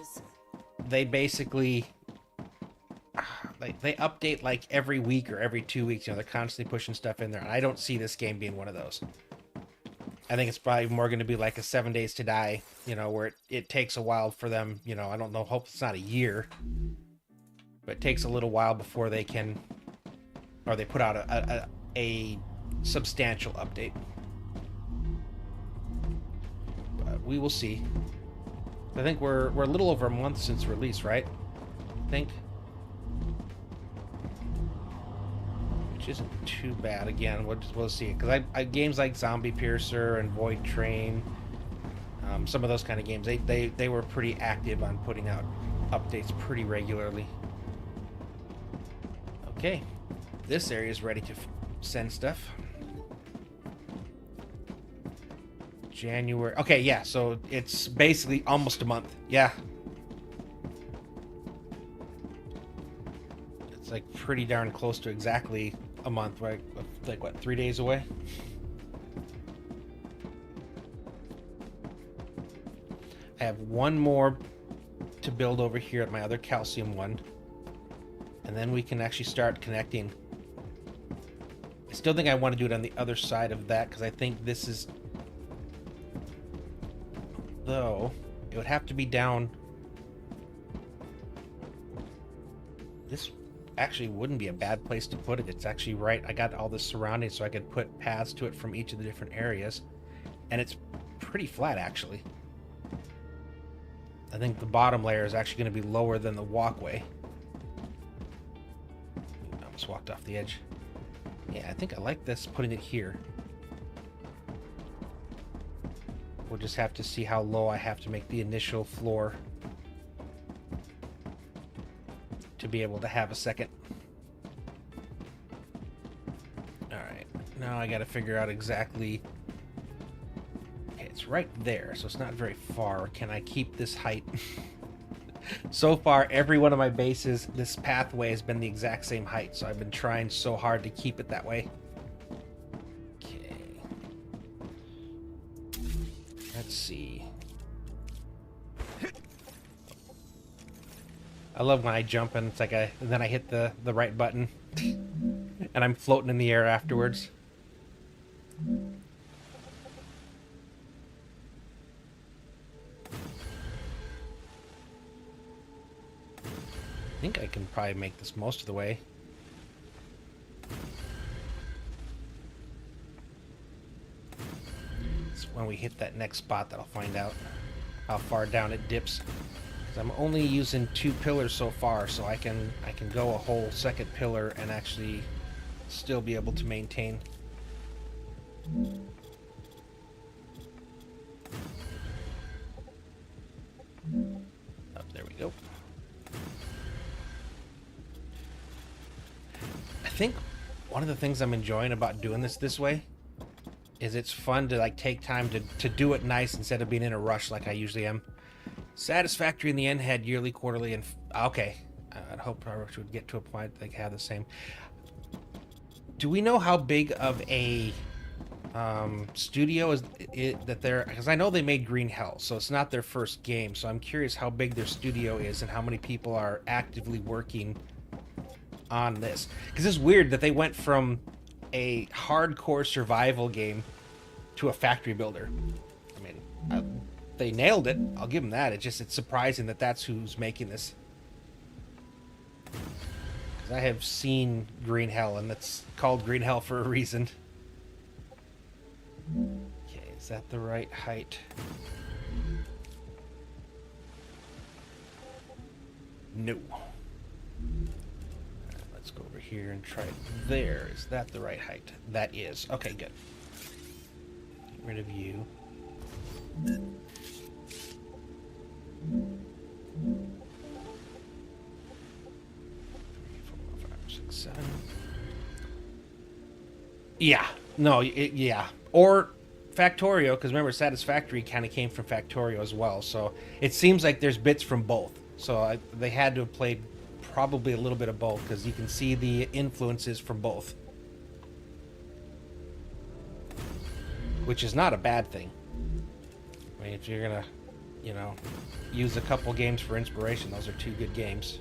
they basically like they update like every week or every 2 weeks. You know, they're constantly pushing stuff in there, and I don't see this game being one of those. I think it's probably more going to be like a 7 Days to Die, you know, where it takes a while for them, you know, I don't know, hope it's not a year, but it takes a little while before they can, or they put out a substantial update. But we will see. I think we're a little over a month since release, right? I think. Which isn't too bad. Again, we'll see. Because I games like Zombie Piercer and Void Train, some of those kind of games, they were pretty active on putting out updates pretty regularly. Okay, this area is ready to send stuff. January. Okay, yeah. So it's basically almost a month. Yeah. It's like pretty darn close to exactly a month, right? Like what, 3 days away? I have one more to build over here at my other calcium one, and then we can actually start connecting. I still think I want to do it on the other side of that, because I think this is, though it would have to be down This actually wouldn't be a bad place to put it. It's actually right. I got all this surrounding so I could put paths to it from each of the different areas. And it's pretty flat, actually. I think the bottom layer is actually going to be lower than the walkway. I almost walked off the edge. Yeah, I think I like this, putting it here. We'll just have to see how low I have to make the initial floor to be able to have a second. Alright, now I gotta figure out exactly... Okay, it's right there, so it's not very far. Can I keep this height? So far, every one of my bases, this pathway has been the exact same height, so I've been trying so hard to keep it that way. Okay. Let's see. I love when I jump and it's like and then I hit the right button and I'm floating in the air afterwards. I think I can probably make this most of the way. It's when we hit that next spot that I'll find out how far down it dips. I'm only using 2 pillars so far, so I can go a whole second pillar and actually still be able to maintain. Oh, there we go. I think one of the things I'm enjoying about doing this way is it's fun to like take time to do it nice instead of being in a rush like I usually am. Satisfactory in the end had yearly, quarterly, and okay. I'd hope I would get to a point they have the same. Do we know how big of a studio is it that they're? Because I know they made Green Hell, so it's not their first game. So I'm curious how big their studio is and how many people are actively working on this. Because it's weird that they went from a hardcore survival game to a factory builder. I mean. They nailed it. I'll give them that. It's surprising that that's who's making this. Because I have seen Green Hell, and it's called Green Hell for a reason. Okay, is that the right height? No. Right, let's go over here and try it there. Is that the right height? That is. Okay, good. Get rid of you. 3, 4, 5, 6, 7. Yeah. No, yeah. Or Factorio, because remember, Satisfactory kind of came from Factorio as well. So it seems like there's bits from both. So they had to have played probably a little bit of both, because you can see the influences from both. Which is not a bad thing. I mean, if you're going to, you know, use a couple games for inspiration, those are 2 good games.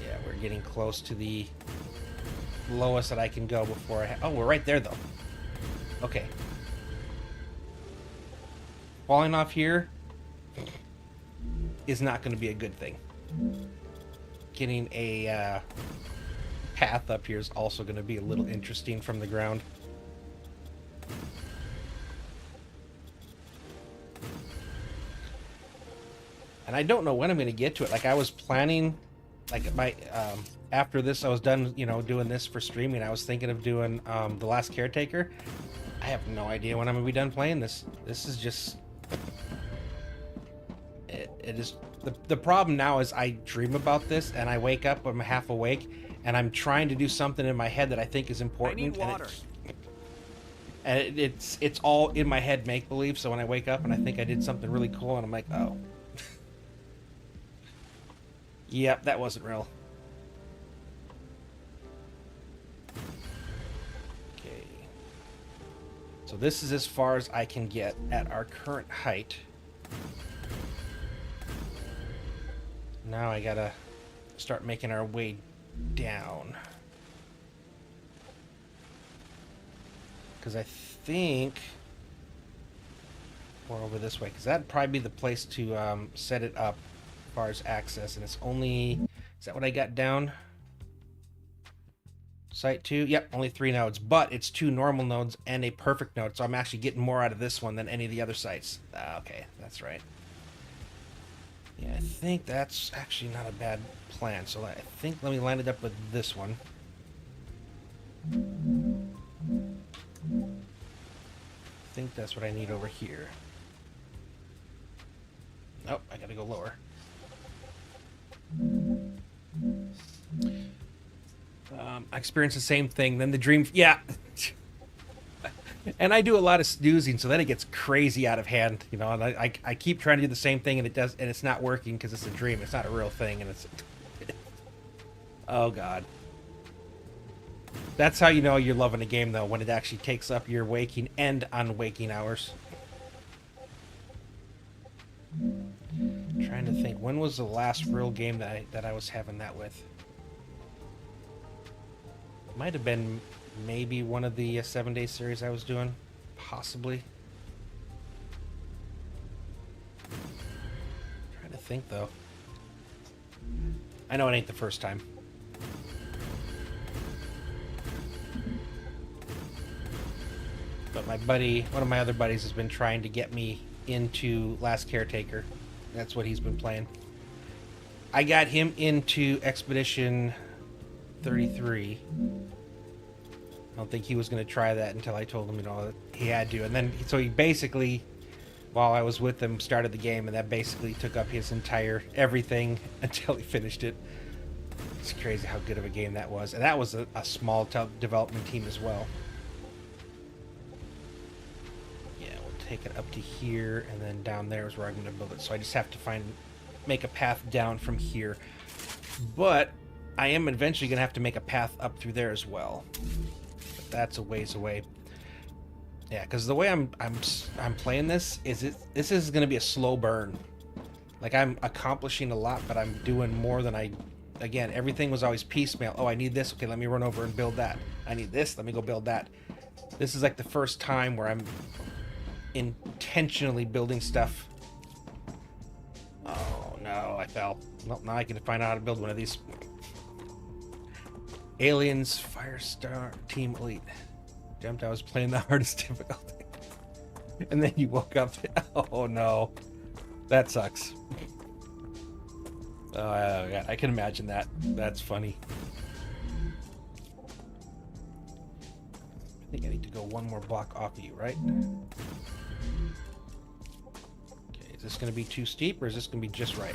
Yeah, we're getting close to the lowest that I can go before oh, we're right there, though. Okay. Falling off here is not going to be a good thing. Getting a path up here is also going to be a little interesting from the ground. And I don't know when I'm going to get to it. Like, I was planning, like, my after this I was done, you know, doing this for streaming, I was thinking of doing The Last Caretaker. I have no idea when I'm going to be done playing this. This is just... It is... The problem now is I dream about this, and I wake up, I'm half awake, and I'm trying to do something in my head that I think is important. I need water. And it's all in my head make-believe, so when I wake up and I think I did something really cool, and I'm like, oh. Yep, that wasn't real. Okay. So this is as far as I can get at our current height. Now I gotta start making our way down. Because I think we're over this way. Because that'd probably be the place to set it up far as access, and it's only, is that what I got down? Site 2, yep, only 3 nodes, but it's 2 normal nodes and a perfect node, so I'm actually getting more out of this one than any of the other sites. Okay, that's right. Yeah, I think that's actually not a bad plan, so I think let me line it up with this one. I think that's what I need over here. Oh, I gotta go lower. I experienced the same thing. Then the dream, yeah. And I do a lot of snoozing, so then it gets crazy out of hand, you know. And I keep trying to do the same thing, and it's not working because it's a dream. It's not a real thing, and it's. Oh God. That's how you know you're loving a game, though, when it actually takes up your waking and unwaking hours. I'm trying to think, when was the last real game that I was having that with? Might have been maybe one of the 7-day series I was doing, possibly. Trying to think, though. I know it ain't the first time. But my buddy, one of my other buddies, has been trying to get me into Last Caretaker. That's what he's been playing. I got him into Expedition 33. I don't think he was going to try that until I told him, you know, that he had to. And then, so he basically, while I was with him, started the game, and that basically took up his entire everything until he finished it. It's crazy how good of a game that was. And that was a small development team as well. Take it up to here, and then down there is where I'm going to build it. So I just have to make a path down from here. But I am eventually going to have to make a path up through there as well. But that's a ways away. Yeah, because the way I'm playing this is this is going to be a slow burn. Like, I'm accomplishing a lot, but I'm doing more than again, everything was always piecemeal. Oh, I need this. Okay, let me run over and build that. I need this. Let me go build that. This is like the first time where I'm intentionally building stuff. Oh no, I fell. Well, now I can find out how to build one of these. Aliens Firestar Team Elite. Dreamt I was playing the hardest difficulty. And then you woke up. Oh no. That sucks. Oh God, I can imagine that. That's funny. I think I need to go one more block off of you, right? Is this going to be too steep, or is this going to be just right?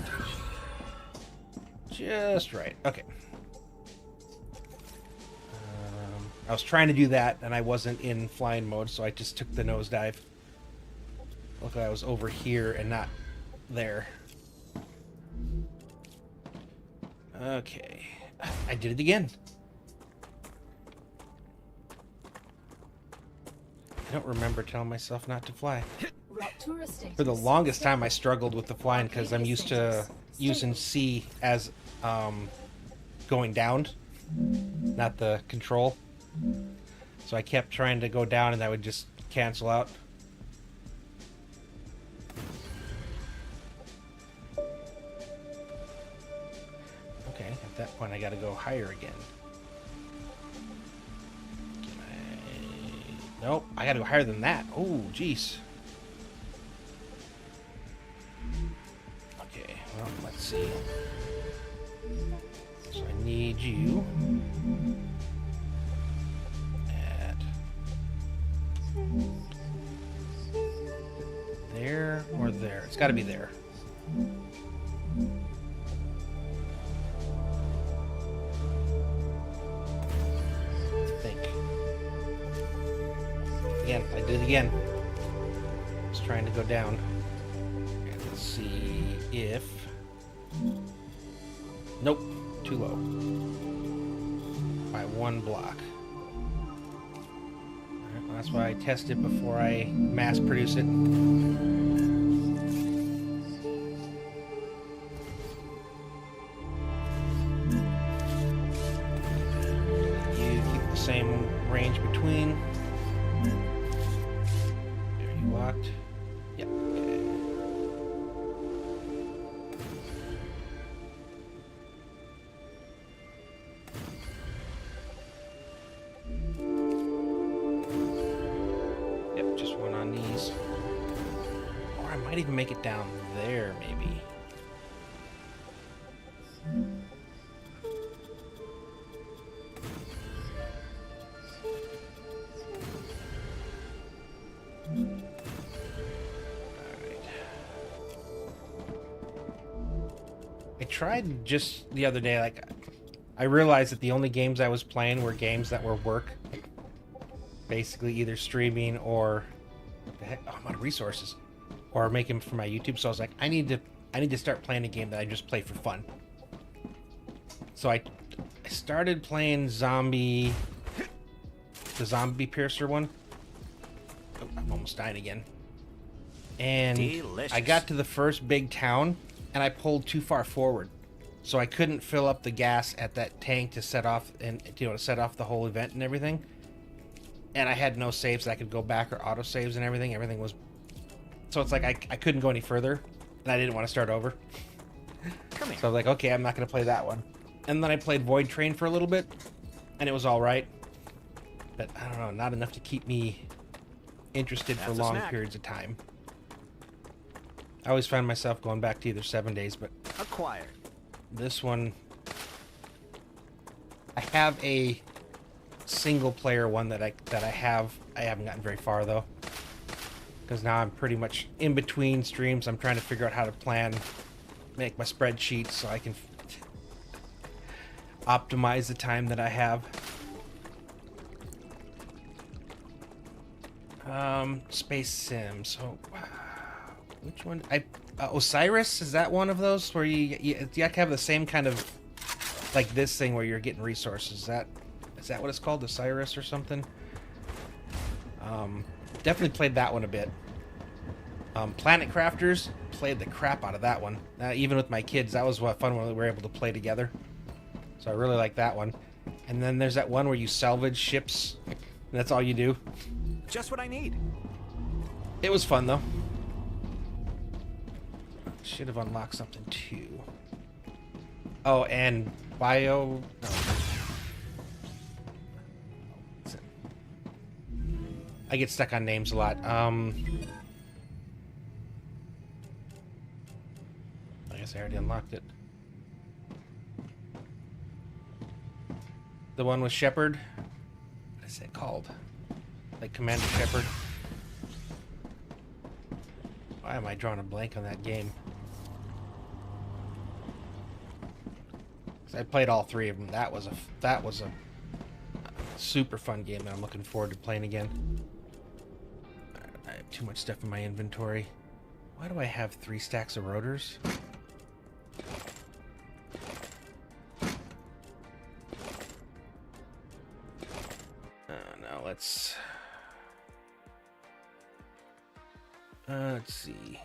Just right. Okay. I was trying to do that, and I wasn't in flying mode, so I just took the nosedive. Luckily, I was over here and not there. Okay. I did it again. I don't remember telling myself not to fly. For the longest time, I struggled with the flying because I'm used to using C as going down, not the control. So I kept trying to go down, and that would just cancel out. Okay, at that point, I got to go higher again. Nope, I got to go higher than that. Oh, jeez. Well, let's see. So I need you at there or there. It's got to be there. I think. Again, I did it again. Just trying to go down. And let's see if... Nope, too low. By one block. Alright, well, that's why I test it before I mass produce it. You keep the same range between. There, you locked. Yep. Okay. Might even make it down there, maybe. I tried just the other day, like, I realized that the only games I was playing were games that were work. Basically either streaming or, what the heck, oh, I'm out of resources. Or making for my YouTube, so I was like, I need to start playing a game that I just play for fun. So I started playing the Zombie Piercer one. Oh, I'm almost dying again. And Delicious. I got to the first big town, and I pulled too far forward, so I couldn't fill up the gas at that tank to set off to set off the whole event and everything. And I had no saves that I could go back or auto saves and everything. Everything was, so it's like I couldn't go any further, and I didn't want to start over. Come here. So I was like, okay, I'm not gonna play that one. And then I played Void Train for a little bit, and it was all right, but I don't know, not enough to keep me interested for That's a long snack. periods of time. I always find myself going back to either 7 days, but Acquired. this one, I have a single player one that I haven't gotten very far though, because now I'm pretty much in between streams. I'm trying to figure out how to plan, make my spreadsheets so I can optimize the time that I have. Space Sim. So which one? Osiris, is that one of those where you have to have the same kind of, like this thing where you're getting resources? Is that what it's called, Osiris or something? Definitely played that one a bit. Planet Crafters, played the crap out of that one. Even with my kids, that was what fun when we were able to play together. So I really like that one. And then there's that one where you salvage ships, and that's all you do. Just what I need. It was fun though. Should have unlocked something too. Oh, and bio. No. I get stuck on names a lot. I guess I already unlocked it. The one with Shepard. What is it called? Like Commander Shepard. Why am I drawing a blank on that game? 'Cause I played all three of them. That was a super fun game that I'm looking forward to playing again. I have too much stuff in my inventory. Why do I have 3 stacks of rotors? No, let's see.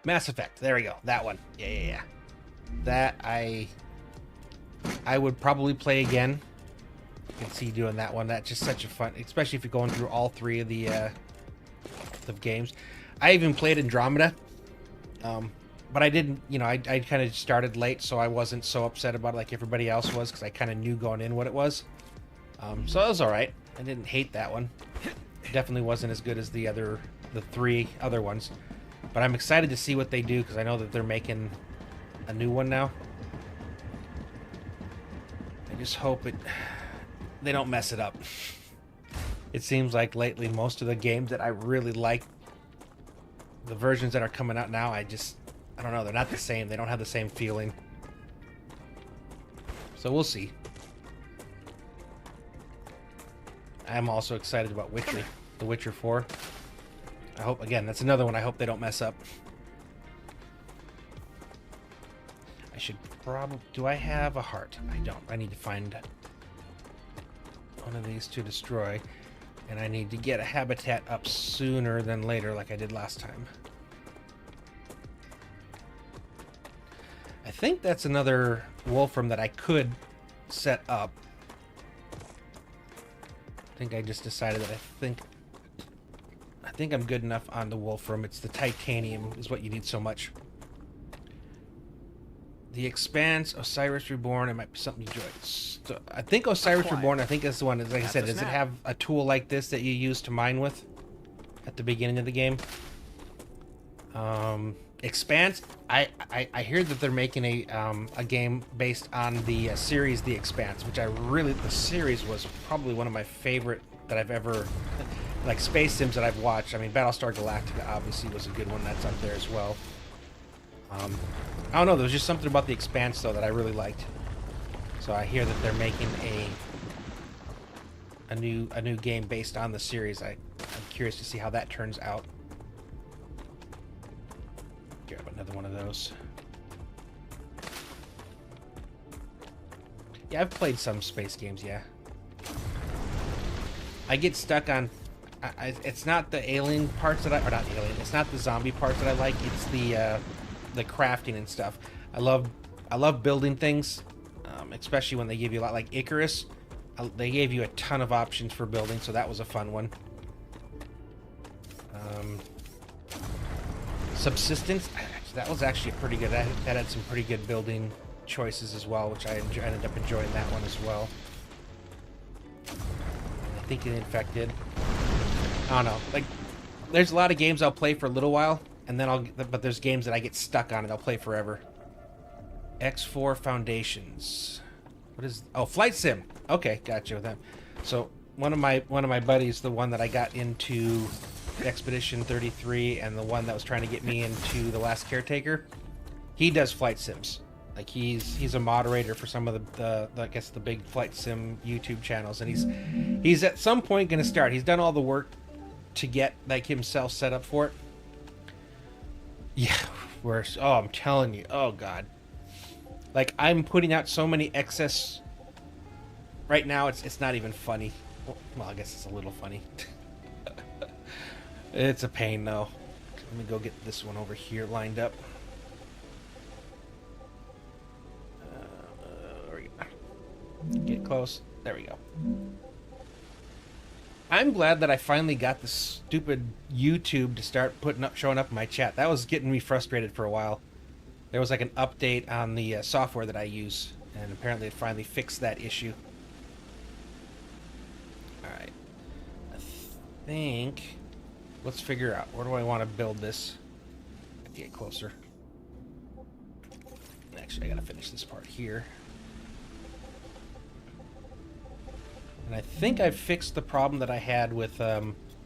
Mass Effect. There we go. That one. Yeah. That I would probably play again. I can see doing that one. That's just such a fun, especially if you're going through all 3 of the games. I even played Andromeda, but I didn't. I kind of started late, so I wasn't so upset about it like everybody else was, because I kind of knew going in what it was. So it was all right. I didn't hate that one. Definitely wasn't as good as the 3 other ones. But I'm excited to see what they do, because I know that they're making a new one now. I just hope they don't mess it up. It seems like lately most of the games that I really like, the versions that are coming out now, I don't know, they're not the same. They don't have the same feeling. So we'll see. I am also excited about The Witcher 4. I hope, again, that's another one I hope they don't mess up. I should probably... Do I have a heart? I don't. I need to find one of these to destroy. And I need to get a habitat up sooner than later, like I did last time. I think that's another Wolfram that I could set up. I think I just decided that I think I'm good enough on the Wolfram. It's the titanium is what you need so much. The Expanse, Osiris Reborn, it might be something you enjoy. So, I think Osiris Acquired. Reborn, I think that's the one. Like I That's said, a does it snap. have a tool like this that you use to mine with at the beginning of the game? Expanse, I hear that they're making a game based on the series The Expanse, which the series was probably one of my favorite that I've ever, like space sims that I've watched. I mean, Battlestar Galactica obviously was a good one that's up there as well. I don't know, there was just something about The Expanse though that I really liked. So I hear that they're making a new game based on the series. I'm curious to see how that turns out. Grab another one of those. Yeah, I've played some space games, yeah. I get stuck on... it's not the alien parts that or not alien, it's not the zombie parts that I like, it's the crafting and stuff. I love building things, especially when they give you a lot, like Icarus. They gave you a ton of options for building, so that was a fun one. Subsistence, that was actually pretty good. That had some pretty good building choices as well, which I ended up enjoying that one as well. I think it infected. I don't know. Like, there's a lot of games I'll play for a little while, and then but there's games that I get stuck on and I'll play forever. X4 Foundations. What is? Oh, Flight Sim. Okay, gotcha with that. So one of my buddies, the one that I got into Expedition 33, and the one that was trying to get me into The Last Caretaker, he does flight sims. Like he's a moderator for some of the I guess the big flight sim YouTube channels, and he's at some point going to start. He's done all the work to get like himself set up for it. Yeah, worse. Oh, I'm telling you. Oh God. Like, I'm putting out so many excess right now. It's not even funny. Well, I guess it's a little funny. It's a pain though. Let me go get this one over here lined up. There we go. Get close. There we go. I'm glad that I finally got this stupid YouTube to start showing up in my chat. That was getting me frustrated for a while. There was like an update on the software that I use, and apparently it finally fixed that issue. Alright. I think... Let's figure out, where do I want to build this? Get closer. Actually, I gotta finish this part here. And I think I've fixed the problem that I had with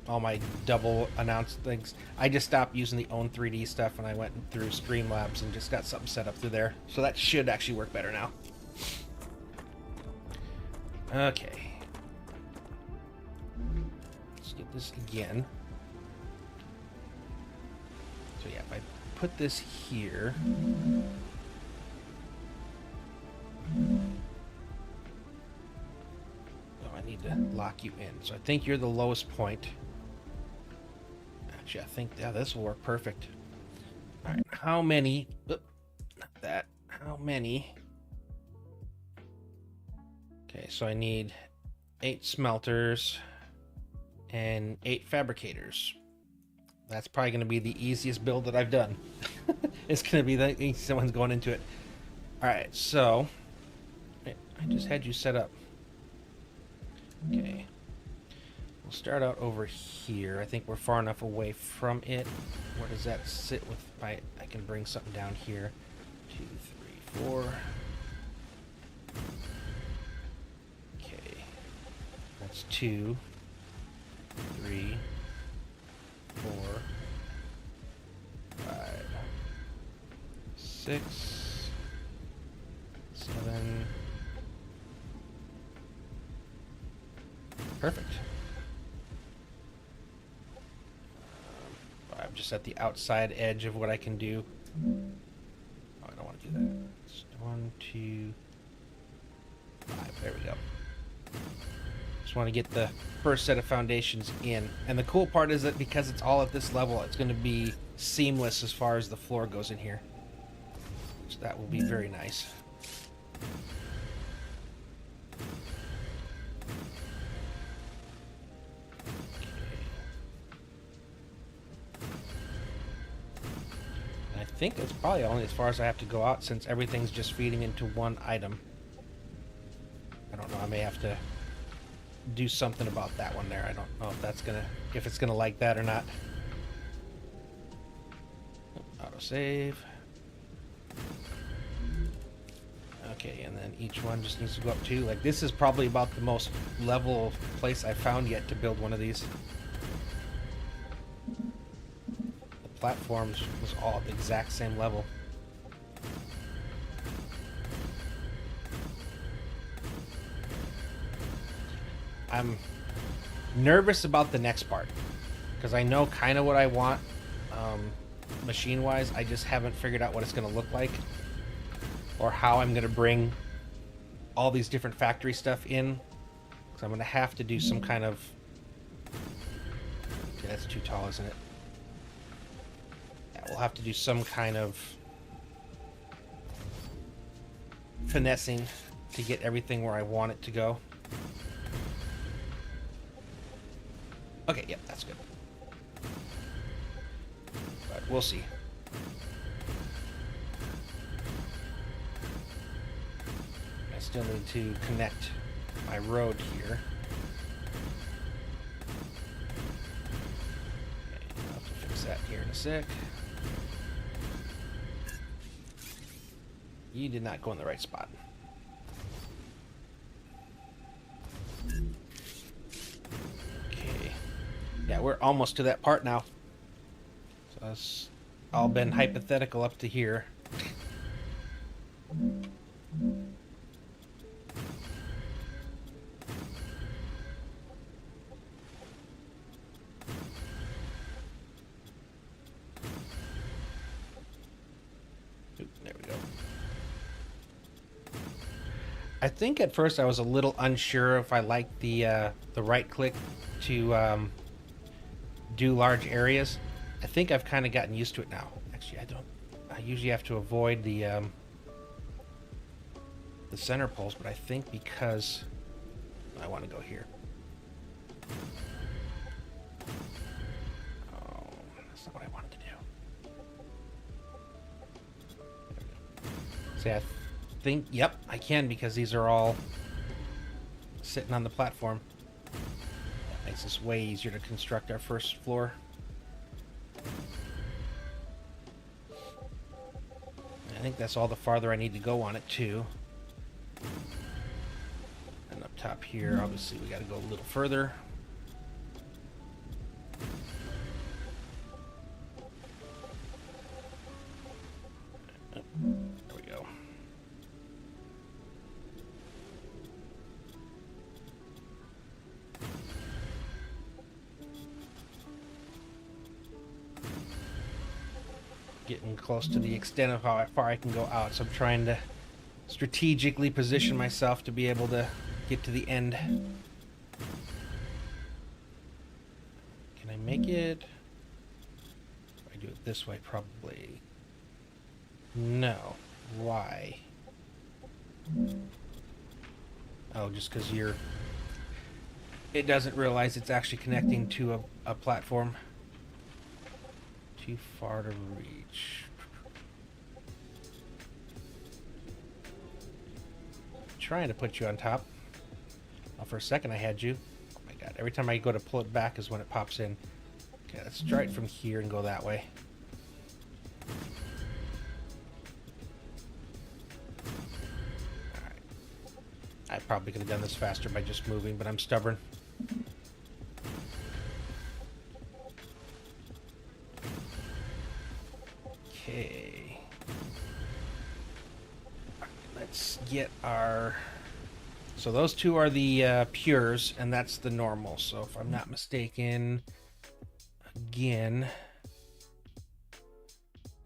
all my double announced things. I just stopped using the Own 3D stuff, and I went through Streamlabs and just got something set up through there. So that should actually work better now. Okay. Let's get this again. So yeah, if I put this here... I need to lock you in. So I think you're the lowest point. Actually, I think, yeah, this will work perfect. All right, how many? Not that. How many? Okay, so I need 8 smelters and 8 fabricators. That's probably going to be the easiest build that I've done. It's going to be the easiest one's going into it. All right, so I just had you set up. Okay, we'll start out over here. I think we're far enough away from it. Where does that sit with my... I can bring something down here. 2, 3, 4. Okay, that's 2, 3, 4, 5, 6, 7. Perfect. I'm just at the outside edge of what I can do. Oh, I don't want to do that. It's 1, 2, 5. There we go. Just want to get the first set of foundations in. And the cool part is that because it's all at this level, it's going to be seamless as far as the floor goes in here. So that will be very nice. I think it's probably only as far as I have to go out since everything's just feeding into one item. I don't know, I may have to do something about that one there. I don't know if it's gonna like that or not. Autosave. Okay, and then each one just needs to go up too. Like, this is probably about the most level place I found yet to build one of these. The platforms was all at the exact same level. I'm nervous about the next part because I know kind of what I want machine-wise. I just haven't figured out what it's going to look like or how I'm going to bring all these different factory stuff in. So I'm going to have to do some kind of... Okay, that's too tall, isn't it? Yeah, we'll have to do some kind of finessing to get everything where I want it to go. Okay, yep, that's good. But we'll see. I still need to connect my road here. Okay, I'll have to fix that here in a sec. You did not go in the right spot. Yeah, we're almost to that part now. So it's all been hypothetical up to here. Oop, there we go. I think at first I was a little unsure if I liked the right click to do large areas. I think I've kind of gotten used to it now. Actually, I don't. I usually have to avoid the center poles, but I think because I want to go here. Oh, that's not what I wanted to do. See, I think, yep, I can because these are all sitting on the platform. Makes this way easier to construct our first floor. I think that's all the farther I need to go on it too. And up top here, obviously we got to go a little further. There we go. Getting close to the extent of how far I can go out, so I'm trying to strategically position myself to be able to get to the end. Can I make it? If I do it this way, probably. No. Why? Oh, just because it doesn't realize it's actually connecting to a platform. Too far to reach. Trying to put you on top. Well, for a second I had you. Oh my god, every time I go to pull it back is when it pops in. Okay, let's try it from here and go that way. Alright. I probably could have done this faster by just moving, but I'm stubborn. Okay. Let's get our... So those two are the pures, and that's the normal. So if I'm not mistaken, again...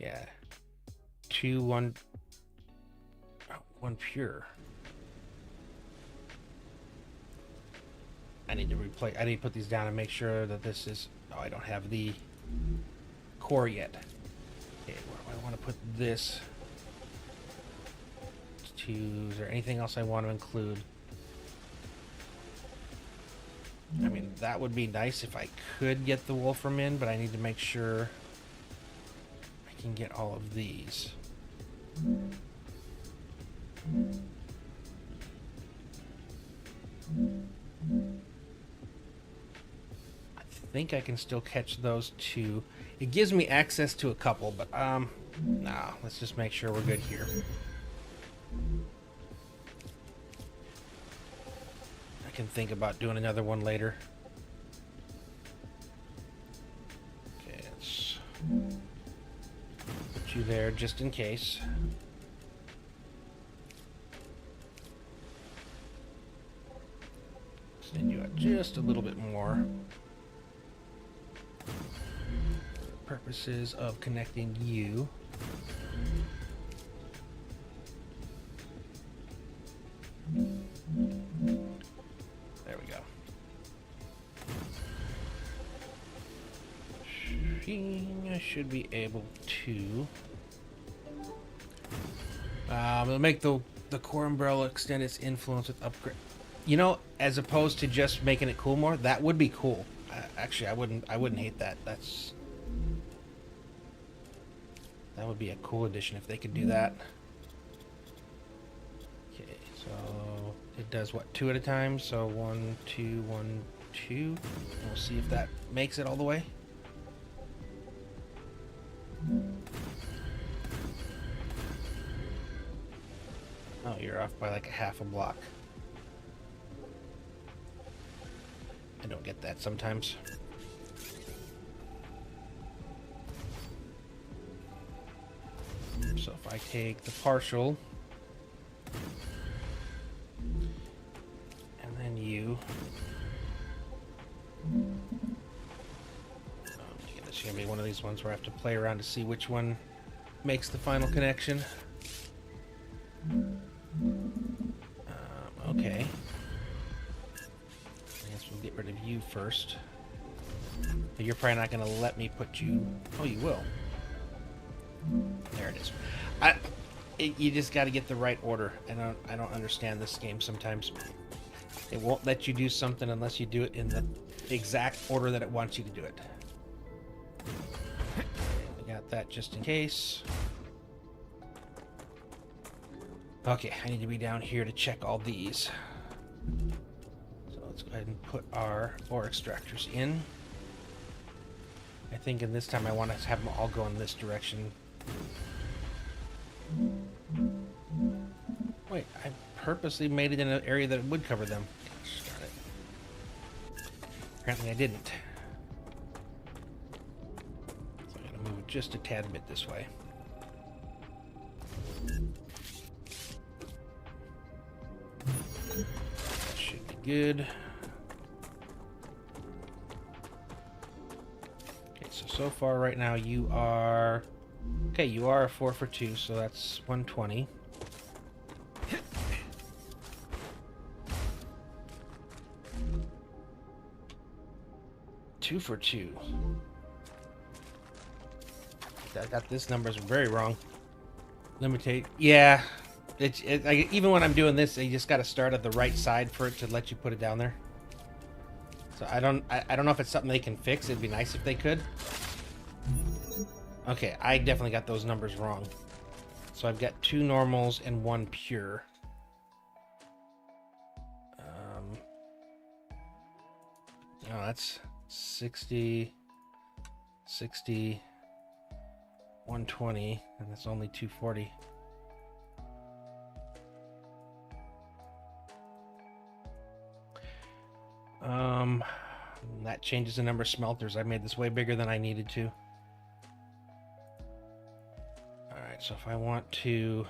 Yeah. 2, 1... Oh, 1 pure. I need to replace... I need to put these down and make sure that this is... Oh, I don't have the core yet. Okay, where do I want to put this? Is there anything else I want to include? I mean, that would be nice if I could get the Wolfram in, but I need to make sure I can get all of these. I think I can still catch those two. It gives me access to a couple, but nah, let's just make sure we're good here. I can think about doing another one later. Okay, let's put you there just in case. Send you out just a little bit more. Purposes of connecting you. There we go. I should be able to it'll make the core umbrella extend its influence with upgrade. You know, as opposed to just making it cool more, that would be cool. Actually, I wouldn't hate that. That would be a cool addition if they could do that. Okay, so it does what, 2 at a time? So 1, 2, 1, 2. We'll see if that makes it all the way. Oh, you're off by like a half a block. I don't get that sometimes. So if I take the partial, and then you, this is gonna be one of these ones where I have to play around to see which one makes the final connection. Okay. I guess we'll get rid of you first. But you're probably not gonna let me put you. Oh, you will. There it is. You just got to get the right order. I don't understand this game sometimes. It won't let you do something unless you do it in the exact order that it wants you to do it. I got that just in case. Okay, I need to be down here to check all these. So let's go ahead and put our ore extractors in. I think in this time I want to have them all go in this direction. Wait, I purposely made it in an area that would cover them. Gosh, darn it. Apparently I didn't. So I'm going to move it just a tad bit this way. That should be good. Okay, so far right now you are... Okay, you are a 4 for 2, so that's 120. Two for 2. I got this numbers very wrong. Limitate. Yeah, even when I'm doing this, you just got to start at the right side for it to let you put it down there. So I don't know if it's something they can fix. It'd be nice if they could. Okay, I definitely got those numbers wrong. So I've got 2 normals and 1 pure. Oh, that's 60, 60, 120, and that's only 240. That changes the number of smelters. I made this way bigger than I needed to. Alright, so if I want to...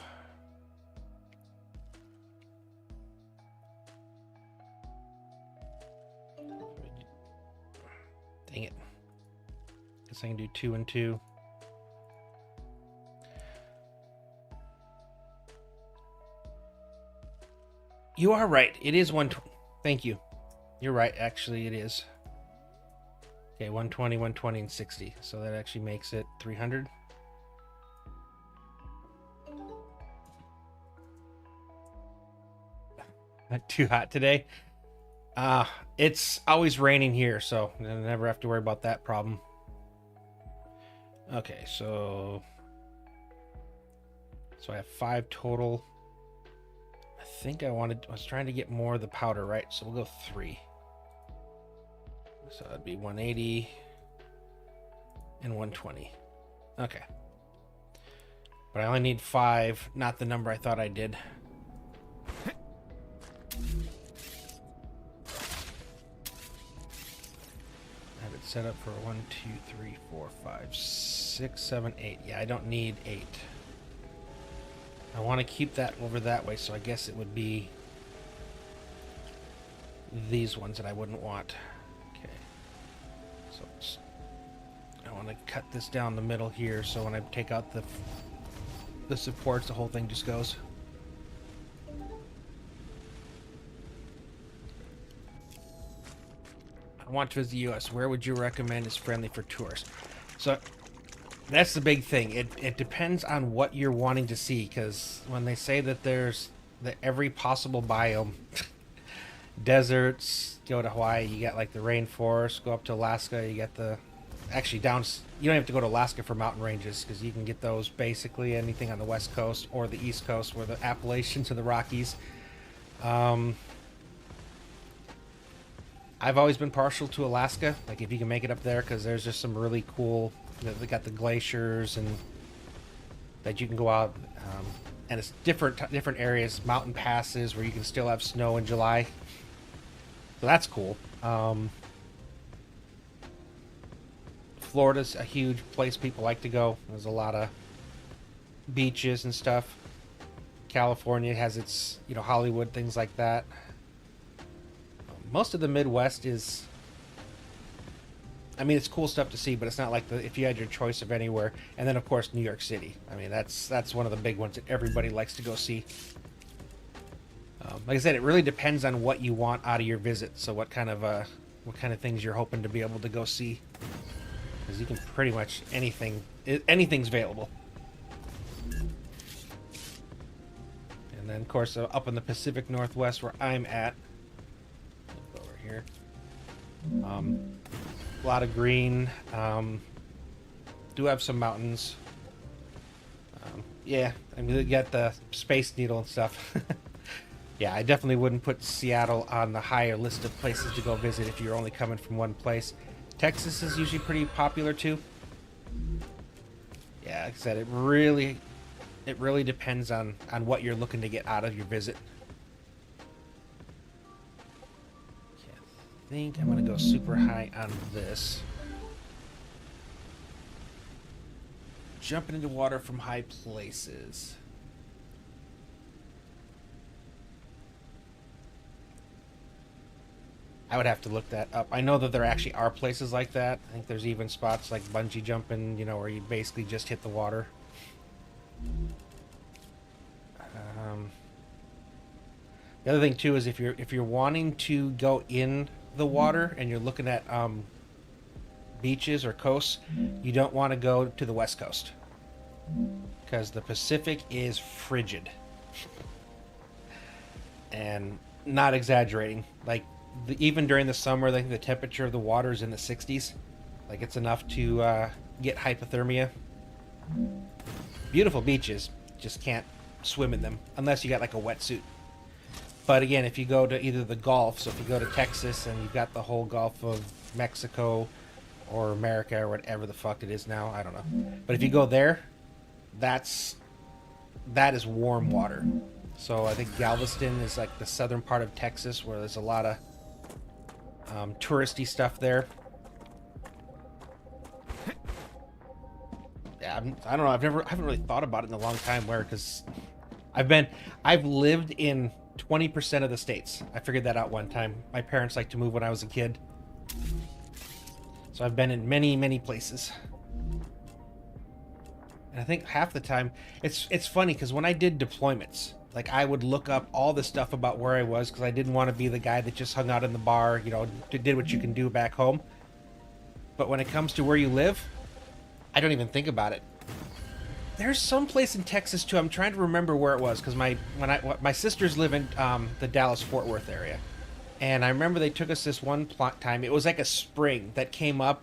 Dang it. Guess I can do 2 and 2. You are right. It is 120. Thank you. You're right. Actually, it is. Okay, 120, 120, and 60. So that actually makes it 300. Not too hot today. It's always raining here, so I never have to worry about that problem. Okay, so So I have 5 total. I think I was trying to get more of the powder, right? So we'll go 3. So that'd be 180 and 120. Okay. But I only need 5, not the number I thought I did. I have it set up for 1, 2, 3, 4, 5, 6, 7, 8. Yeah, I don't need 8. I want to keep that over that way, so I guess it would be these ones that I wouldn't want. Okay. So I want to cut this down the middle here, so when I take out the supports, the whole thing just goes. I want to visit the U.S. Where would you recommend is friendly for tourists? So that's the big thing. It depends on what you're wanting to see, because when they say that there's every possible biome, deserts, go to Hawaii, you got like the rainforest, go up to Alaska, you get the, actually down, you don't have to go to Alaska for mountain ranges, because you can get those basically anything on the west coast or the east coast, where the Appalachians or the Rockies. I've always been partial to Alaska, like if you can make it up there, because there's just some really cool, they got the glaciers and that you can go out, and it's different areas, mountain passes where you can still have snow in July. So that's cool. Florida's a huge place people like to go. There's a lot of beaches and stuff. California has its, Hollywood, things like that. Most of the Midwest is, I mean, it's cool stuff to see, but it's not like if you had your choice of anywhere. And then, of course, New York City. I mean, that's one of the big ones that everybody likes to go see. Like I said, it really depends on what you want out of your visit. So what kind of things you're hoping to be able to go see. Because you can pretty much anything's available. And then, of course, up in the Pacific Northwest where I'm at, over here, a lot of green. Do have some mountains. Yeah, I mean, you got the Space Needle and stuff. Yeah, I definitely wouldn't put Seattle on the higher list of places to go visit if you're only coming from one place. Texas is usually pretty popular too. Yeah, like I said, it really depends on what you're looking to get out of your visit. Okay, I think I'm gonna go super high on this. Jumping into water from high places. I would have to look that up. I know that there actually are places like that. I think there's even spots like bungee jumping, where you basically just hit the water. The other thing too is if you're wanting to go in the water and you're looking at beaches or coasts, you don't want to go to the West Coast, because the Pacific is frigid, and not exaggerating. Like even during the summer, I think the temperature of the water is in the 60s. Like it's enough to get hypothermia. Beautiful beaches, just can't swim in them unless you got like a wetsuit. But again, if you go to either the Gulf, so if you go to Texas and you've got the whole Gulf of Mexico or America or whatever the fuck it is now, I don't know. But if you go there, that is warm water. So I think Galveston is like the southern part of Texas, where there's a lot of touristy stuff there. Yeah, I don't know. I haven't really thought about it in a long time. Because I've lived in 20% of the states. I figured that out one time. My parents liked to move when I was a kid, so I've been in many, many places. And I think half the time, it's funny because when I did deployments, like I would look up all the stuff about where I was, because I didn't want to be the guy that just hung out in the bar, did what you can do back home. But when it comes to where you live, I don't even think about it. There's some place in Texas too. I'm trying to remember where it was, because my sisters live in the Dallas-Fort Worth area, and I remember they took us this one time. It was like a spring that came up,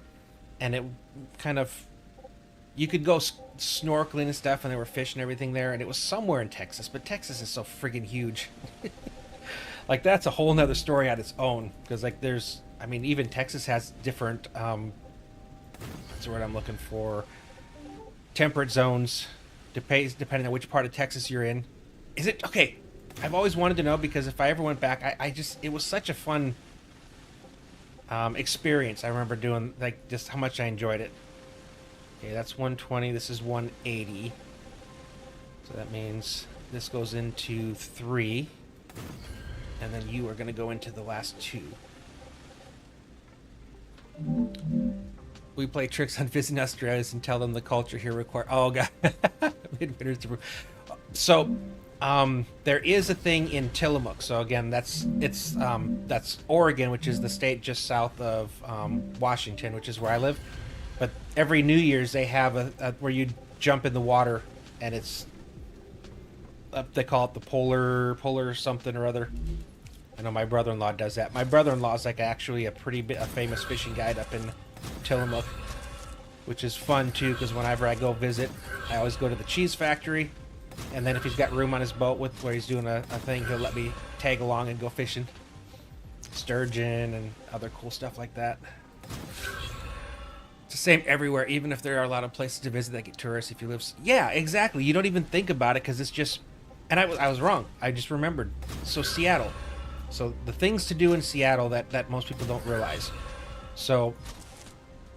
and it kind of, you could go snorkeling and stuff, and they were fishing and everything there, and it was somewhere in Texas, but Texas is so friggin' huge. Like, that's a whole nother story on its own, because, like, there's, I mean, even Texas has different, what's the word I'm looking for, temperate zones, depending on which part of Texas you're in. Is it, okay, I've always wanted to know, because if I ever went back, I just, it was such a fun experience. I remember doing, like, just how much I enjoyed it. Okay, that's 120, this is 180. So that means this goes into 3. And then you are going to go into the last 2. We play tricks on visiting Australians and tell them the culture here require. Oh god. So, there is a thing in Tillamook. So again, that's Oregon, which is the state just south of Washington, which is where I live. But every New Year's they have a where you jump in the water, and it's they call it the polar something or other. I know my brother-in-law does that. My brother-in-law is like actually a famous fishing guide up in Tillamook, which is fun too, because whenever I go visit, I always go to the cheese factory, and then if he's got room on his boat with where he's doing a thing, he'll let me tag along and go fishing. Sturgeon and other cool stuff like that. It's the same everywhere, even if there are a lot of places to visit that get tourists. If you live, yeah, exactly. You don't even think about it because it's just. And I was wrong. I just remembered. So Seattle. So the things to do in Seattle that most people don't realize. So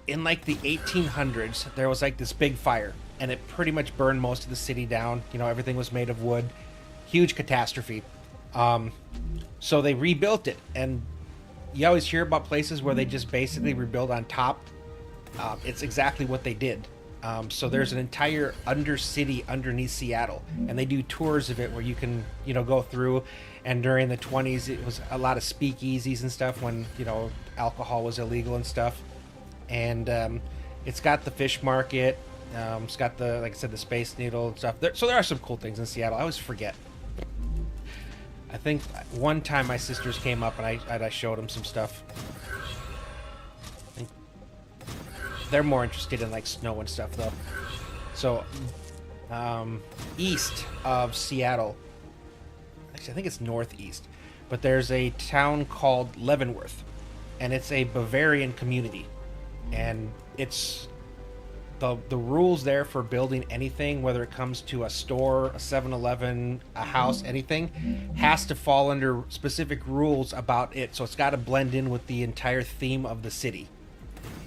in like the 1800s, there was like this big fire, and it pretty much burned most of the city down. You know, everything was made of wood. Huge catastrophe. So they rebuilt it, and you always hear about places where they just basically rebuild on top. It's exactly what they did. So there's an entire undercity underneath Seattle, and they do tours of it where you can, you know, go through. And during the 20s, it was a lot of speakeasies and stuff when, you know, alcohol was illegal and stuff. And it's got the fish market. It's got the, like I said, the Space Needle and stuff. So there are some cool things in Seattle. I always forget. I think one time my sisters came up and I showed them some stuff. They're more interested in like snow and stuff though. So east of Seattle, actually I think it's northeast, but there's a town called Leavenworth, and it's a Bavarian community, and it's the rules there for building anything, whether it comes to a store, a 7-Eleven, a house, anything, has to fall under specific rules about it. So it's got to blend in with the entire theme of the city.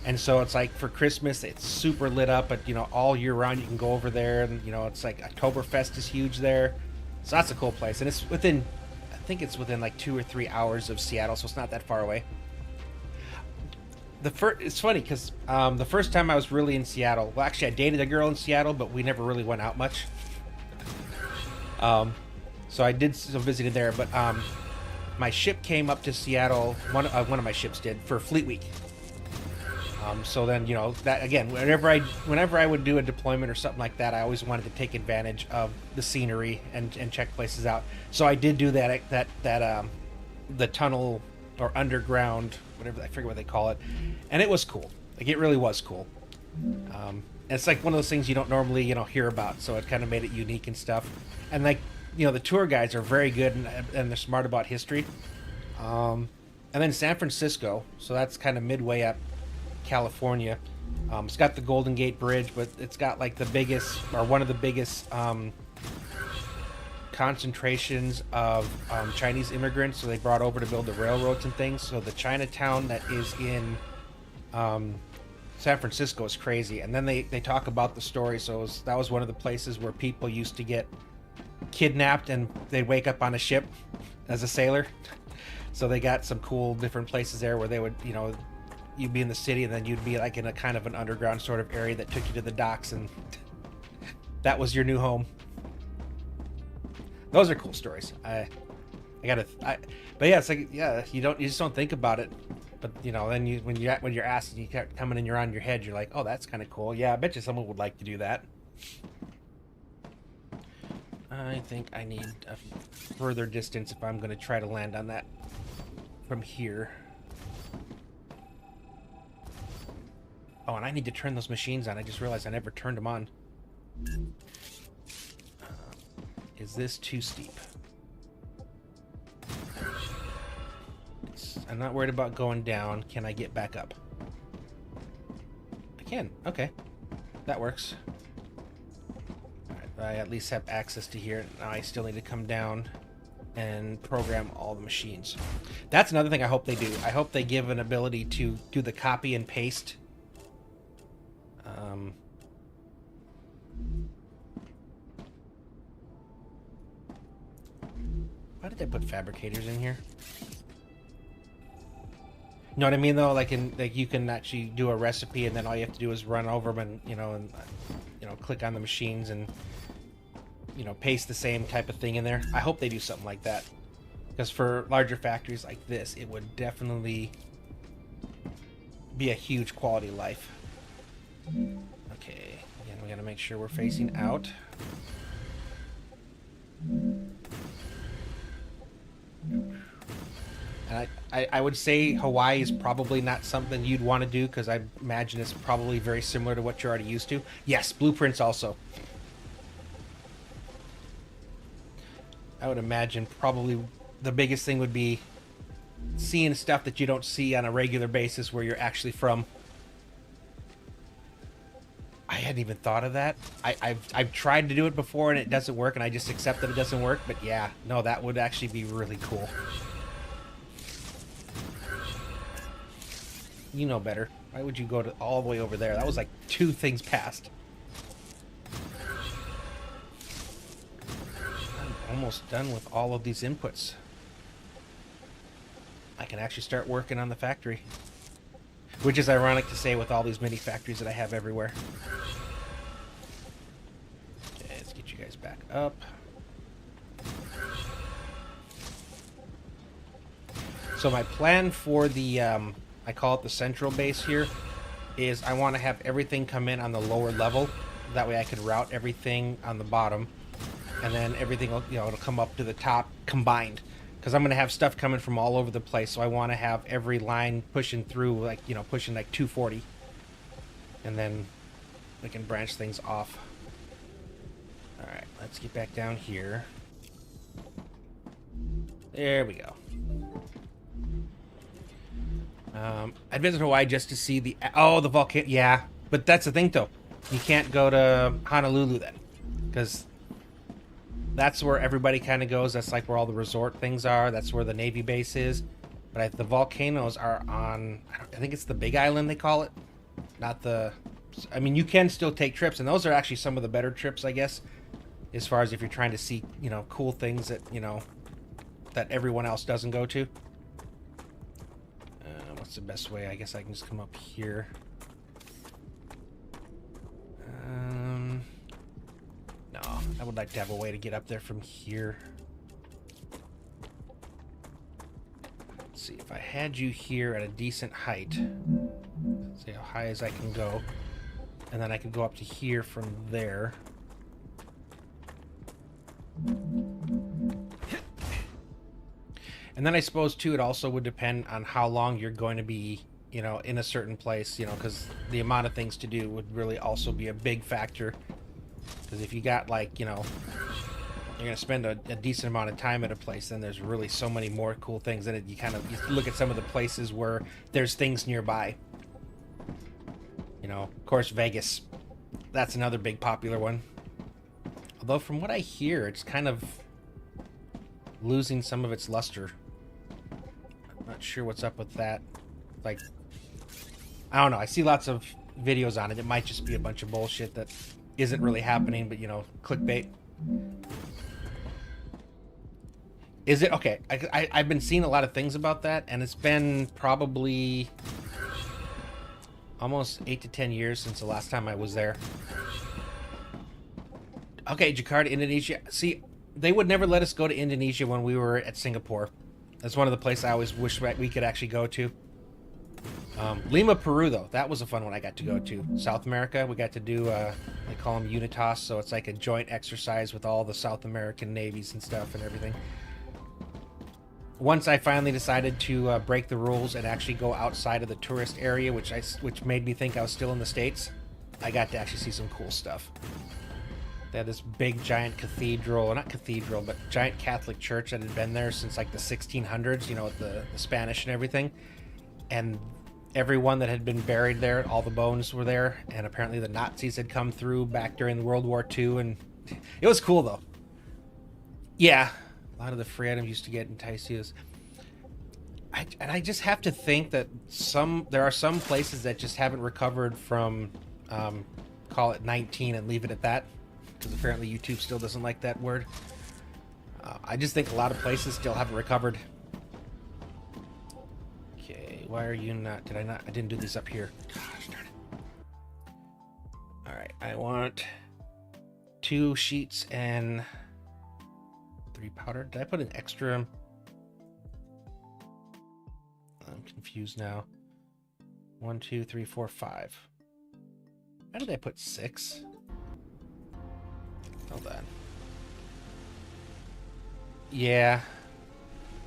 And so it's like for Christmas, it's super lit up, but you know, all year round you can go over there, and you know, it's like Oktoberfest is huge there. So that's a cool place, and it's within, I think it's within like 2 or 3 hours of Seattle, so it's not that far away. It's funny because the first time I was really in Seattle, well, actually I dated a girl in Seattle, but we never really went out much. So I did some visiting there, but my ship came up to Seattle. One of my ships did for Fleet Week. So then, you know, that again, whenever I would do a deployment or something like that, I always wanted to take advantage of the scenery and check places out. So I did do that the tunnel or underground, whatever, I forget what they call it, and it was cool. Like, it really was cool. And it's like one of those things you don't normally, you know, hear about, so it kind of made it unique and stuff. And like, you know, the tour guides are very good and they're smart about history. And then San Francisco, so that's kind of midway up California. It's got the Golden Gate Bridge, but it's got like the biggest, or one of the biggest concentrations of Chinese immigrants, so they brought over to build the railroads and things. So the Chinatown that is in San Francisco is crazy. And then they talk about the story. So that was one of the places where people used to get kidnapped and they'd wake up on a ship as a sailor. So they got some cool different places there where they would, you know, you'd be in the city and then you'd be like in a kind of an underground sort of area that took you to the docks, and that was your new home. Those are cool stories. But yeah, it's like, yeah, you just don't think about it, but you know, then when you're asked and you kept coming in, you're on your head, you're like, oh, that's kind of cool. Yeah, I bet you someone would like to do that. I think I need a further distance if I'm going to try to land on that from here. Oh, and I need to turn those machines on. I just realized I never turned them on. Is this too steep? I'm not worried about going down. Can I get back up? I can. Okay. That works. Alright, I at least have access to here. Now I still need to come down and program all the machines. That's another thing I hope they do. I hope they give an ability to do the copy and paste. Why did they put fabricators in here? You know what I mean, though? Like, you can actually do a recipe, and then all you have to do is run over them, and click on the machines, and paste the same type of thing in there. I hope they do something like that, because for larger factories like this, it would definitely be a huge quality of life. Okay, again, we gotta make sure we're facing out. And I would say Hawaii is probably not something you'd want to do, because I imagine it's probably very similar to what you're already used to. Yes, blueprints also. I would imagine probably the biggest thing would be seeing stuff that you don't see on a regular basis where you're actually from. I hadn't even thought of that. I've tried to do it before and it doesn't work, and I just accept that it doesn't work. But yeah, no, that would actually be really cool. You know better. Why would you go to all the way over there? That was like 2 things past. I'm almost done with all of these inputs. I can actually start working on the factory. Which is ironic to say with all these mini factories that I have everywhere. Okay, let's get you guys back up. So my plan for the, I call it the central base here, is I want to have everything come in on the lower level. That way I could route everything on the bottom. And then everything will, it'll come up to the top combined. Because I'm going to have stuff coming from all over the place, so I want to have every line pushing through, like, pushing like 240. And then we can branch things off. Alright, let's get back down here. There we go. I'd visit Hawaii just to see the volcano. Yeah, but that's the thing, though. You can't go to Honolulu then. Because that's where everybody kind of goes. That's like where all the resort things are. That's where the Navy base is. But the volcanoes are on, I think it's the Big Island they call it. Not the, I mean, you can still take trips, and those are actually some of the better trips, I guess, as far as if you're trying to see, cool things that, that everyone else doesn't go to. What's the best way? I guess I can just come up here. No, I would like to have a way to get up there from here. Let's see, if I had you here at a decent height, see how high as I can go, and then I could go up to here from there. And then I suppose, too, it also would depend on how long you're going to be, in a certain place, because the amount of things to do would really also be a big factor. Because if you got, like, you're going to spend a decent amount of time at a place, then there's really so many more cool things in it. You look at some of the places where there's things nearby. Of course, Vegas. That's another big popular one. Although, from what I hear, it's kind of losing some of its luster. I'm not sure what's up with that. Like, I don't know. I see lots of videos on it. It might just be a bunch of bullshit that isn't really happening, but, clickbait. Is it? Okay. I've been seeing a lot of things about that, and it's been probably almost 8 to 10 years since the last time I was there. Okay, Jakarta, Indonesia. See, they would never let us go to Indonesia when we were at Singapore. That's one of the places I always wish we could actually go to. Lima, Peru, though. That was a fun one I got to go to. South America, we got to do, they call them UNITAS, so it's like a joint exercise with all the South American navies and stuff and everything. Once I finally decided to break the rules and actually go outside of the tourist area, which made me think I was still in the States, I got to actually see some cool stuff. They had this big giant cathedral, not cathedral, but giant Catholic church that had been there since like the 1600s, you know, with the Spanish and everything. And everyone that had been buried there, all the bones were there. And apparently the Nazis had come through back during World War II. And it was cool, though. Yeah, a lot of the free items used to get enticed. And I just have to think that there are some places that just haven't recovered from, call it 19 and leave it at that. Because apparently YouTube still doesn't like that word. I just think a lot of places still haven't recovered. Okay, why are you not? I didn't do these up here. Gosh darn it. Alright, I want 2 sheets and 3 powder. Did I put an extra? I'm confused now. 1, 2, 3, 4, 5. How did I put 6? Hold on. Yeah.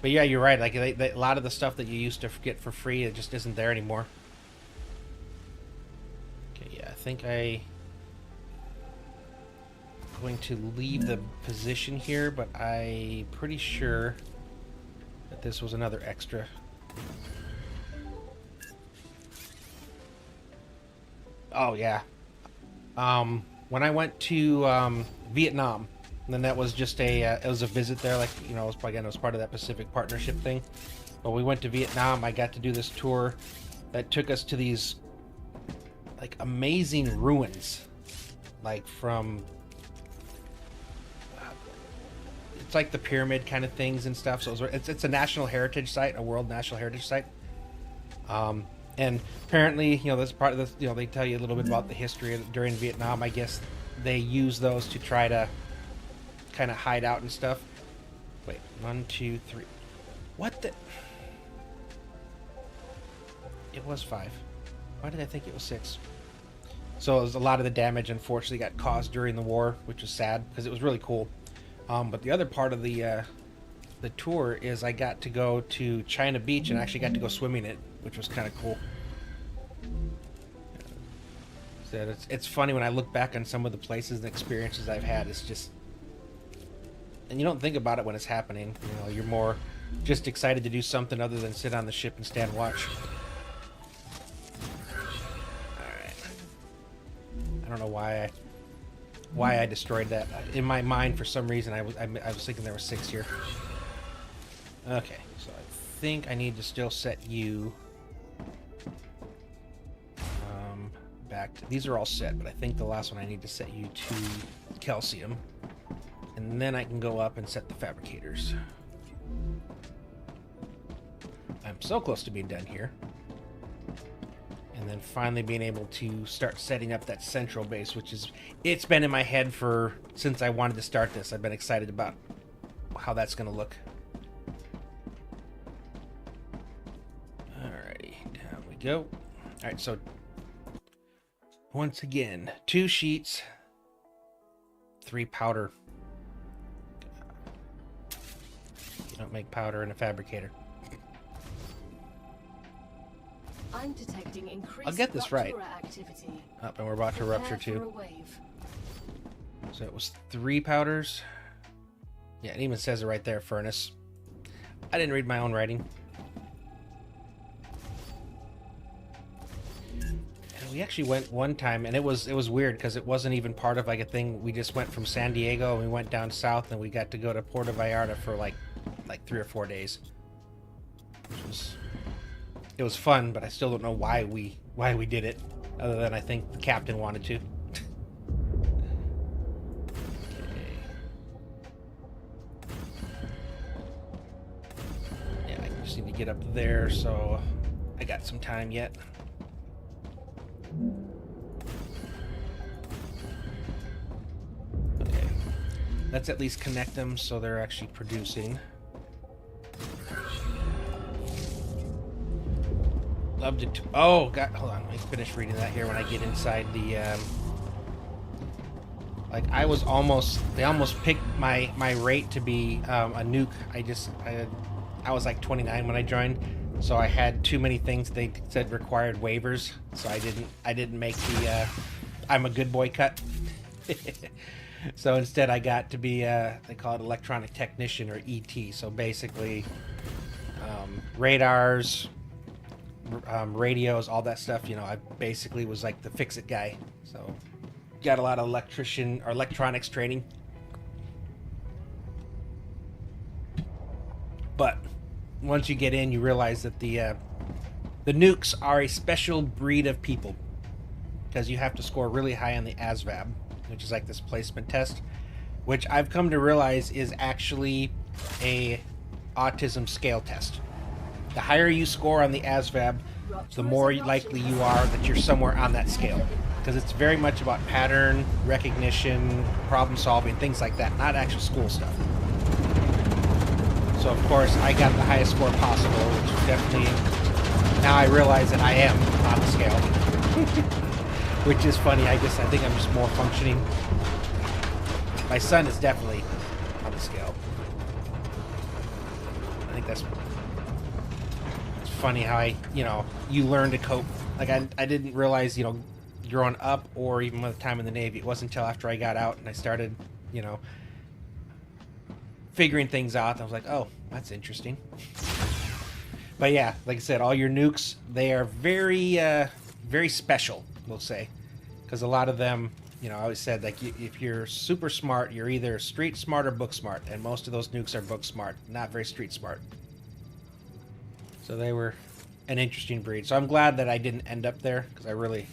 But yeah, you're right. Like a lot of the stuff that you used to get for free, it just isn't there anymore. Okay, yeah, I think I'm going to leave the position here, but I'm pretty sure that this was another extra. Oh yeah. When I went to Vietnam, and then that was just it was a visit there, like, you know, it was part of that Pacific Partnership thing. But we went to Vietnam, I got to do this tour that took us to these like amazing ruins, like from it's like the pyramid kind of things and stuff. So it's a national heritage site, a world national heritage site. And apparently, you know, this part of this, you know, they tell you a little bit about the history during Vietnam. I guess they use those to try to kind of hide out and stuff. Wait, 1, 2, 3. What the? It was 5. Why did I think it was 6? So it was a lot of the damage, unfortunately, got caused during the war, which was sad because it was really cool. But the other part of the tour is I got to go to China Beach and actually got to go swimming in it, which was kind of cool. So it's funny when I look back on some of the places and experiences I've had. It's just, and you don't think about it when it's happening. You know, you're more just excited to do something other than sit on the ship and stand watch. All right. I don't know why I destroyed that. In my mind, for some reason, I was thinking there were 6 here. Okay, so I think I need to still set you back to, these are all set, but I think the last one I need to set you to calcium, and then I can go up and set the fabricators. I'm so close to being done here, and then finally being able to start setting up that central base, which is, it's been in my head since I wanted to start this. I've been excited about how that's going to look. Alrighty, down we go. Alright, so once again, 2 sheets, 3 powder. You don't make powder in a fabricator. I'm detecting increased I'll get this right. activity. Oh, and we're about to rupture too. So it was 3 powders. Yeah, it even says it right there, furnace. I didn't read my own writing. And we actually went one time, and it was weird because it wasn't even part of like a thing. We just went from San Diego and we went down south, and we got to go to Puerto Vallarta for like 3 or 4 days. It was fun, but I still don't know why we did it, other than I think the captain wanted to. Yeah, I just need to get up there, so I got some time yet. Okay, let's at least connect them so they're actually producing. Loved it. Oh, God, hold on. Let me finish reading that here when I get inside the, like, they almost picked my rate to be, a nuke. I was like 29 when I joined, so I had too many things they said required waivers, so I didn't make the, I'm a good boy cut. So instead I got to be, they call it electronic technician, or ET. So basically, radars, radios, all that stuff, I basically was like the fix-it guy. So got a lot of electrician or electronics training. But once you get in, you realize that the nukes are a special breed of people, because you have to score really high on the ASVAB, which is like this placement test, which I've come to realize is actually a autism scale test. The higher you score on the ASVAB, the more likely you are that you're somewhere on that scale, because it's very much about pattern recognition, problem solving, things like that, not actual school stuff. So of course I got the highest score possible, which definitely, now I realize that I am on the scale. Which is funny. I think I'm just more functioning. My son is definitely on the scale. I think it's funny how you learn to cope. Like I didn't realize, growing up or even with the time in the Navy, it wasn't until after I got out and I started, figuring things out. I was like, oh, that's interesting. But yeah, like I said, all your nukes, they are very, very special, we'll say. Because a lot of them, I always said, like, if you're super smart, you're either street smart or book smart. And most of those nukes are book smart, not very street smart. So they were an interesting breed. So I'm glad that I didn't end up there, because I really...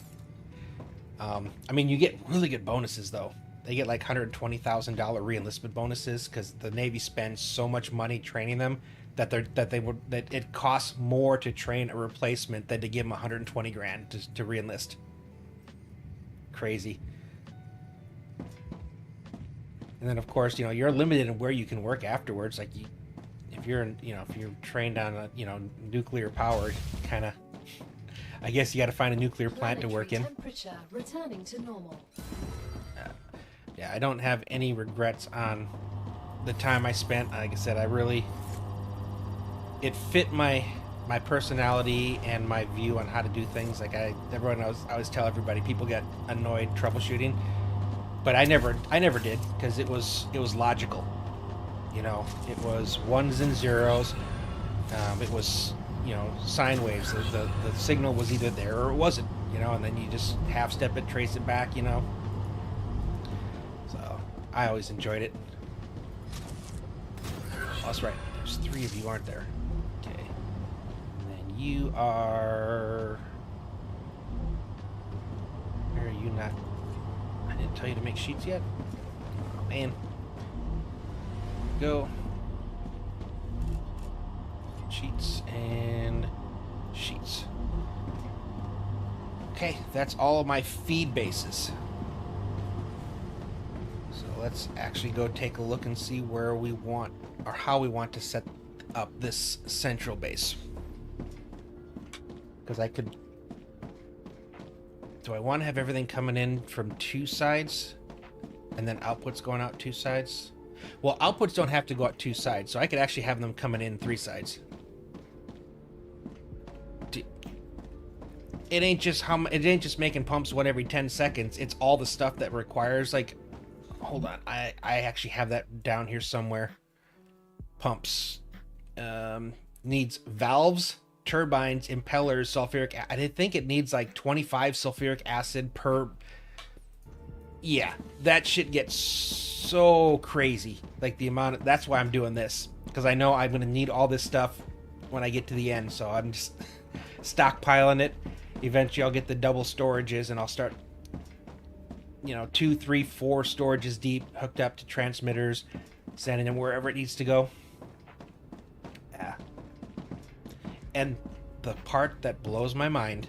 you get really good bonuses, though. They get like $120,000 re-enlistment bonuses, because the Navy spends so much money training them that it costs more to train a replacement than to give them 120 grand to re-enlist. Crazy. And then of course, you're limited in where you can work afterwards. Like if you're trained on nuclear power, kind of, I guess you got to find a nuclear plant to work in. Temperature returning to normal. Yeah, I don't have any regrets on the time I spent. Like I said, it fit my personality and my view on how to do things. Like I always tell everybody, people get annoyed troubleshooting, but I never did, because it was logical. It was ones and zeros. It was sine waves. The signal was either there or it wasn't. And then you just half step it, trace it back. So I always enjoyed it. Oh, that's right. There's 3 of you, aren't there? Okay. And then you are... Where are you not? I didn't tell you to make sheets yet? Oh, man. Go. Sheets and sheets. Okay, that's all of my feed bases. So let's actually go take a look and see where we want, or how we want to set up this central base. Because do I want to have everything coming in from 2 sides and then outputs going out 2 sides? Well, outputs don't have to go out 2 sides, so I could actually have them coming in 3 sides. It ain't just making pumps one every 10 seconds. It's all the stuff that requires, like, hold on, I actually have that down here somewhere. Pumps needs valves, turbines, impellers, sulfuric. I think it needs like 25 sulfuric acid per. Yeah, that shit gets so crazy. Like the amount. That's why I'm doing this, because I know I'm gonna need all this stuff when I get to the end. So I'm just stockpiling it. Eventually, I'll get the double storages, and I'll start, 2, 3, 4 storages deep, hooked up to transmitters, sending them wherever it needs to go. Yeah. And the part that blows my mind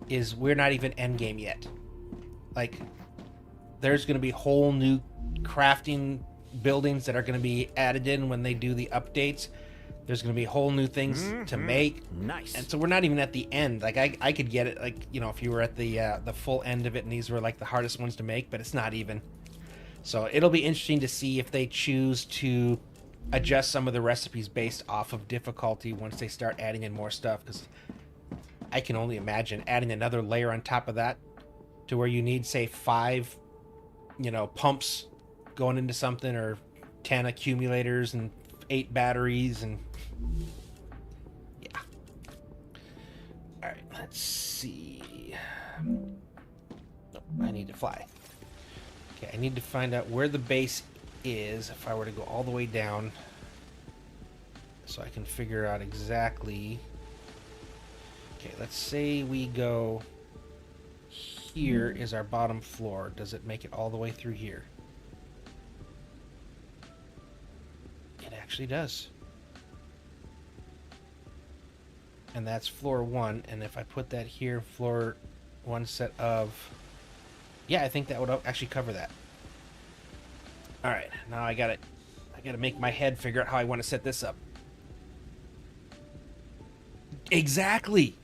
is we're not even endgame yet. Like, there's going to be whole new crafting buildings that are going to be added in when they do the updates. There's going to be whole new things to make. Nice. And so we're not even at the end. Like, I could get it, like, if you were at the full end of it and these were, like, the hardest ones to make, but it's not even. So it'll be interesting to see if they choose to adjust some of the recipes based off of difficulty once they start adding in more stuff, because I can only imagine adding another layer on top of that to where you need, say, 5 you know, pumps going into something, or 10 accumulators and 8 batteries, and yeah. All right, let's see. Oh, I need to fly. Okay, I need to find out where the base is if I were to go all the way down, so I can figure out exactly. Okay, let's say we go here is our bottom floor. Does it make it all the way through here? It actually does. And that's floor 1, and if I put that here, floor 1 set of... Yeah, I think that would actually cover that. Alright, now I gotta make my head figure out how I want to set this up. Exactly!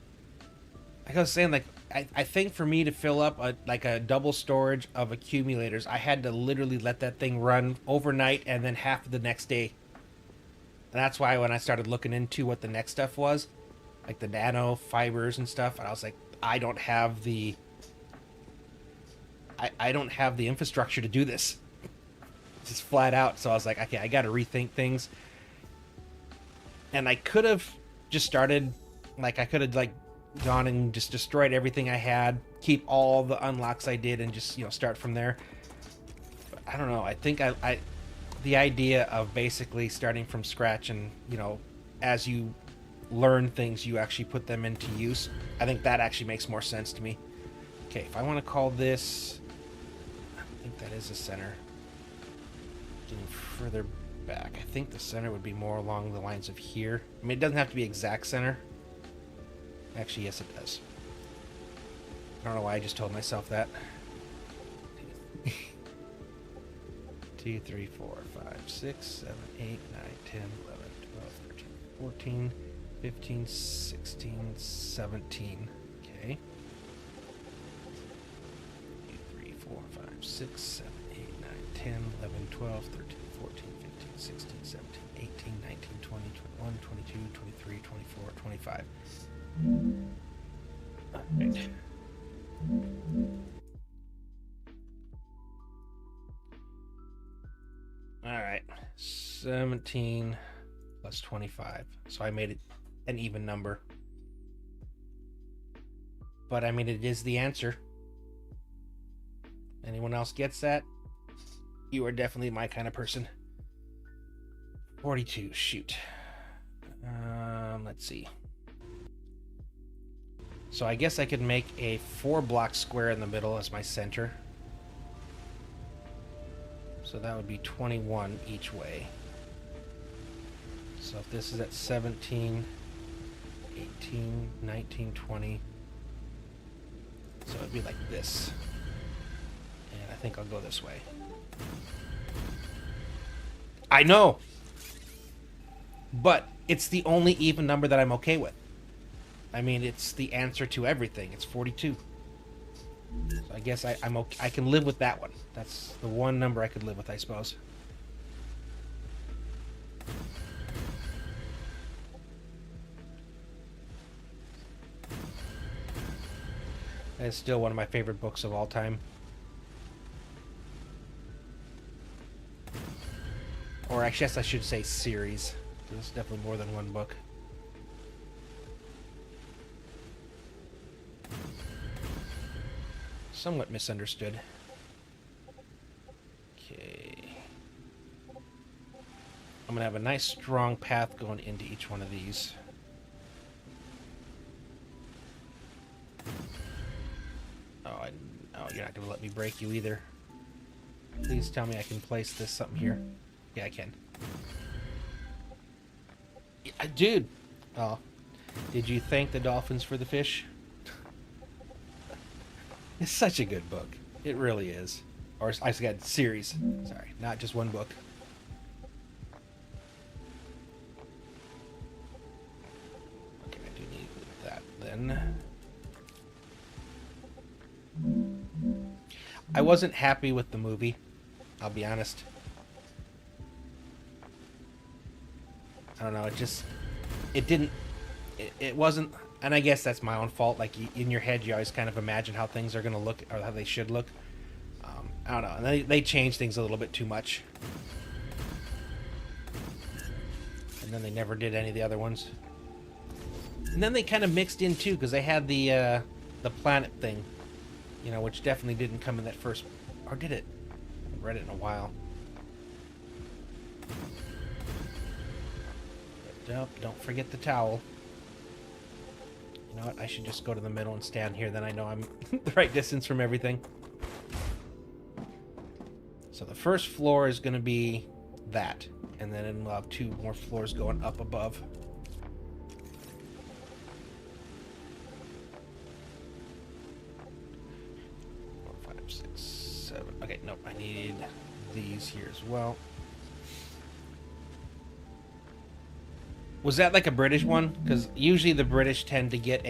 Like I was saying, like, I think for me to fill up a double storage of accumulators, I had to literally let that thing run overnight and then half of the next day. And that's why when I started looking into what the next stuff was, like the nano fibers and stuff, and I was like, I don't have the infrastructure to do this. Just flat out. So I was like, okay, I got to rethink things. And I could have just started, like, I could have like gone and just destroyed everything I had, keep all the unlocks I did, and just, you know, start from there. But I don't know. I think I the idea of basically starting from scratch, and, you know, as you learn things, you actually put them into use. I think that actually makes more sense to me. Okay, if I want to call this, I think that is the center. Getting further back, I think the center would be more along the lines of here. I mean, it doesn't have to be exact center. Actually, yes, it does. I don't know why I just told myself that. 2, 3, 4, 5, 6, 7, 8, 9, 10, 11, 12, 13, 14, 15, 16, 17. Okay. 2, 3, 4, 5, 6, 7, 8, 9, 10, 11, 12, 13, 14, 15, 16, 17, 18, 19, 20, 21, 22, 23, 24, 25. Alright. Alright. 17 plus 25. So I made it an even number. But I mean, it is the answer. Anyone else gets that? You are definitely my kind of person. 42, shoot. Let's see. So I guess I could make a 4-block square in the middle as my center. So that would be 21 each way. So if this is at 17, 18, 19, 20. So it'd be like this. And I think I'll go this way. I know! But it's the only even number that I'm okay with. I mean, it's the answer to everything. It's 42. So I guess I'm okay. I can live with that one. That's the one number I could live with, I suppose. It's still one of my favorite books of all time. Or I guess I should say series. There's definitely more than one book. Somewhat misunderstood. Okay. I'm gonna have a nice strong path going into each one of these. Oh, you're not gonna let me break you either. Please tell me I can place this something here. Yeah, I can. Yeah, dude! Oh. Did you thank the dolphins for the fish? It's such a good book. It really is. Or I said series. Sorry, not just one book. Okay, I do need that then. I wasn't happy with the movie. I'll be honest. I don't know. It wasn't. And I guess that's my own fault. Like, in your head, you always kind of imagine how things are going to look, or how they should look. I don't know. And they changed things a little bit too much. And then they never did any of the other ones. And then they kind of mixed in too, because they had the planet thing, you know, which definitely didn't come in that first, or did it? I haven't read it in a while. But, nope, don't forget the towel. You know what? I should just go to the middle and stand here. Then I know I'm the right distance from everything. So the first floor is going to be that, and then we'll have 2 more floors going up above. Okay, nope, I need these here as well. Was that like a British one? Because usually the British tend to get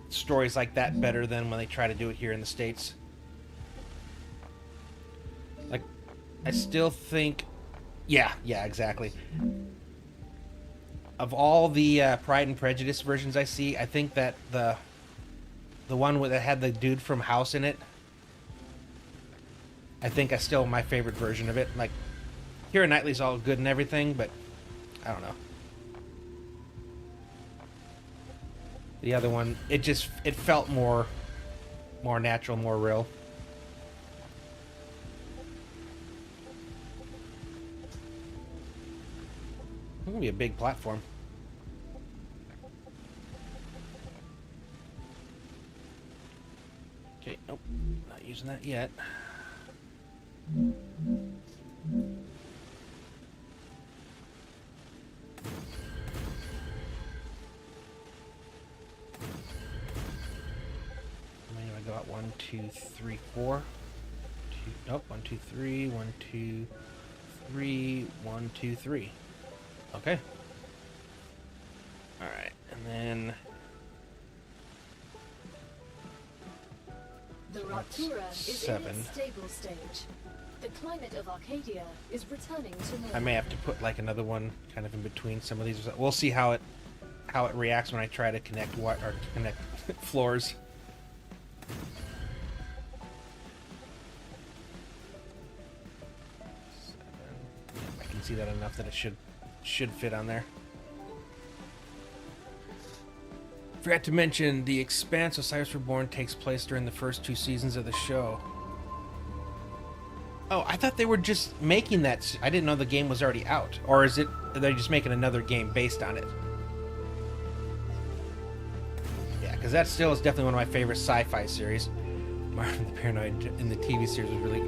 stories like that better than when they try to do it here in the States. Like, I still think... Yeah, exactly. Of all the Pride and Prejudice versions I see, I think that the one that had the dude from House in it, I think that's still my favorite version of it. Like, Keira Knightley's all good and everything, but I don't know. The other one, it felt more natural, more real. It's gonna be a big platform. Okay, nope, not using that yet. How many do I go out? 1, 2, 3, 4. Nope, 1, 2, 3, 1, 2, 3, 1, 2, 3. Okay. Alright, and then The Raptura is 7. in its stable stage. The climate of Arcadia is returning to normal. I may have to put like another one kind of in between some of these. We'll see how it reacts when I try to connect connect floors. 7. I can see that enough that it should fit on there. Forgot to mention, the Expanse of Cyrus Reborn takes place during the first 2 seasons of the show. Oh, I thought they were just making that. I didn't know the game was already out. Or is it they're just making another game based on it? Yeah, because that still is definitely one of my favorite sci-fi series. Marvin the Paranoid in the TV series was really...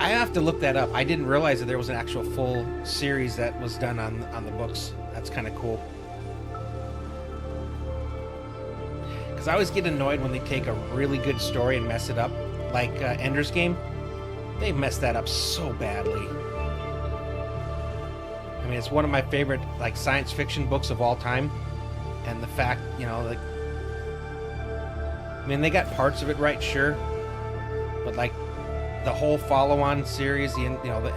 I have to look that up. I didn't realize that there was an actual full series that was done on the books. That's kind of cool. Because I always get annoyed when they take a really good story and mess it up. Like Ender's Game. They messed that up so badly. I mean, it's one of my favorite like science fiction books of all time. And the fact, you know, like... I mean, they got parts of it right, sure. But like, the whole follow-on series, the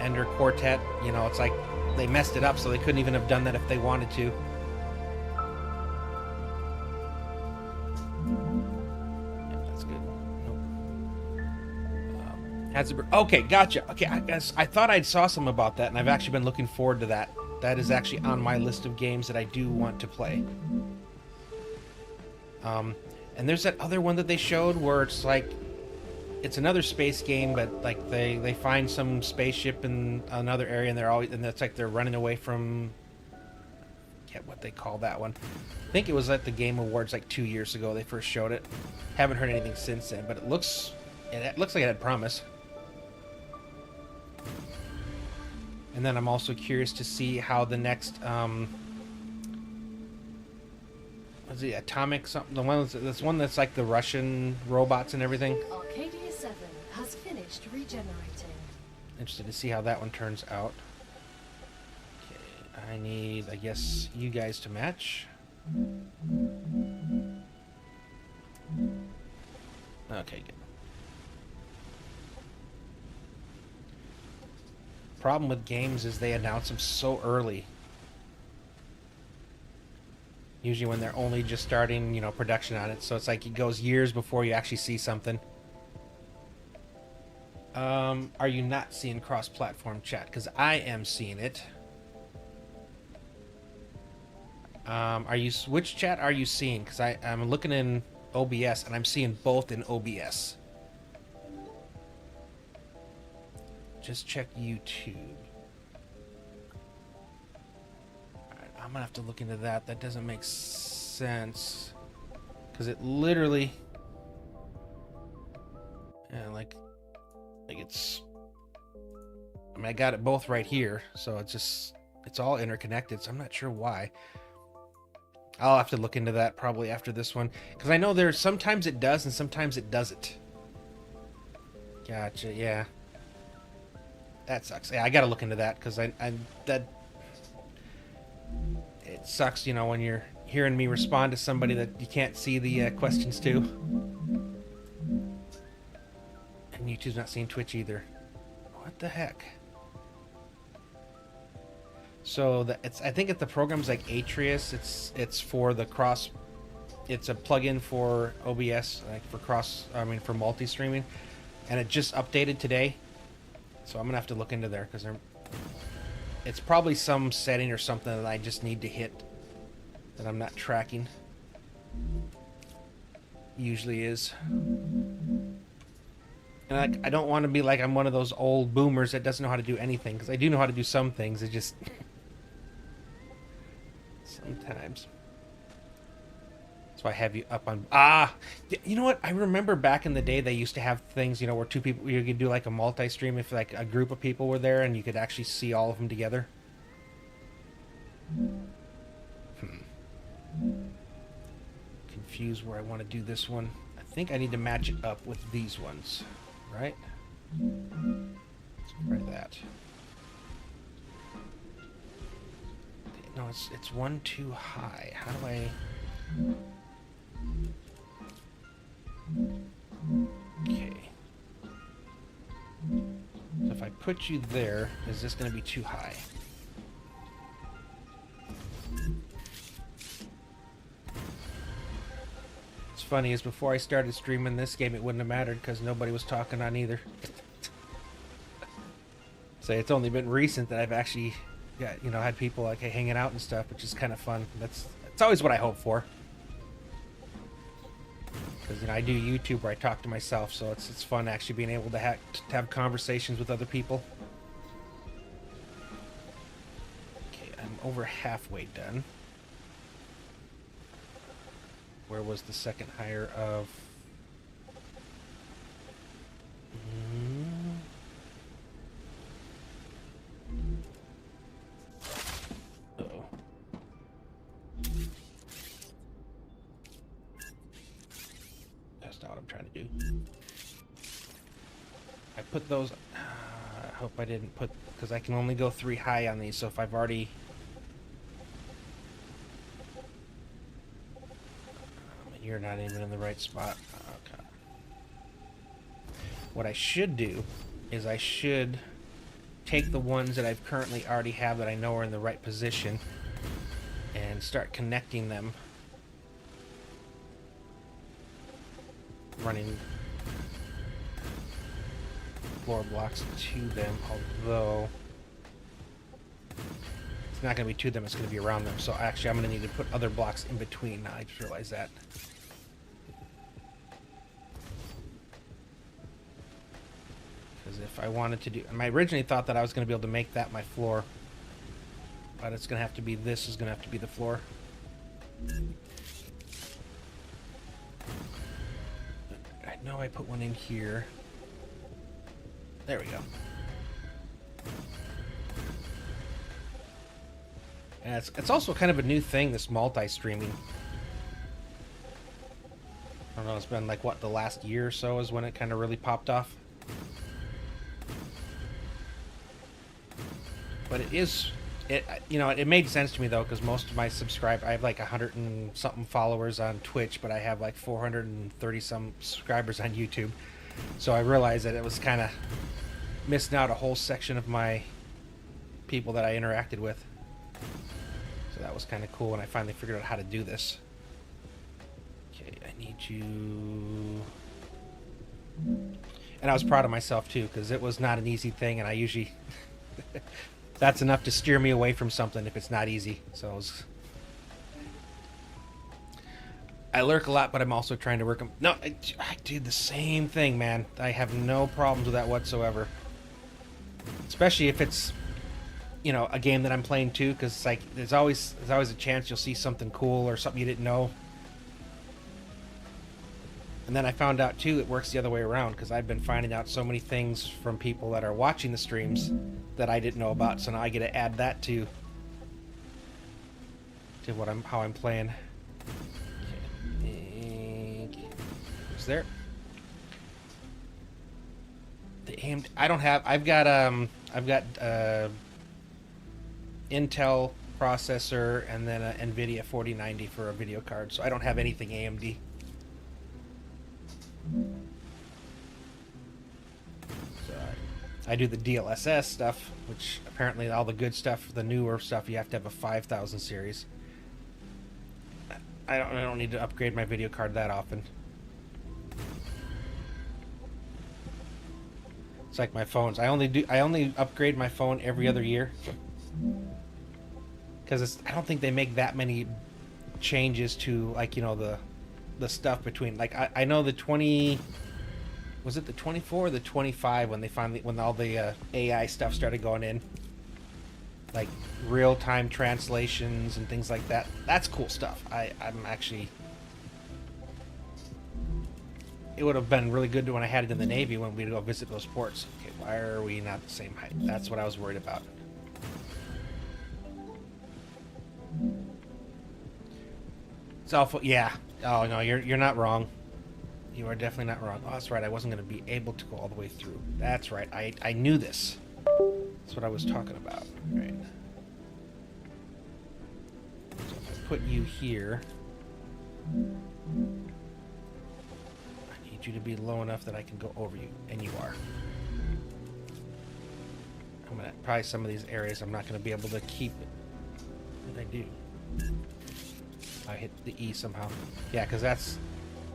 Ender Quartet, you know, it's like they messed it up, so they couldn't even have done that if they wanted to. Okay, gotcha. Okay, I thought I saw some about that, and I've actually been looking forward to that. That is actually on my list of games that I do want to play. And there's that other one that they showed where it's like, it's another space game, but like they find some spaceship in another area, and it's like they're running away from. Get what they call that one. I think it was at the Game Awards like 2 years ago. They first showed it. Haven't heard anything since then, but it looks like it had promise. And then I'm also curious to see how the next, what's the Atomic something? The one that's like the Russian robots and everything. Arcadia 7 has finished regenerating. Interested to see how that one turns out. Okay, I need, I guess, you guys to match. Okay, good. Problem with games is they announce them so early. Usually when they're only just starting, production on it. So it's like it goes years before you actually see something. Are you not seeing cross-platform chat? Because I am seeing it. Which chat are you seeing? Because I'm looking in OBS and I'm seeing both in OBS. Just check YouTube. Alright, I'm gonna have to look into that. That doesn't make sense. Because it literally... Yeah, like it's... I mean, I got it both right here, so it's all interconnected, so I'm not sure why. I'll have to look into that probably after this one, because I know there's sometimes it does and sometimes it doesn't. Gotcha, yeah. That sucks. Yeah, I gotta look into that, because it sucks, you know, when you're hearing me respond to somebody that you can't see the questions to. And YouTube's not seeing Twitch either. What the heck? So I think if the program's like Atreus, it's for the cross. It's a plugin for OBS, like for multi-streaming, and it just updated today. So I'm gonna have to look into there because it's probably some setting or something that I just need to hit that I'm not tracking. Usually is. And I don't want to be like I'm one of those old boomers that doesn't know how to do anything, because I do know how to do some things. It just sometimes. That's why I have you up on... You know what? I remember back in the day they used to have things, you know, where two people... You could do like a multi-stream if like a group of people were there and you could actually see all of them together. Confused where I want to do this one. I think I need to match it up with these ones. Right? Let's try that. No, it's one too high. How do I... Okay. So if I put you there, is this going to be too high? What's funny is before I started streaming this game, it wouldn't have mattered because nobody was talking on either. So it's only been recent that I've actually got, you know, had people like hanging out and stuff, which is kind of fun. That's always what I hope for. Because, you know, I do YouTube where I talk to myself, so it's fun actually being able to have conversations with other people. Okay, I'm over halfway done. Where was the second higher of... Uh-oh. That's not what I'm trying to do. I put those... I hope I didn't put... Because I can only go 3 high on these, so if I've already... You're not even in the right spot. Okay. What I should do is I should take the ones that I've currently already have that I know are in the right position and start connecting them. Running floor blocks to them, although it's not going to be to them, it's going to be around them. So actually I'm going to need to put other blocks in between. Now I just realized that. Because if I wanted to do... I originally thought that I was going to be able to make that my floor. But it's going to have to be... This is going to have to be the floor. I know I put one in here. There we go. And it's also kind of a new thing, this multi-streaming. I don't know, it's been like, what, the last year or so is when it kind of really popped off. But it is, you know, it made sense to me though, because most of my I have like 100 and something followers on Twitch, but I have like 430 some subscribers on YouTube. So I realized that it was kind of missing out a whole section of my people that I interacted with. So that was kind of cool when I finally figured out how to do this. Okay, I need you... And I was proud of myself too, because it was not an easy thing, and I usually that's enough to steer me away from something if it's not easy. So I lurk a lot, but I'm also trying to work them. No, I do the same thing, man. I have no problems with that whatsoever. Especially if it's, you know, a game that I'm playing too, because it's like there's always a chance you'll see something cool or something you didn't know. And then I found out too, it works the other way around, because I've been finding out so many things from people that are watching the streams that I didn't know about. So now I get to add that to how I'm playing. Is there? The AMD. I don't have. I've got Intel processor and then a NVIDIA 4090 for a video card. So I don't have anything AMD. So I do the DLSS stuff, which apparently all the good stuff, the newer stuff, you have to have a 5000 series. I don't need to upgrade my video card that often. It's like my phones. I only upgrade my phone every other year. Because I don't think they make that many changes to, like, you know, the stuff between, like, I know the 20, was it the 24 or the 25 when all the AI stuff started going in, like real-time translations and things like that. That's cool stuff. I'm actually, it would have been really good when I had it in the Navy when we'd go visit those ports. Okay, why are we not the same height? That's what I was worried about. It's awful. Yeah. Oh no, you're not wrong. You are definitely not wrong. Oh, that's right. I wasn't going to be able to go all the way through. That's right. I knew this. That's what I was talking about. All right. So if I put you here, I need you to be low enough that I can go over you, and you are. I'm gonna probably some of these areas I'm not going to be able to keep it. What did I do? I hit the E somehow. Yeah, because that's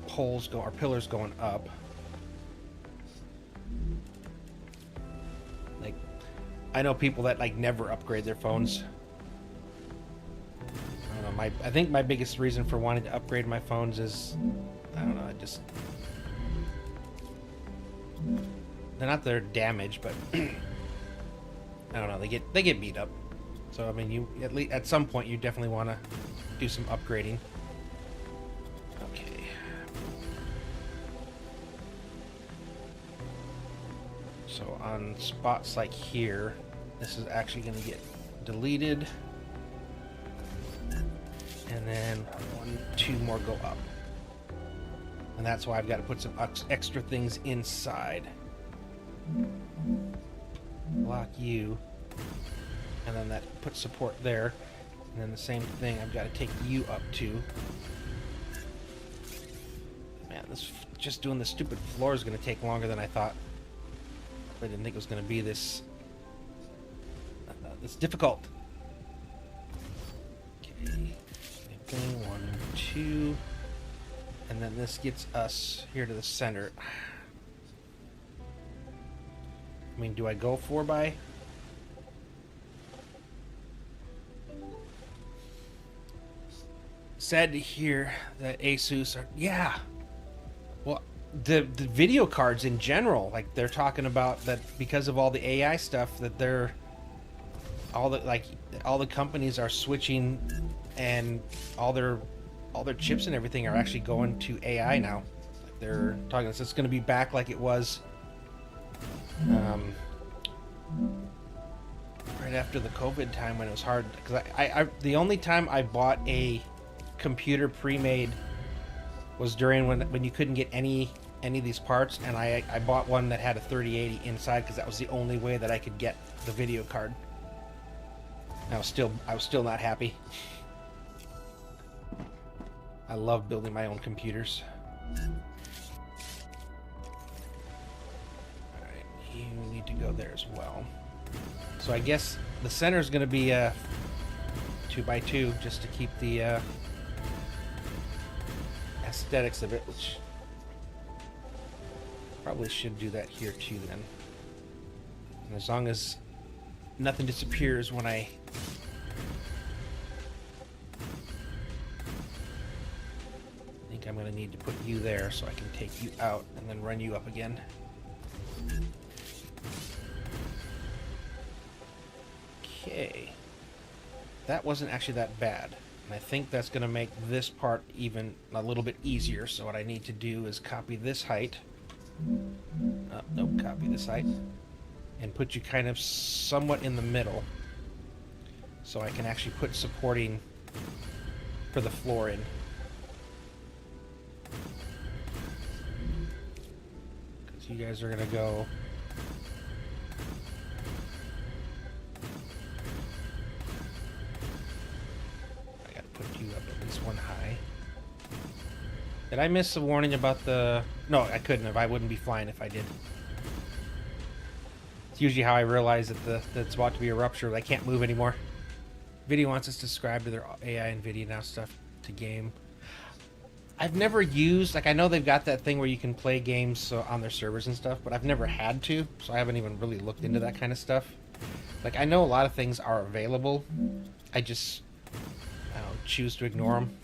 pillars going up. Like, I know people that like never upgrade their phones. I don't know. I think my biggest reason for wanting to upgrade my phones is, I don't know. They're not they're damaged, but I don't know. They get beat up. So I mean, you at some point you definitely want to do some upgrading. Okay. So on spots like here, this is actually going to get deleted, and then 2 more go up, and that's why I've got to put some extra things inside. Block you. And then that puts support there. And then the same thing, I've got to take you up too. Man, just doing the stupid floor is going to take longer than I thought. I didn't think it was going to be this difficult. Okay, 1, 2, and then this gets us here to the center. I mean, do I go 4 by? Sad to hear that Asus are, yeah. Well, the video cards in general, like they're talking about that because of all the AI stuff that all the companies are switching, and all their chips and everything are actually going to AI now. Like they're talking, it's going to be back like it was right after the COVID time when it was hard. Because I the only time I bought a computer pre-made was during when you couldn't get any of these parts, and I bought one that had a 3080 inside because that was the only way that I could get the video card. I was still not happy. I love building my own computers. Alright, you need to go there as well. So I guess the center is going to be 2x2 just to keep the aesthetics of it, which Probably should do that here too then. And as long as nothing disappears when I think I'm going to need to put you there so I can take you out and then run you up again. Okay. That wasn't actually that bad. And I think that's going to make this part even a little bit easier. So what I need to do is copy this height. Nope, copy this height. And put you kind of somewhat in the middle. So I can actually put supporting for the floor in. Because you guys are going to go... one high. Did I miss a warning about the... No, I couldn't have. I wouldn't be flying if I did. It's usually how I realize that it's about to be a rupture. I can't move anymore. Video wants us to subscribe to their AI and NVIDIA now stuff to game. I've never used... Like, I know they've got that thing where you can play games on their servers and stuff, but I've never had to, so I haven't even really looked into that kind of stuff. Like, I know a lot of things are available. I just... I don't choose to ignore them.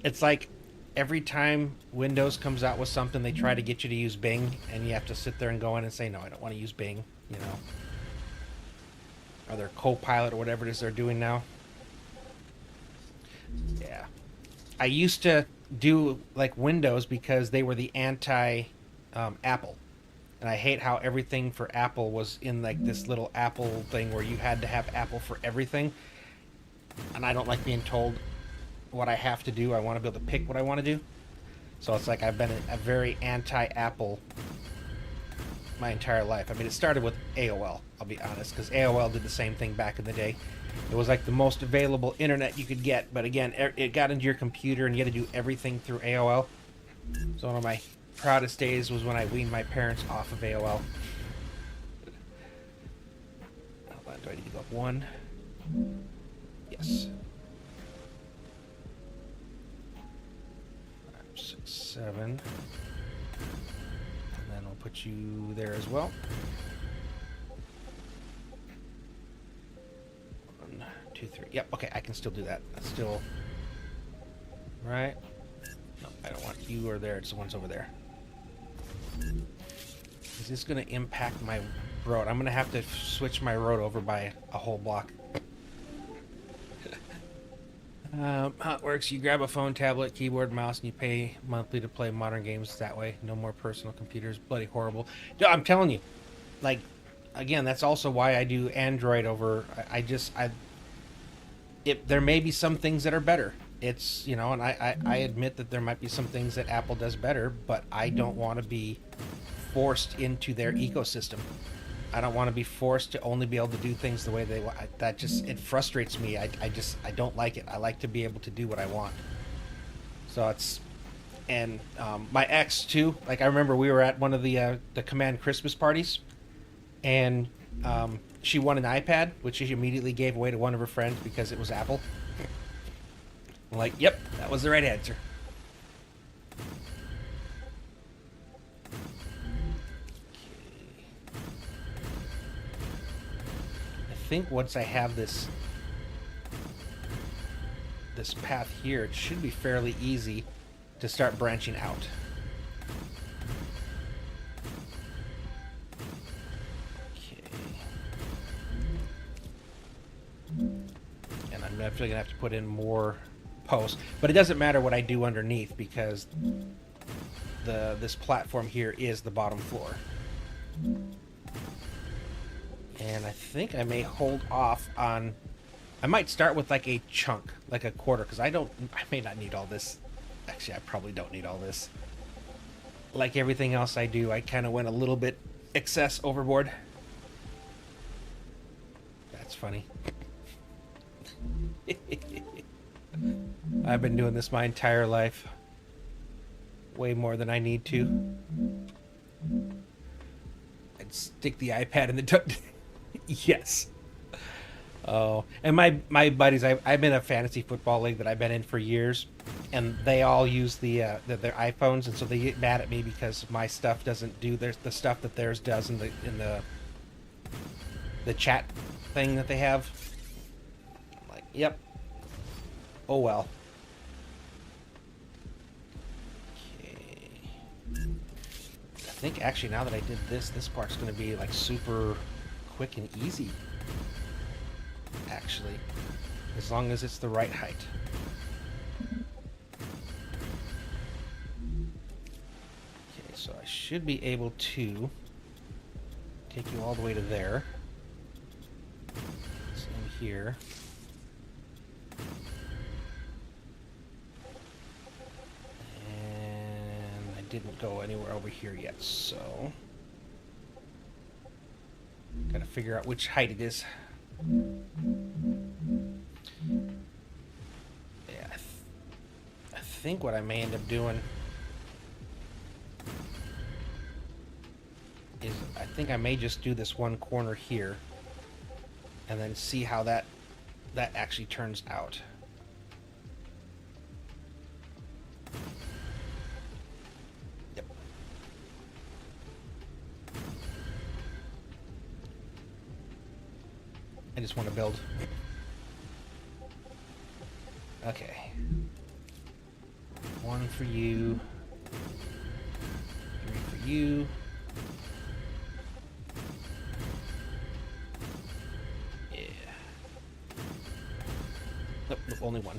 It's like every time Windows comes out with something, they try to get you to use Bing, and you have to sit there and go in and say, no, I don't want to use Bing, you know. Or their Copilot or whatever it is they're doing now. Yeah. I used to do like Windows because they were the anti-Apple. And I hate how everything for Apple was in like this little Apple thing where you had to have Apple for everything. And I don't like being told what I have to do. I want to be able to pick what I want to do. So it's like I've been a very anti-Apple my entire life. I mean, it started with AOL, I'll be honest, because AOL did the same thing back in the day. It was like the most available internet you could get, but again, it got into your computer and you had to do everything through AOL. So one of my proudest days was when I weaned my parents off of AOL. Hold on, do I need to go up one? Yes. 5, 6, 7. And then we'll put you there as well. 1, 2, 3. Yep, okay, I can still do that. That's still... Right? No, I don't want you or there. It's the ones over there. Is this going to impact my road? I'm going to have to switch my road over by a whole block. How it works, you grab a phone, tablet, keyboard, mouse, and you pay monthly to play modern games that way. No more personal computers. Bloody horrible. I'm telling you. Like, again, that's also why I do Android over... there may be some things that are better. It's, you know, and I admit that there might be some things that Apple does better, but I don't want to be forced into their ecosystem. I don't want to be forced to only be able to do things the way they want. That just, it frustrates me. I don't like it. I like to be able to do what I want. So it's, and my ex too, like I remember we were at one of the Command Christmas parties, and she won an iPad, which she immediately gave away to one of her friends because it was Apple. I'm like, yep, that was the right answer. I think once I have this path here, it should be fairly easy to start branching out. Okay. And I'm definitely gonna have to put in more posts, but it doesn't matter what I do underneath because this platform here is the bottom floor. And I think I may hold off on... I might start with like a chunk, like a quarter, because I may not need all this. Actually, I probably don't need all this. Like everything else I do, I kind of went a little bit excess overboard. That's funny. I've been doing this my entire life. Way more than I need to. I'd stick the iPad in the... Yes. Oh, and my buddies, I'm in a fantasy football league that I've been in for years, and they all use their iPhones, and so they get mad at me because my stuff doesn't do the stuff that theirs does in the chat thing that they have. I'm like, yep. Oh well. Okay. I think actually now that I did this part's going to be like super quick and easy. Actually, as long as it's the right height. Okay, so I should be able to take you all the way to there. Same here. And I didn't go anywhere over here yet, so gotta figure out which height it is. Yeah, I think what I may end up doing is I think I may just do this one corner here and then see how that actually turns out. Yep. I just want to build. Okay. One for you. 3 for you. Yeah. Nope, nope, only one.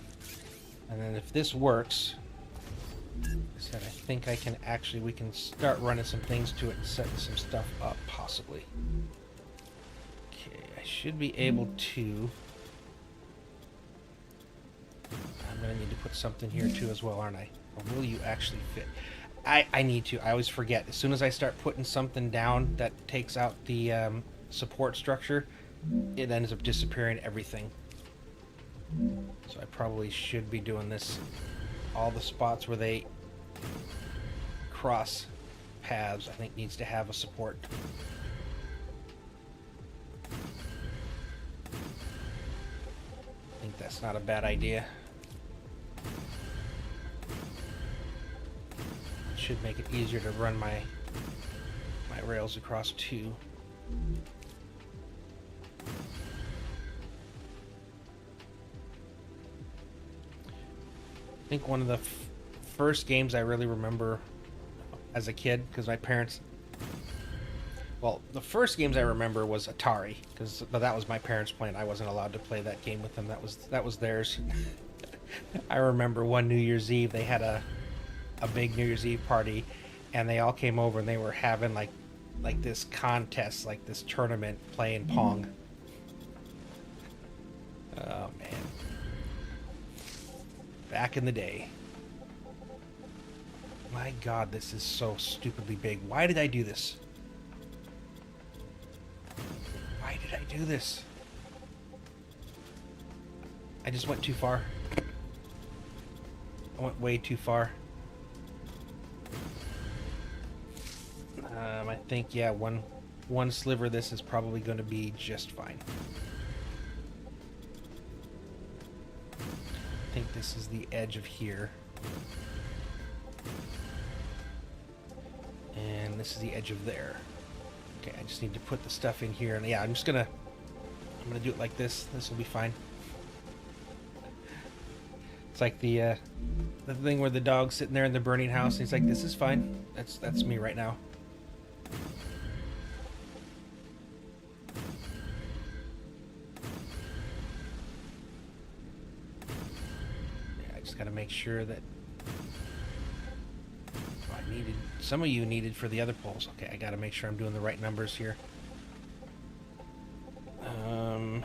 And then if this works, like I said, I think I can actually, we can start running some things to it and setting some stuff up, possibly. Okay, I should be able to. I'm going to need to put something here too as well, aren't I? Or will you actually fit? I need to. I always forget. As soon as I start putting something down that takes out the support structure, it ends up disappearing everything. So I probably should be doing this. All the spots where they cross paths, I think, needs to have a support. I think that's not a bad idea. It should make it easier to run my rails across too. I think one of the first games I really remember as a kid, because my parents, well, the first games I remember was Atari, but that was my parents playing. I wasn't allowed to play that game with them. That was theirs. I remember one New Year's Eve they had a big New Year's Eve party, and they all came over and they were having like this contest, like this tournament playing Pong. Oh man. Back in the day. My God, this is so stupidly big. Why did I do this? Why did I do this? I just went too far. I went way too far. I think, yeah, one sliver of this is probably going to be just fine. I think this is the edge of here. And this is the edge of there. Okay, I just need to put the stuff in here. And yeah, I'm gonna do it like this. This will be fine. It's like the thing where the dog's sitting there in the burning house and he's like, this is fine. That's me right now. Got to make sure that some of you needed for the other poles. Okay, I got to make sure I'm doing the right numbers here. 2,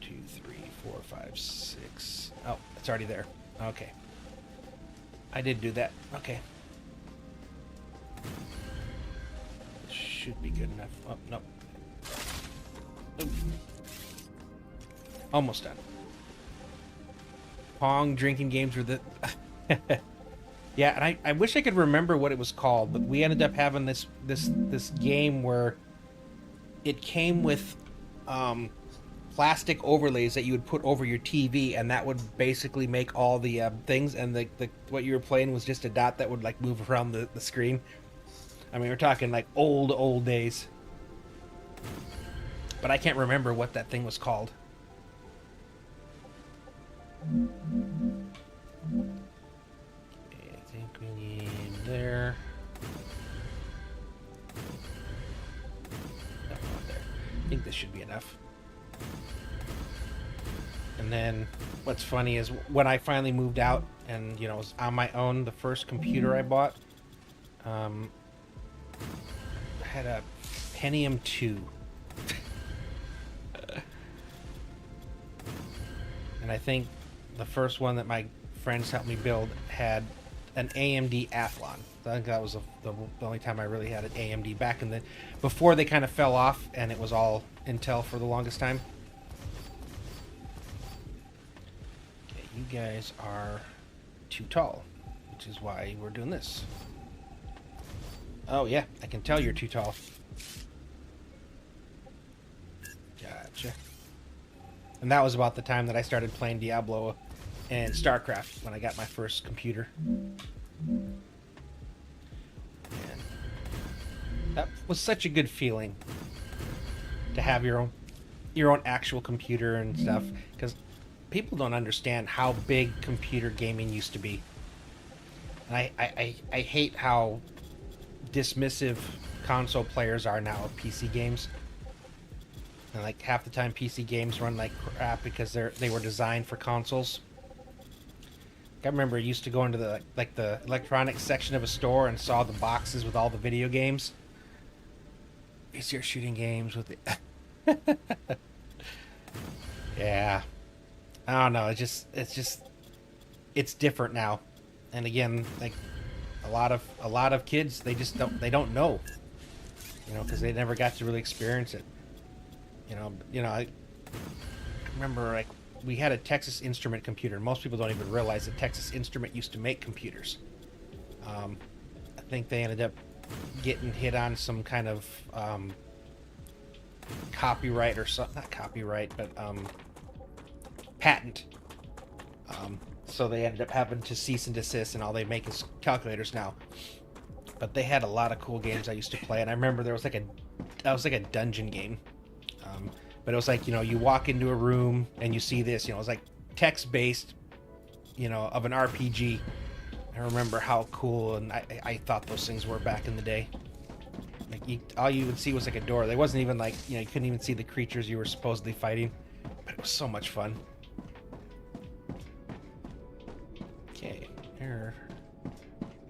3, 4, 5, 6. Oh, it's already there. Okay, I did do that. Okay, should be good enough. Oh, nope. Oop. Almost done. Pong drinking games were the yeah, and I wish I could remember what it was called, but we ended up having this game where it came with plastic overlays that you would put over your TV, and that would basically make all the things, and the what you were playing was just a dot that would like move around the screen. I mean, we're talking like old days. But I can't remember what that thing was called. Okay, I think we need there. No, not there. I think this should be enough. And then what's funny is when I finally moved out and, you know, was on my own, the first computer I bought, I had a Pentium 2. And I think the first one that my friends helped me build had an AMD Athlon. I think that was the only time I really had an AMD back in the... Before they kind of fell off and it was all Intel for the longest time. Okay, you guys are too tall, which is why we're doing this. Oh yeah, I can tell you're too tall. Gotcha. And that was about the time that I started playing Diablo and StarCraft, when I got my first computer. And that was such a good feeling to have your own actual computer and stuff, because people don't understand how big computer gaming used to be. And I hate how dismissive console players are now of PC games. And like half the time PC games run like crap because they were designed for consoles. I remember I used to go into the the electronics section of a store and saw the boxes with all the video games. Easier shooting games with the yeah. I don't know, it's different now. And again, like a lot of kids, they don't know. You know, because they never got to really experience it. I remember like we had a Texas Instrument computer. Most people don't even realize that Texas Instrument used to make computers. I think they ended up getting hit on some kind of copyright or something, not copyright, but patent. So they ended up having to cease and desist, and all they make is calculators now. But they had a lot of cool games I used to play, and I remember that was like a dungeon game. But it was like, you know, you walk into a room and you see this, you know, it was like text-based, you know, of an RPG. I remember how cool and I thought those things were back in the day. Like, all you would see was like a door. There wasn't even like, you know, you couldn't even see the creatures you were supposedly fighting. But it was so much fun. Okay, we're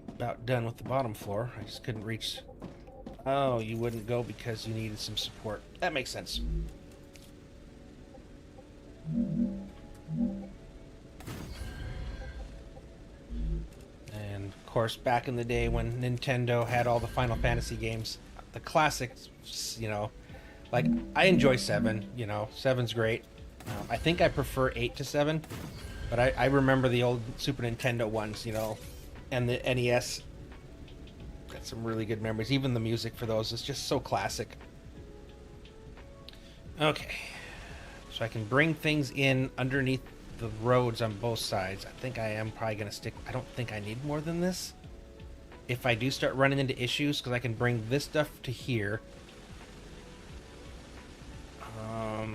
about done with the bottom floor. I just couldn't reach... Oh, you wouldn't go because you needed some support. That makes sense. And of course, back in the day when Nintendo had all the Final Fantasy games, the classics, you know, like I enjoy 7, you know, 7's great. I think I prefer 8 to 7, but I remember the old Super Nintendo ones, you know, and the NES. Got some really good memories. Even the music for those is just so classic. Okay. So I can bring things in underneath the roads on both sides. I think I am probably going to stick... I don't think I need more than this. If I do start running into issues, because I can bring this stuff to here. I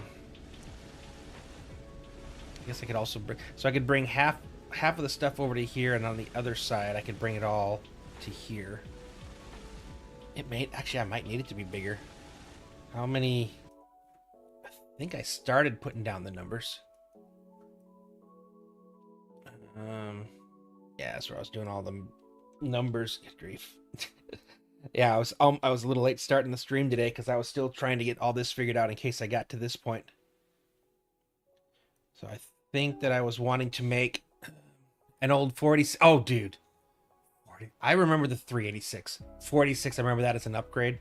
guess I could also bring... So I could bring half of the stuff over to here, and on the other side, I could bring it all to here. It may... Actually, I might need it to be bigger. How many... I think I started putting down the numbers. Yeah, that's where I was doing all the numbers. Good grief. Yeah, I was a little late starting the stream today because I was still trying to get all this figured out in case I got to this point. So I think that I was wanting to make an old 40... Oh, dude. 40. I remember the 386. 46, I remember that as an upgrade.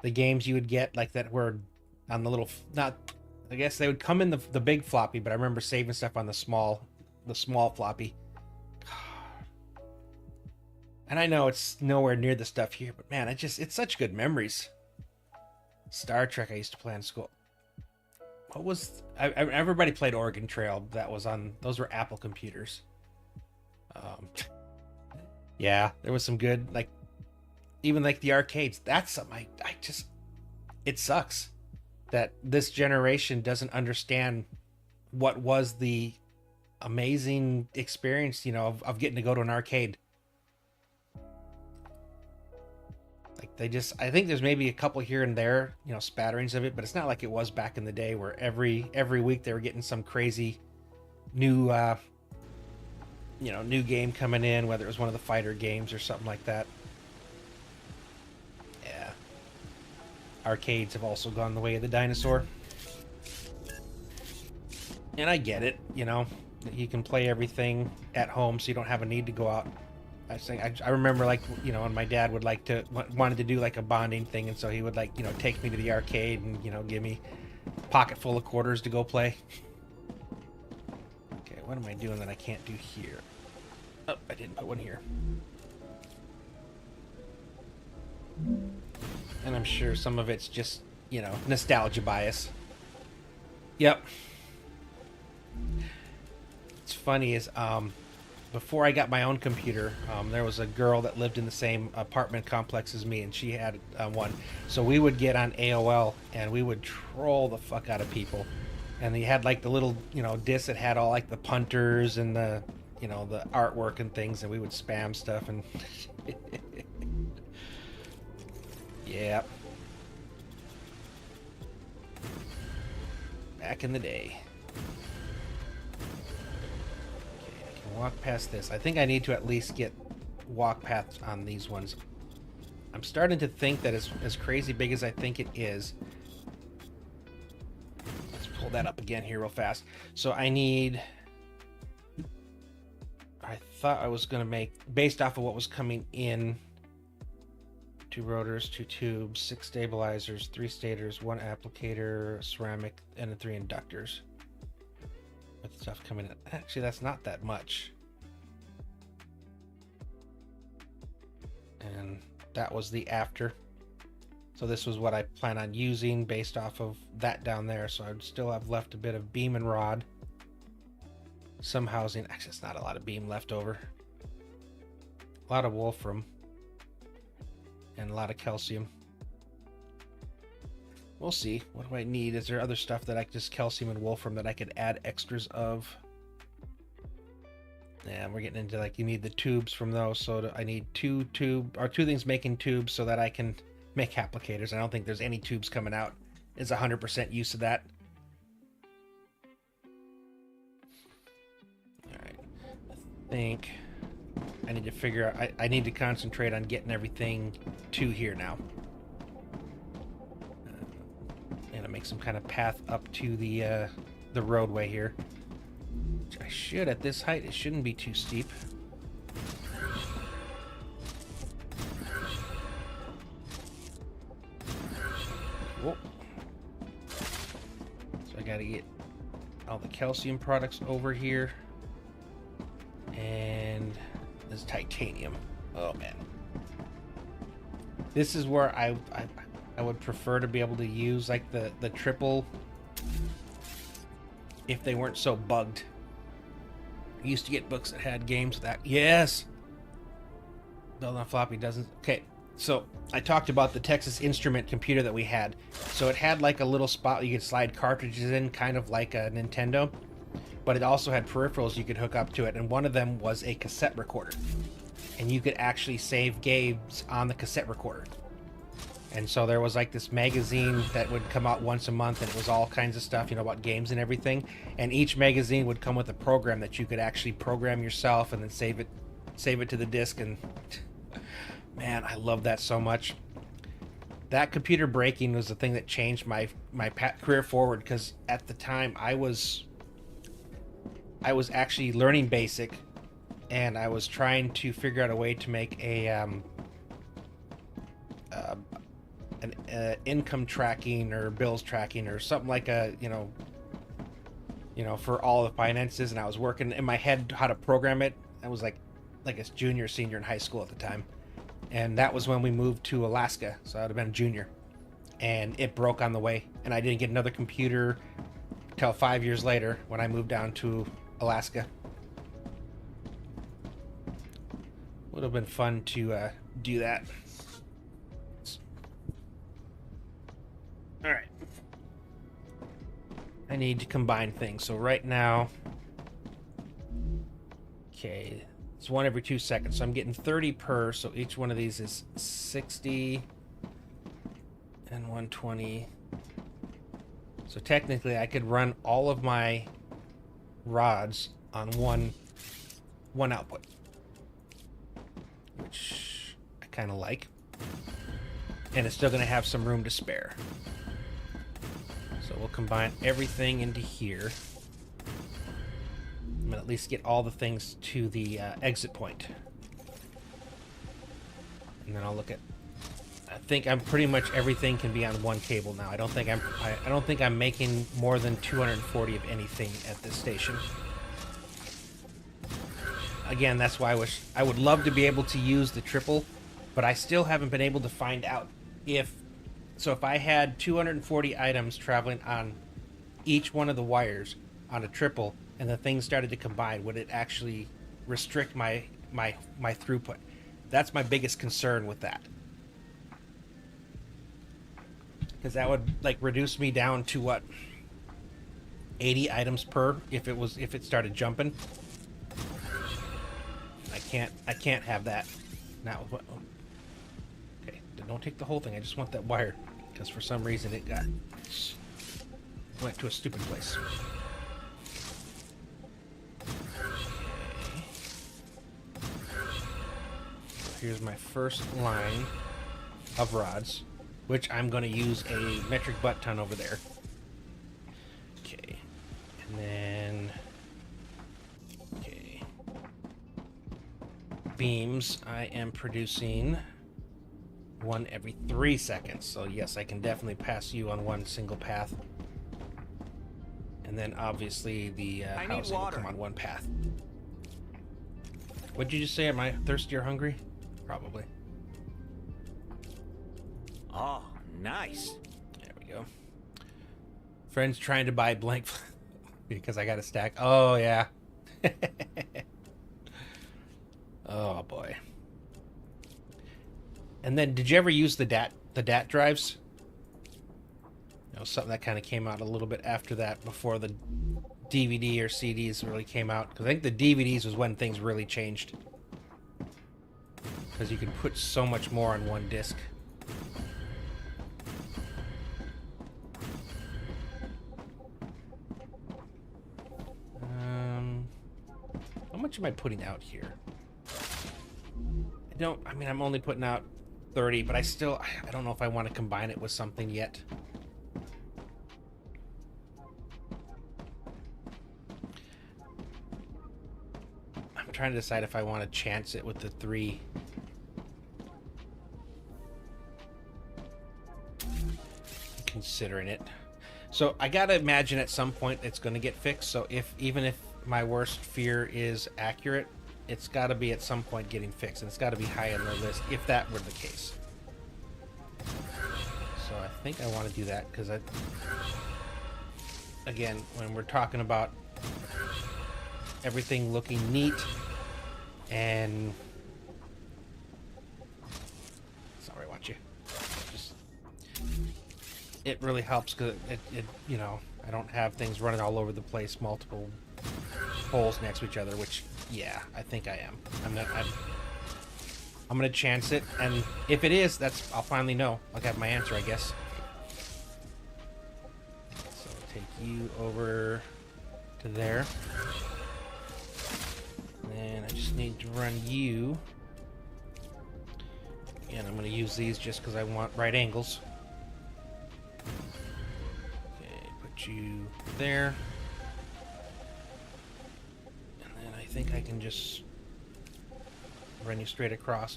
The games you would get like that were on the little... Not... I guess they would come in the big floppy, but I remember saving stuff on the small floppy. And I know it's nowhere near the stuff here, but man, it's such good memories. Star Trek I used to play in school. what was everybody played Oregon Trail? That was on, those were Apple computers. Yeah, there was some good, like, even like the arcades. That's something I just, it sucks that this generation doesn't understand what was the amazing experience, of getting to go to an arcade. Like, they just, I think there's maybe a couple here and there, spatterings of it, but it's not like it was back in the day where every week they were getting some crazy new new game coming in, whether it was one of the fighter games or something like that. Yeah. Arcades have also gone the way of the dinosaur. And I get it, you can play everything at home, so you don't have a need to go out. I remember, like, when my dad would wanted to do like a bonding thing, and so he would, like, take me to the arcade and, give me a pocket full of quarters to go play. Okay, what am I doing that I can't do here? Oh, I didn't put one here. And I'm sure some of it's just, nostalgia bias. Yep. What's funny is, before I got my own computer, there was a girl that lived in the same apartment complex as me, and she had one. So we would get on AOL, and we would troll the fuck out of people. And they had, like, the little, disc that had all, like, the punters and the, the artwork and things, and we would spam stuff, and yeah. Back in the day. Walk past this. I think I need to at least get walk paths on these ones. I'm starting to think that as crazy big as I think it is. Let's pull that up again here real fast. So I thought I was going to make, based off of what was coming in, 2 rotors, 2 tubes, 6 stabilizers, 3 stators, 1 applicator, ceramic, and 3 inductors. With stuff coming in. Actually, that's not that much. And that was the after. So this was what I plan on using based off of that down there. So I'd still have left a bit of beam and rod. Some housing. Actually, it's not a lot of beam left over. A lot of wolfram. And a lot of calcium. We'll see. What do I need? Is there other stuff that I just calcium and wolfram that I could add extras of? Yeah, we're getting into, like, you need the tubes from those, so I need 2 things making tubes so that I can make applicators. I don't think there's any tubes coming out. It's 100% use of that. Alright. I think I need to figure out, I need to concentrate on getting everything to here now. Make some kind of path up to the roadway here. Which I should, at this height, it shouldn't be too steep. Whoa. So I gotta get all the calcium products over here. And this titanium. Oh man. This is where I would prefer to be able to use, like, the triple if they weren't so bugged. I used to get books that had games that, yes! Build on floppy doesn't. Okay, so I talked about the Texas Instrument computer that we had. So it had, like, a little spot you could slide cartridges in, kind of like a Nintendo. But it also had peripherals you could hook up to it, and one of them was a cassette recorder. And you could actually save games on the cassette recorder. And so there was, like, this magazine that would come out once a month, and it was all kinds of stuff, about games and everything. And each magazine would come with a program that you could actually program yourself and then save it to the disc. And man, I love that so much. That computer breaking was the thing that changed my career forward, because at the time I was actually learning BASIC, and I was trying to figure out a way to make an income tracking or bills tracking or something like a, for all the finances. And I was working in my head how to program it. I was like a junior, senior in high school at the time. And that was when we moved to Alaska. So I would have been a junior. And it broke on the way. And I didn't get another computer till 5 years later when I moved down to Alaska. Would have been fun to do that. All right. I need to combine things. So right now, okay, it's 1 every 2 seconds. So I'm getting 30 per. So each one of these is 60 and 120. So technically, I could run all of my rods on one output, which I kind of like. And it's still going to have some room to spare. So we'll combine everything into here. I'm going to at least get all the things to the exit point. And then I'll look at... I think I'm pretty much everything can be on one cable now. I don't think I'm making more than 240 of anything at this station. Again, that's why I would love to be able to use the triple, but I still haven't been able to find out if I had 240 items traveling on each one of the wires on a triple and the things started to combine, would it actually restrict my throughput? That's my biggest concern with that. Because that would like reduce me down to what, 80 items per if it started jumping. I can't have that. Now, okay, don't take the whole thing. I just want that wire because for some reason it went to a stupid place. So here's my first line of rods, which I'm going to use a metric butt ton over there. Okay, and then beams, I am producing 1 every 3 seconds. So yes, I can definitely pass you on one single path. And then obviously the housing will come on one path. What did you just say? Am I thirsty or hungry? Probably. Oh, nice. There we go. Friends trying to buy blank because I got a stack. Oh yeah. Oh boy. And then, did you ever use the DAT drives? You know, something that kind of came out a little bit after that, before the DVD or CDs really came out. Because I think the DVDs was when things really changed. Because you could put so much more on one disc. How much am I putting out here? I'm only putting out 30, but I don't know if I want to combine it with something yet. I'm trying to decide if I want to chance it with the 3. Considering it. So I gotta imagine at some point it's gonna get fixed. So even if my worst fear is accurate, it's got to be at some point getting fixed, and it's got to be high on the list if that were the case. So I think I want to do that because again, when we're talking about everything looking neat and sorry, I want you. It really helps because it you know, I don't have things running all over the place, multiple holes next to each other, which yeah, I think I am. I'm gonna chance it, and if it is, I'll finally know. I'll have my answer, I guess. So I'll take you over to there. And then I just need to run you. And I'm gonna use these just because I want right angles. Okay, put you there. I think I can just run you straight across.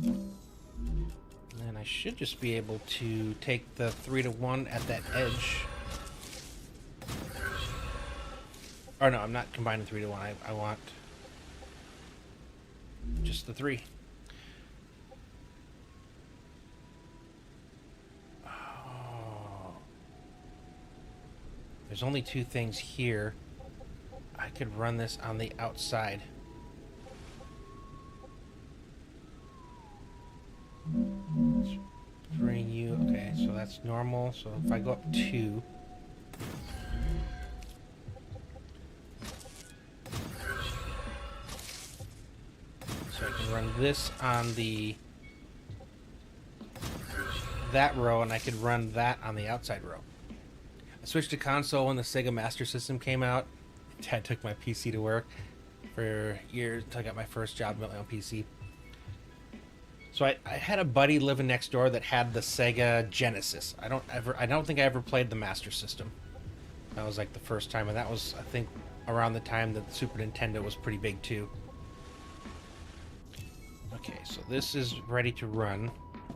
And then I should just be able to take the 3 to 1 at that edge. Or no, I'm not combining 3 to 1. I want just the 3. There's only two things here. I could run this on the outside. Let's bring you... Okay, so that's normal. So if I go up 2... So I can run this on the... that row, and I could run that on the outside row. I switched to console when the Sega Master System came out. Dad took my PC to work for years until I got my first job building on PC. So I had a buddy living next door that had the Sega Genesis. I don't think I ever played the Master System. That was like the first time, and that was, I think, around the time that the Super Nintendo was pretty big too. Okay, so this is ready to run.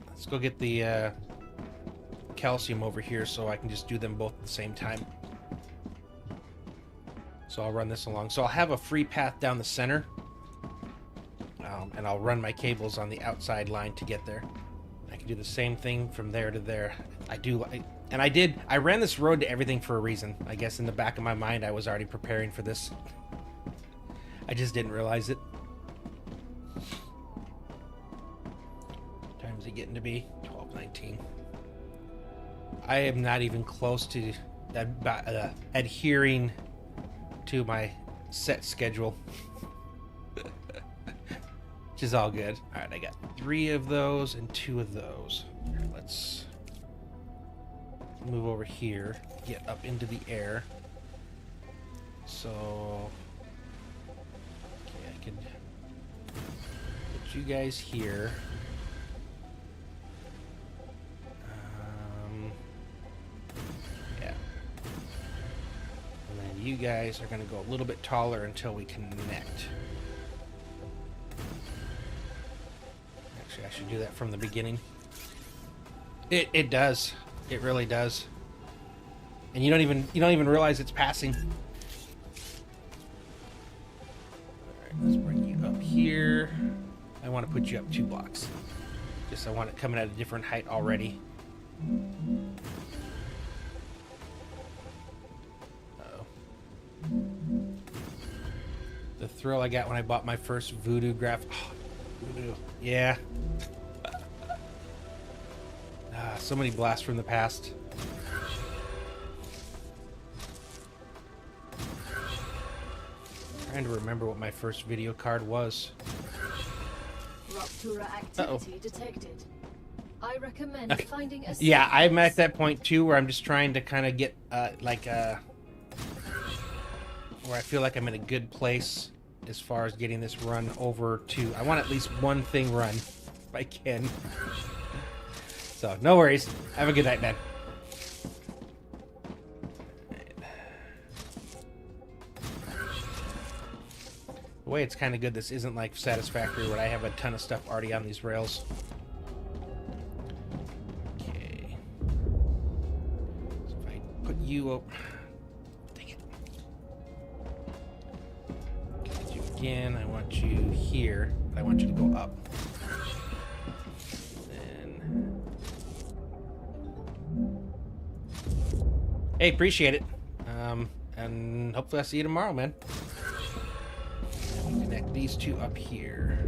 Let's go get the calcium over here so I can just do them both at the same time. So I'll run this along. So I'll have a free path down the center, and I'll run my cables on the outside line to get there. I can do the same thing from there to there. I ran this road to everything for a reason. I guess in the back of my mind I was already preparing for this. I just didn't realize it. What time is it getting to be? 12:19. I am not even close to adhering to my set schedule. Which is all good. Alright, I got 3 of those and 2 of those. Let's move over here, get up into the air. So, okay, I can put you guys here. Yeah. And then you guys are going to go a little bit taller until we connect. Actually, I should do that from the beginning. It does. It really does. And you don't even realize it's passing. Alright, let's bring you up here. I want to put you up 2 blocks. Just I want it coming at a different height already. Uh-oh. The thrill I got when I bought my first Voodoo graph. Oh, Voodoo. Yeah. So many blasts from the past. Trying to remember what my first video card was. Ruptura activity detected. I recommend finding a... Yeah, I'm at that point too where I'm just trying to kind of get where I feel like I'm in a good place as far as getting this run over to... I want at least one thing run if I can. So, no worries. Have a good night, man. The way it's kind of good, this isn't like Satisfactory where I have a ton of stuff already on these rails. Okay. So if I put you up... Dang it. Get you again. I want you here, but I want you to go up. Hey, appreciate it. And hopefully I'll see you tomorrow, man. And we connect these 2 up here.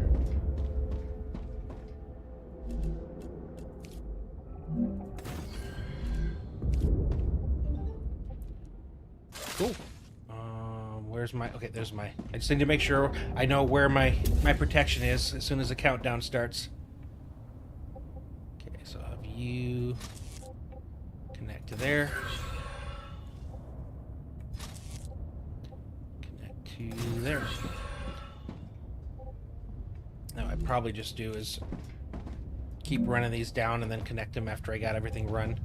Cool. Where's my... Okay, there's my... I just need to make sure I know where my protection is as soon as the countdown starts. Okay, so I'll have you connect to there. To there. Now what I'd probably just do is keep running these down and then connect them after I got everything run.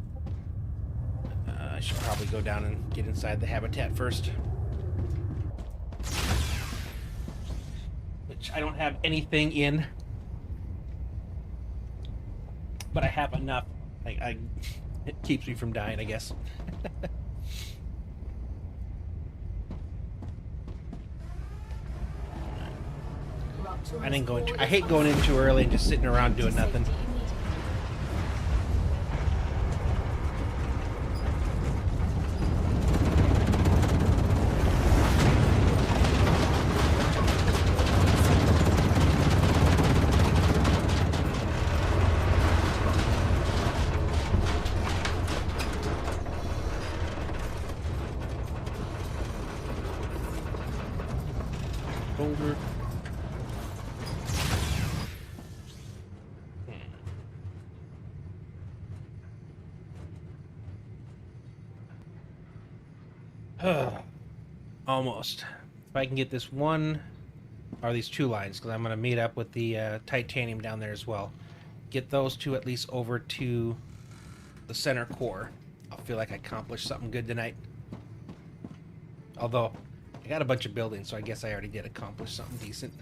I should probably go down and get inside the habitat first. Which I don't have anything in. But I have enough. It keeps me from dying, I guess. I didn't go into... I hate going in too early and just sitting around doing nothing. boulder. Almost. If I can get this one, or these two lines, because I'm going to meet up with the titanium down there as well. Get those two at least over to the center core. I'll feel like I accomplished something good tonight. Although, I got a bunch of buildings, so I guess I already did accomplish something decent.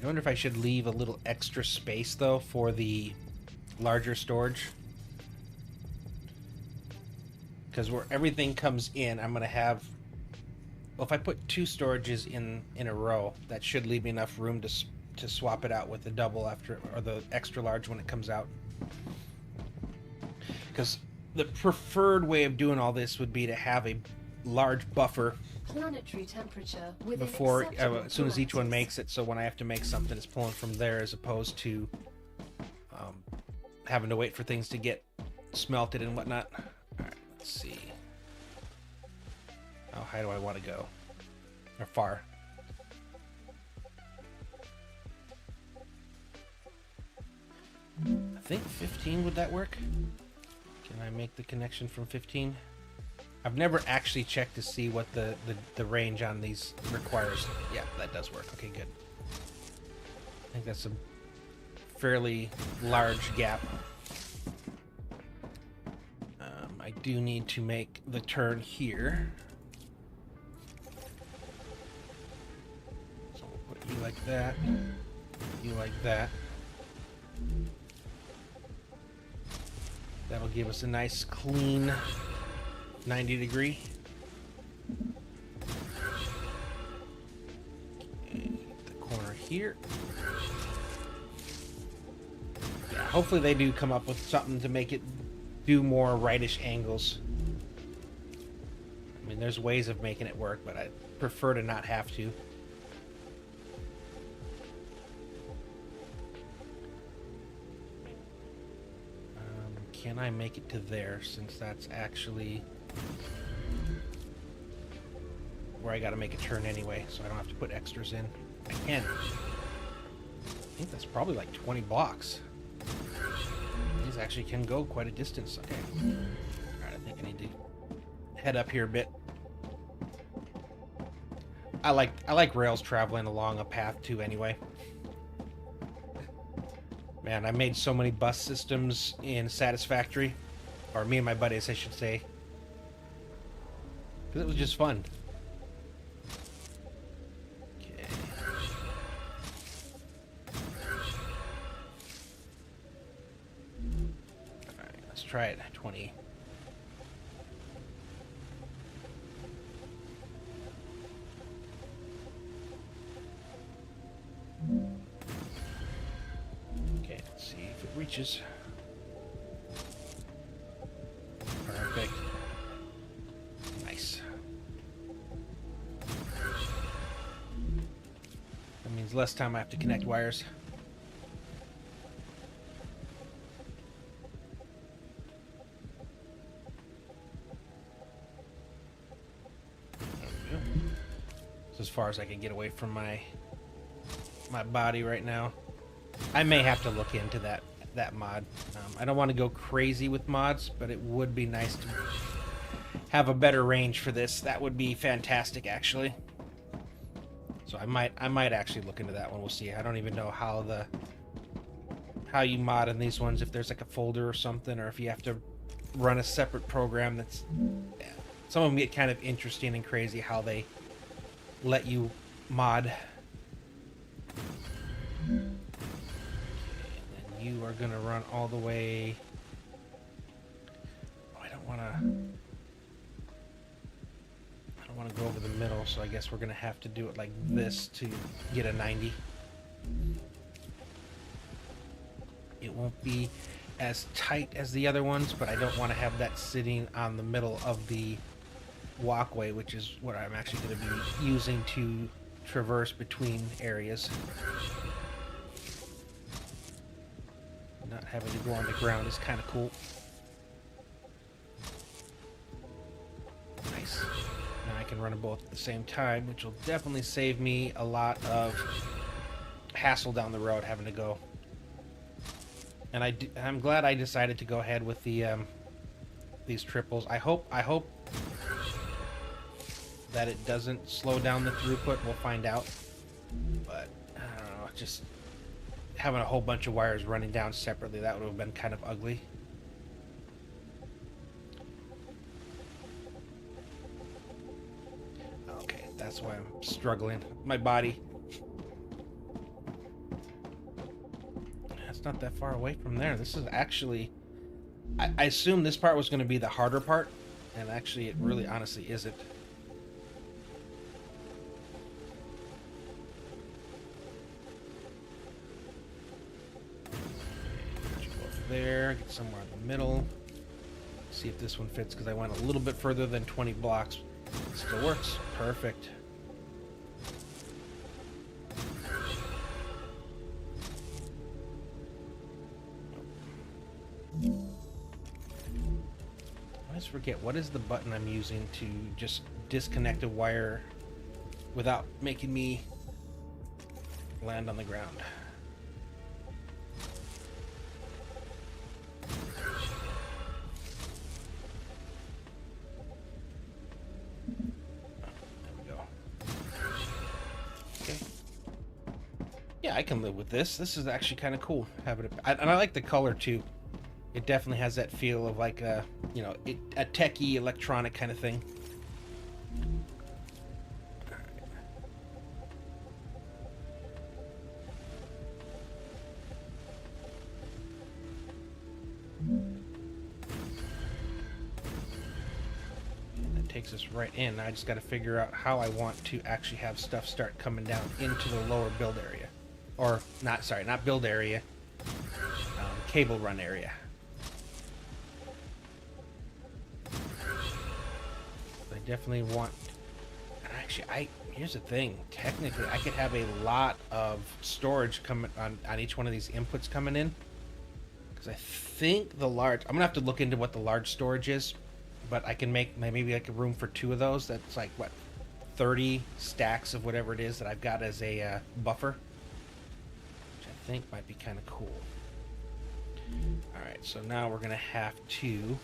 I wonder if I should leave a little extra space, though, for the larger storage. Because where everything comes in, I'm going to have... Well, if I put two storages in a row, that should leave me enough room to swap it out with the double after, or the extra large when it comes out. Because the preferred way of doing all this would be to have a large buffer Planetary temperature before, as soon as each one makes it, so when I have to make something, it's pulling from there, as opposed to having to wait for things to get smelted and whatnot. Alright, let's see. How high do I want to go? Or far? I think 15, would that work? Can I make the connection from 15? I've never actually checked to see what the range on these requires. Yeah, that does work. Okay, good. I think that's a fairly large gap. I do need to make the turn here. So we'll put you like that. You like that. That'll give us a nice clean 90 degree. Okay, the corner here. Yeah, hopefully they do come up with something to make it do more rightish angles. I mean, there's ways of making it work, but I prefer to not have to. Can I make it to there, since that's actually where I gotta make a turn anyway, so I don't have to put extras in? I can. I think that's probably like 20 blocks. These actually can go quite a distance. Okay. Alright, I think I need to head up here a bit. I like rails traveling along a path too anyway. Man, I made so many bus systems in Satisfactory. Or me and my buddies, I should say. Because it was just fun. Okay. Alright, let's try it. 20. Reaches. Perfect. Nice. That means less time I have to connect wires. There we go. It's as far as I can get away from my body right now. I may have to look into that mod. I don't want to go crazy with mods, but it would be nice to have a better range for this. That would be fantastic, actually. So I might actually look into that one. We'll see. I don't even know how you mod in these ones, if there's like a folder or something, or if you have to run a separate program. That's, yeah. Some of them get kind of interesting and crazy how they let you mod. You are going to run all the way... Oh, I don't want to go over the middle, so I guess we're going to have to do it like this to get a 90. It won't be as tight as the other ones, but I don't want to have that sitting on the middle of the walkway, which is what I'm actually going to be using to traverse between areas. Not having to go on the ground is kind of cool. can run them both at the same time, which will definitely save me a lot of hassle down the road having to go. And I'm glad I decided to go ahead with the these triples. I hope that it doesn't slow down the throughput. We'll find out. But I don't know, just having a whole bunch of wires running down separately, that would have been kind of ugly. Okay, that's why I'm struggling. My body. It's not that far away from there. This is actually... I assumed this part was going to be the harder part, and actually it really honestly isn't. There, get somewhere in the middle. See if this one fits, because I went a little bit further than 20 blocks. Still works. Perfect. I always forget, what is the button I'm using to just disconnect a wire without making me land on the ground? Yeah, I can live with this. This is actually kind of cool. And I like the color too. It definitely has that feel of like a, you know, a techie electronic kind of thing. That takes us right in. Now I just got to figure out how I want to actually have stuff start coming down into the lower build area. Or, not build area. Cable run area. I definitely want... And actually, here's the thing. Technically, I could have a lot of storage coming on each one of these inputs coming in. Because I think the large... I'm going to have to look into what the large storage is. But I can make maybe like a room for 2 of those. That's like, what, 30 stacks of whatever it is that I've got as a buffer. I think might be kind of cool. Alright, so now we're going to have to...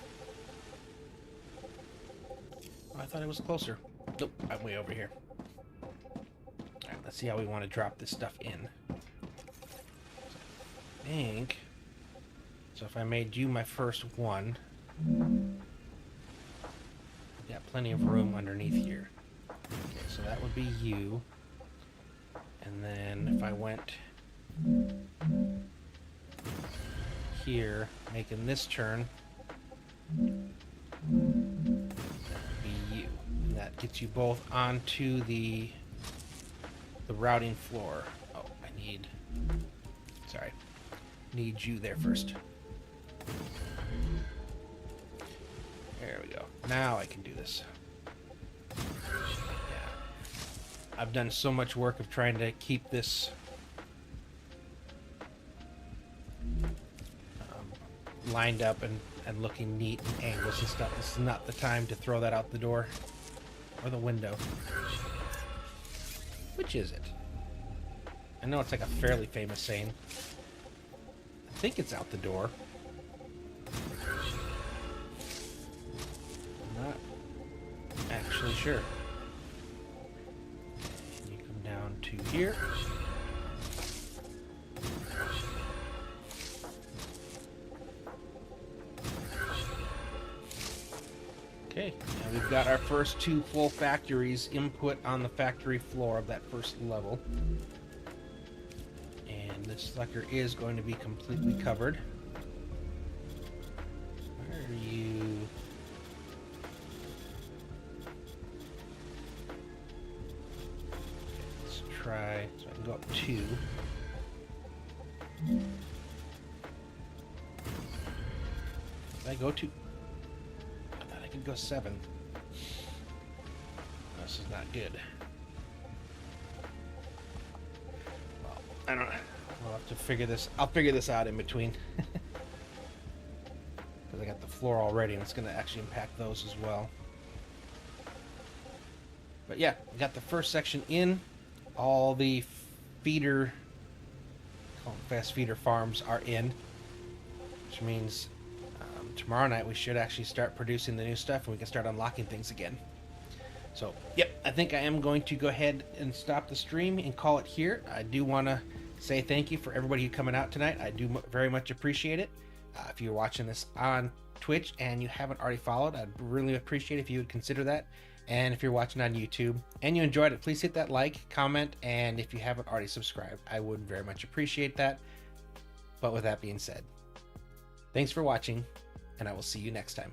Oh, I thought it was closer. Nope, I'm way over here. Alright, let's see how we want to drop this stuff in. I think... So if I made you my first one... I've got plenty of room underneath here. Okay, so that would be you. And then if I went... here, making this turn, that would be you. And that gets you both onto the routing floor. Oh, I need you there first. There we go. Now I can do this. Yeah. I've done so much work of trying to keep this lined up and looking neat and angles and stuff. This is not the time to throw that out the door or the window. Which is it? I know it's like a fairly famous saying. I think it's out the door. I'm not actually sure. And you come down to here. Okay, now we've got our first 2 full factories input on the factory floor of that first level. And this sucker is going to be completely covered. Where are you? Let's try, so I can go up 2. Did I go 2? I could go 7. This is not good. Well, I don't know. We'll have to figure this. I'll figure this out in between. Because I got the floor already, and it's going to actually impact those as well. But yeah, we got the first section in. All the feeder, call them fast feeder farms are in, which means tomorrow night we should actually start producing the new stuff and we can start unlocking things again. So, yep, I think I am going to go ahead and stop the stream and call it here. I do want to say thank you for everybody who coming out tonight. I do very much appreciate it. If you're watching this on Twitch and you haven't already followed, I'd really appreciate it if you would consider that. And if you're watching on YouTube and you enjoyed it, please hit that like, comment, and if you haven't already subscribed, I would very much appreciate that. But with that being said, thanks for watching, and I will see you next time.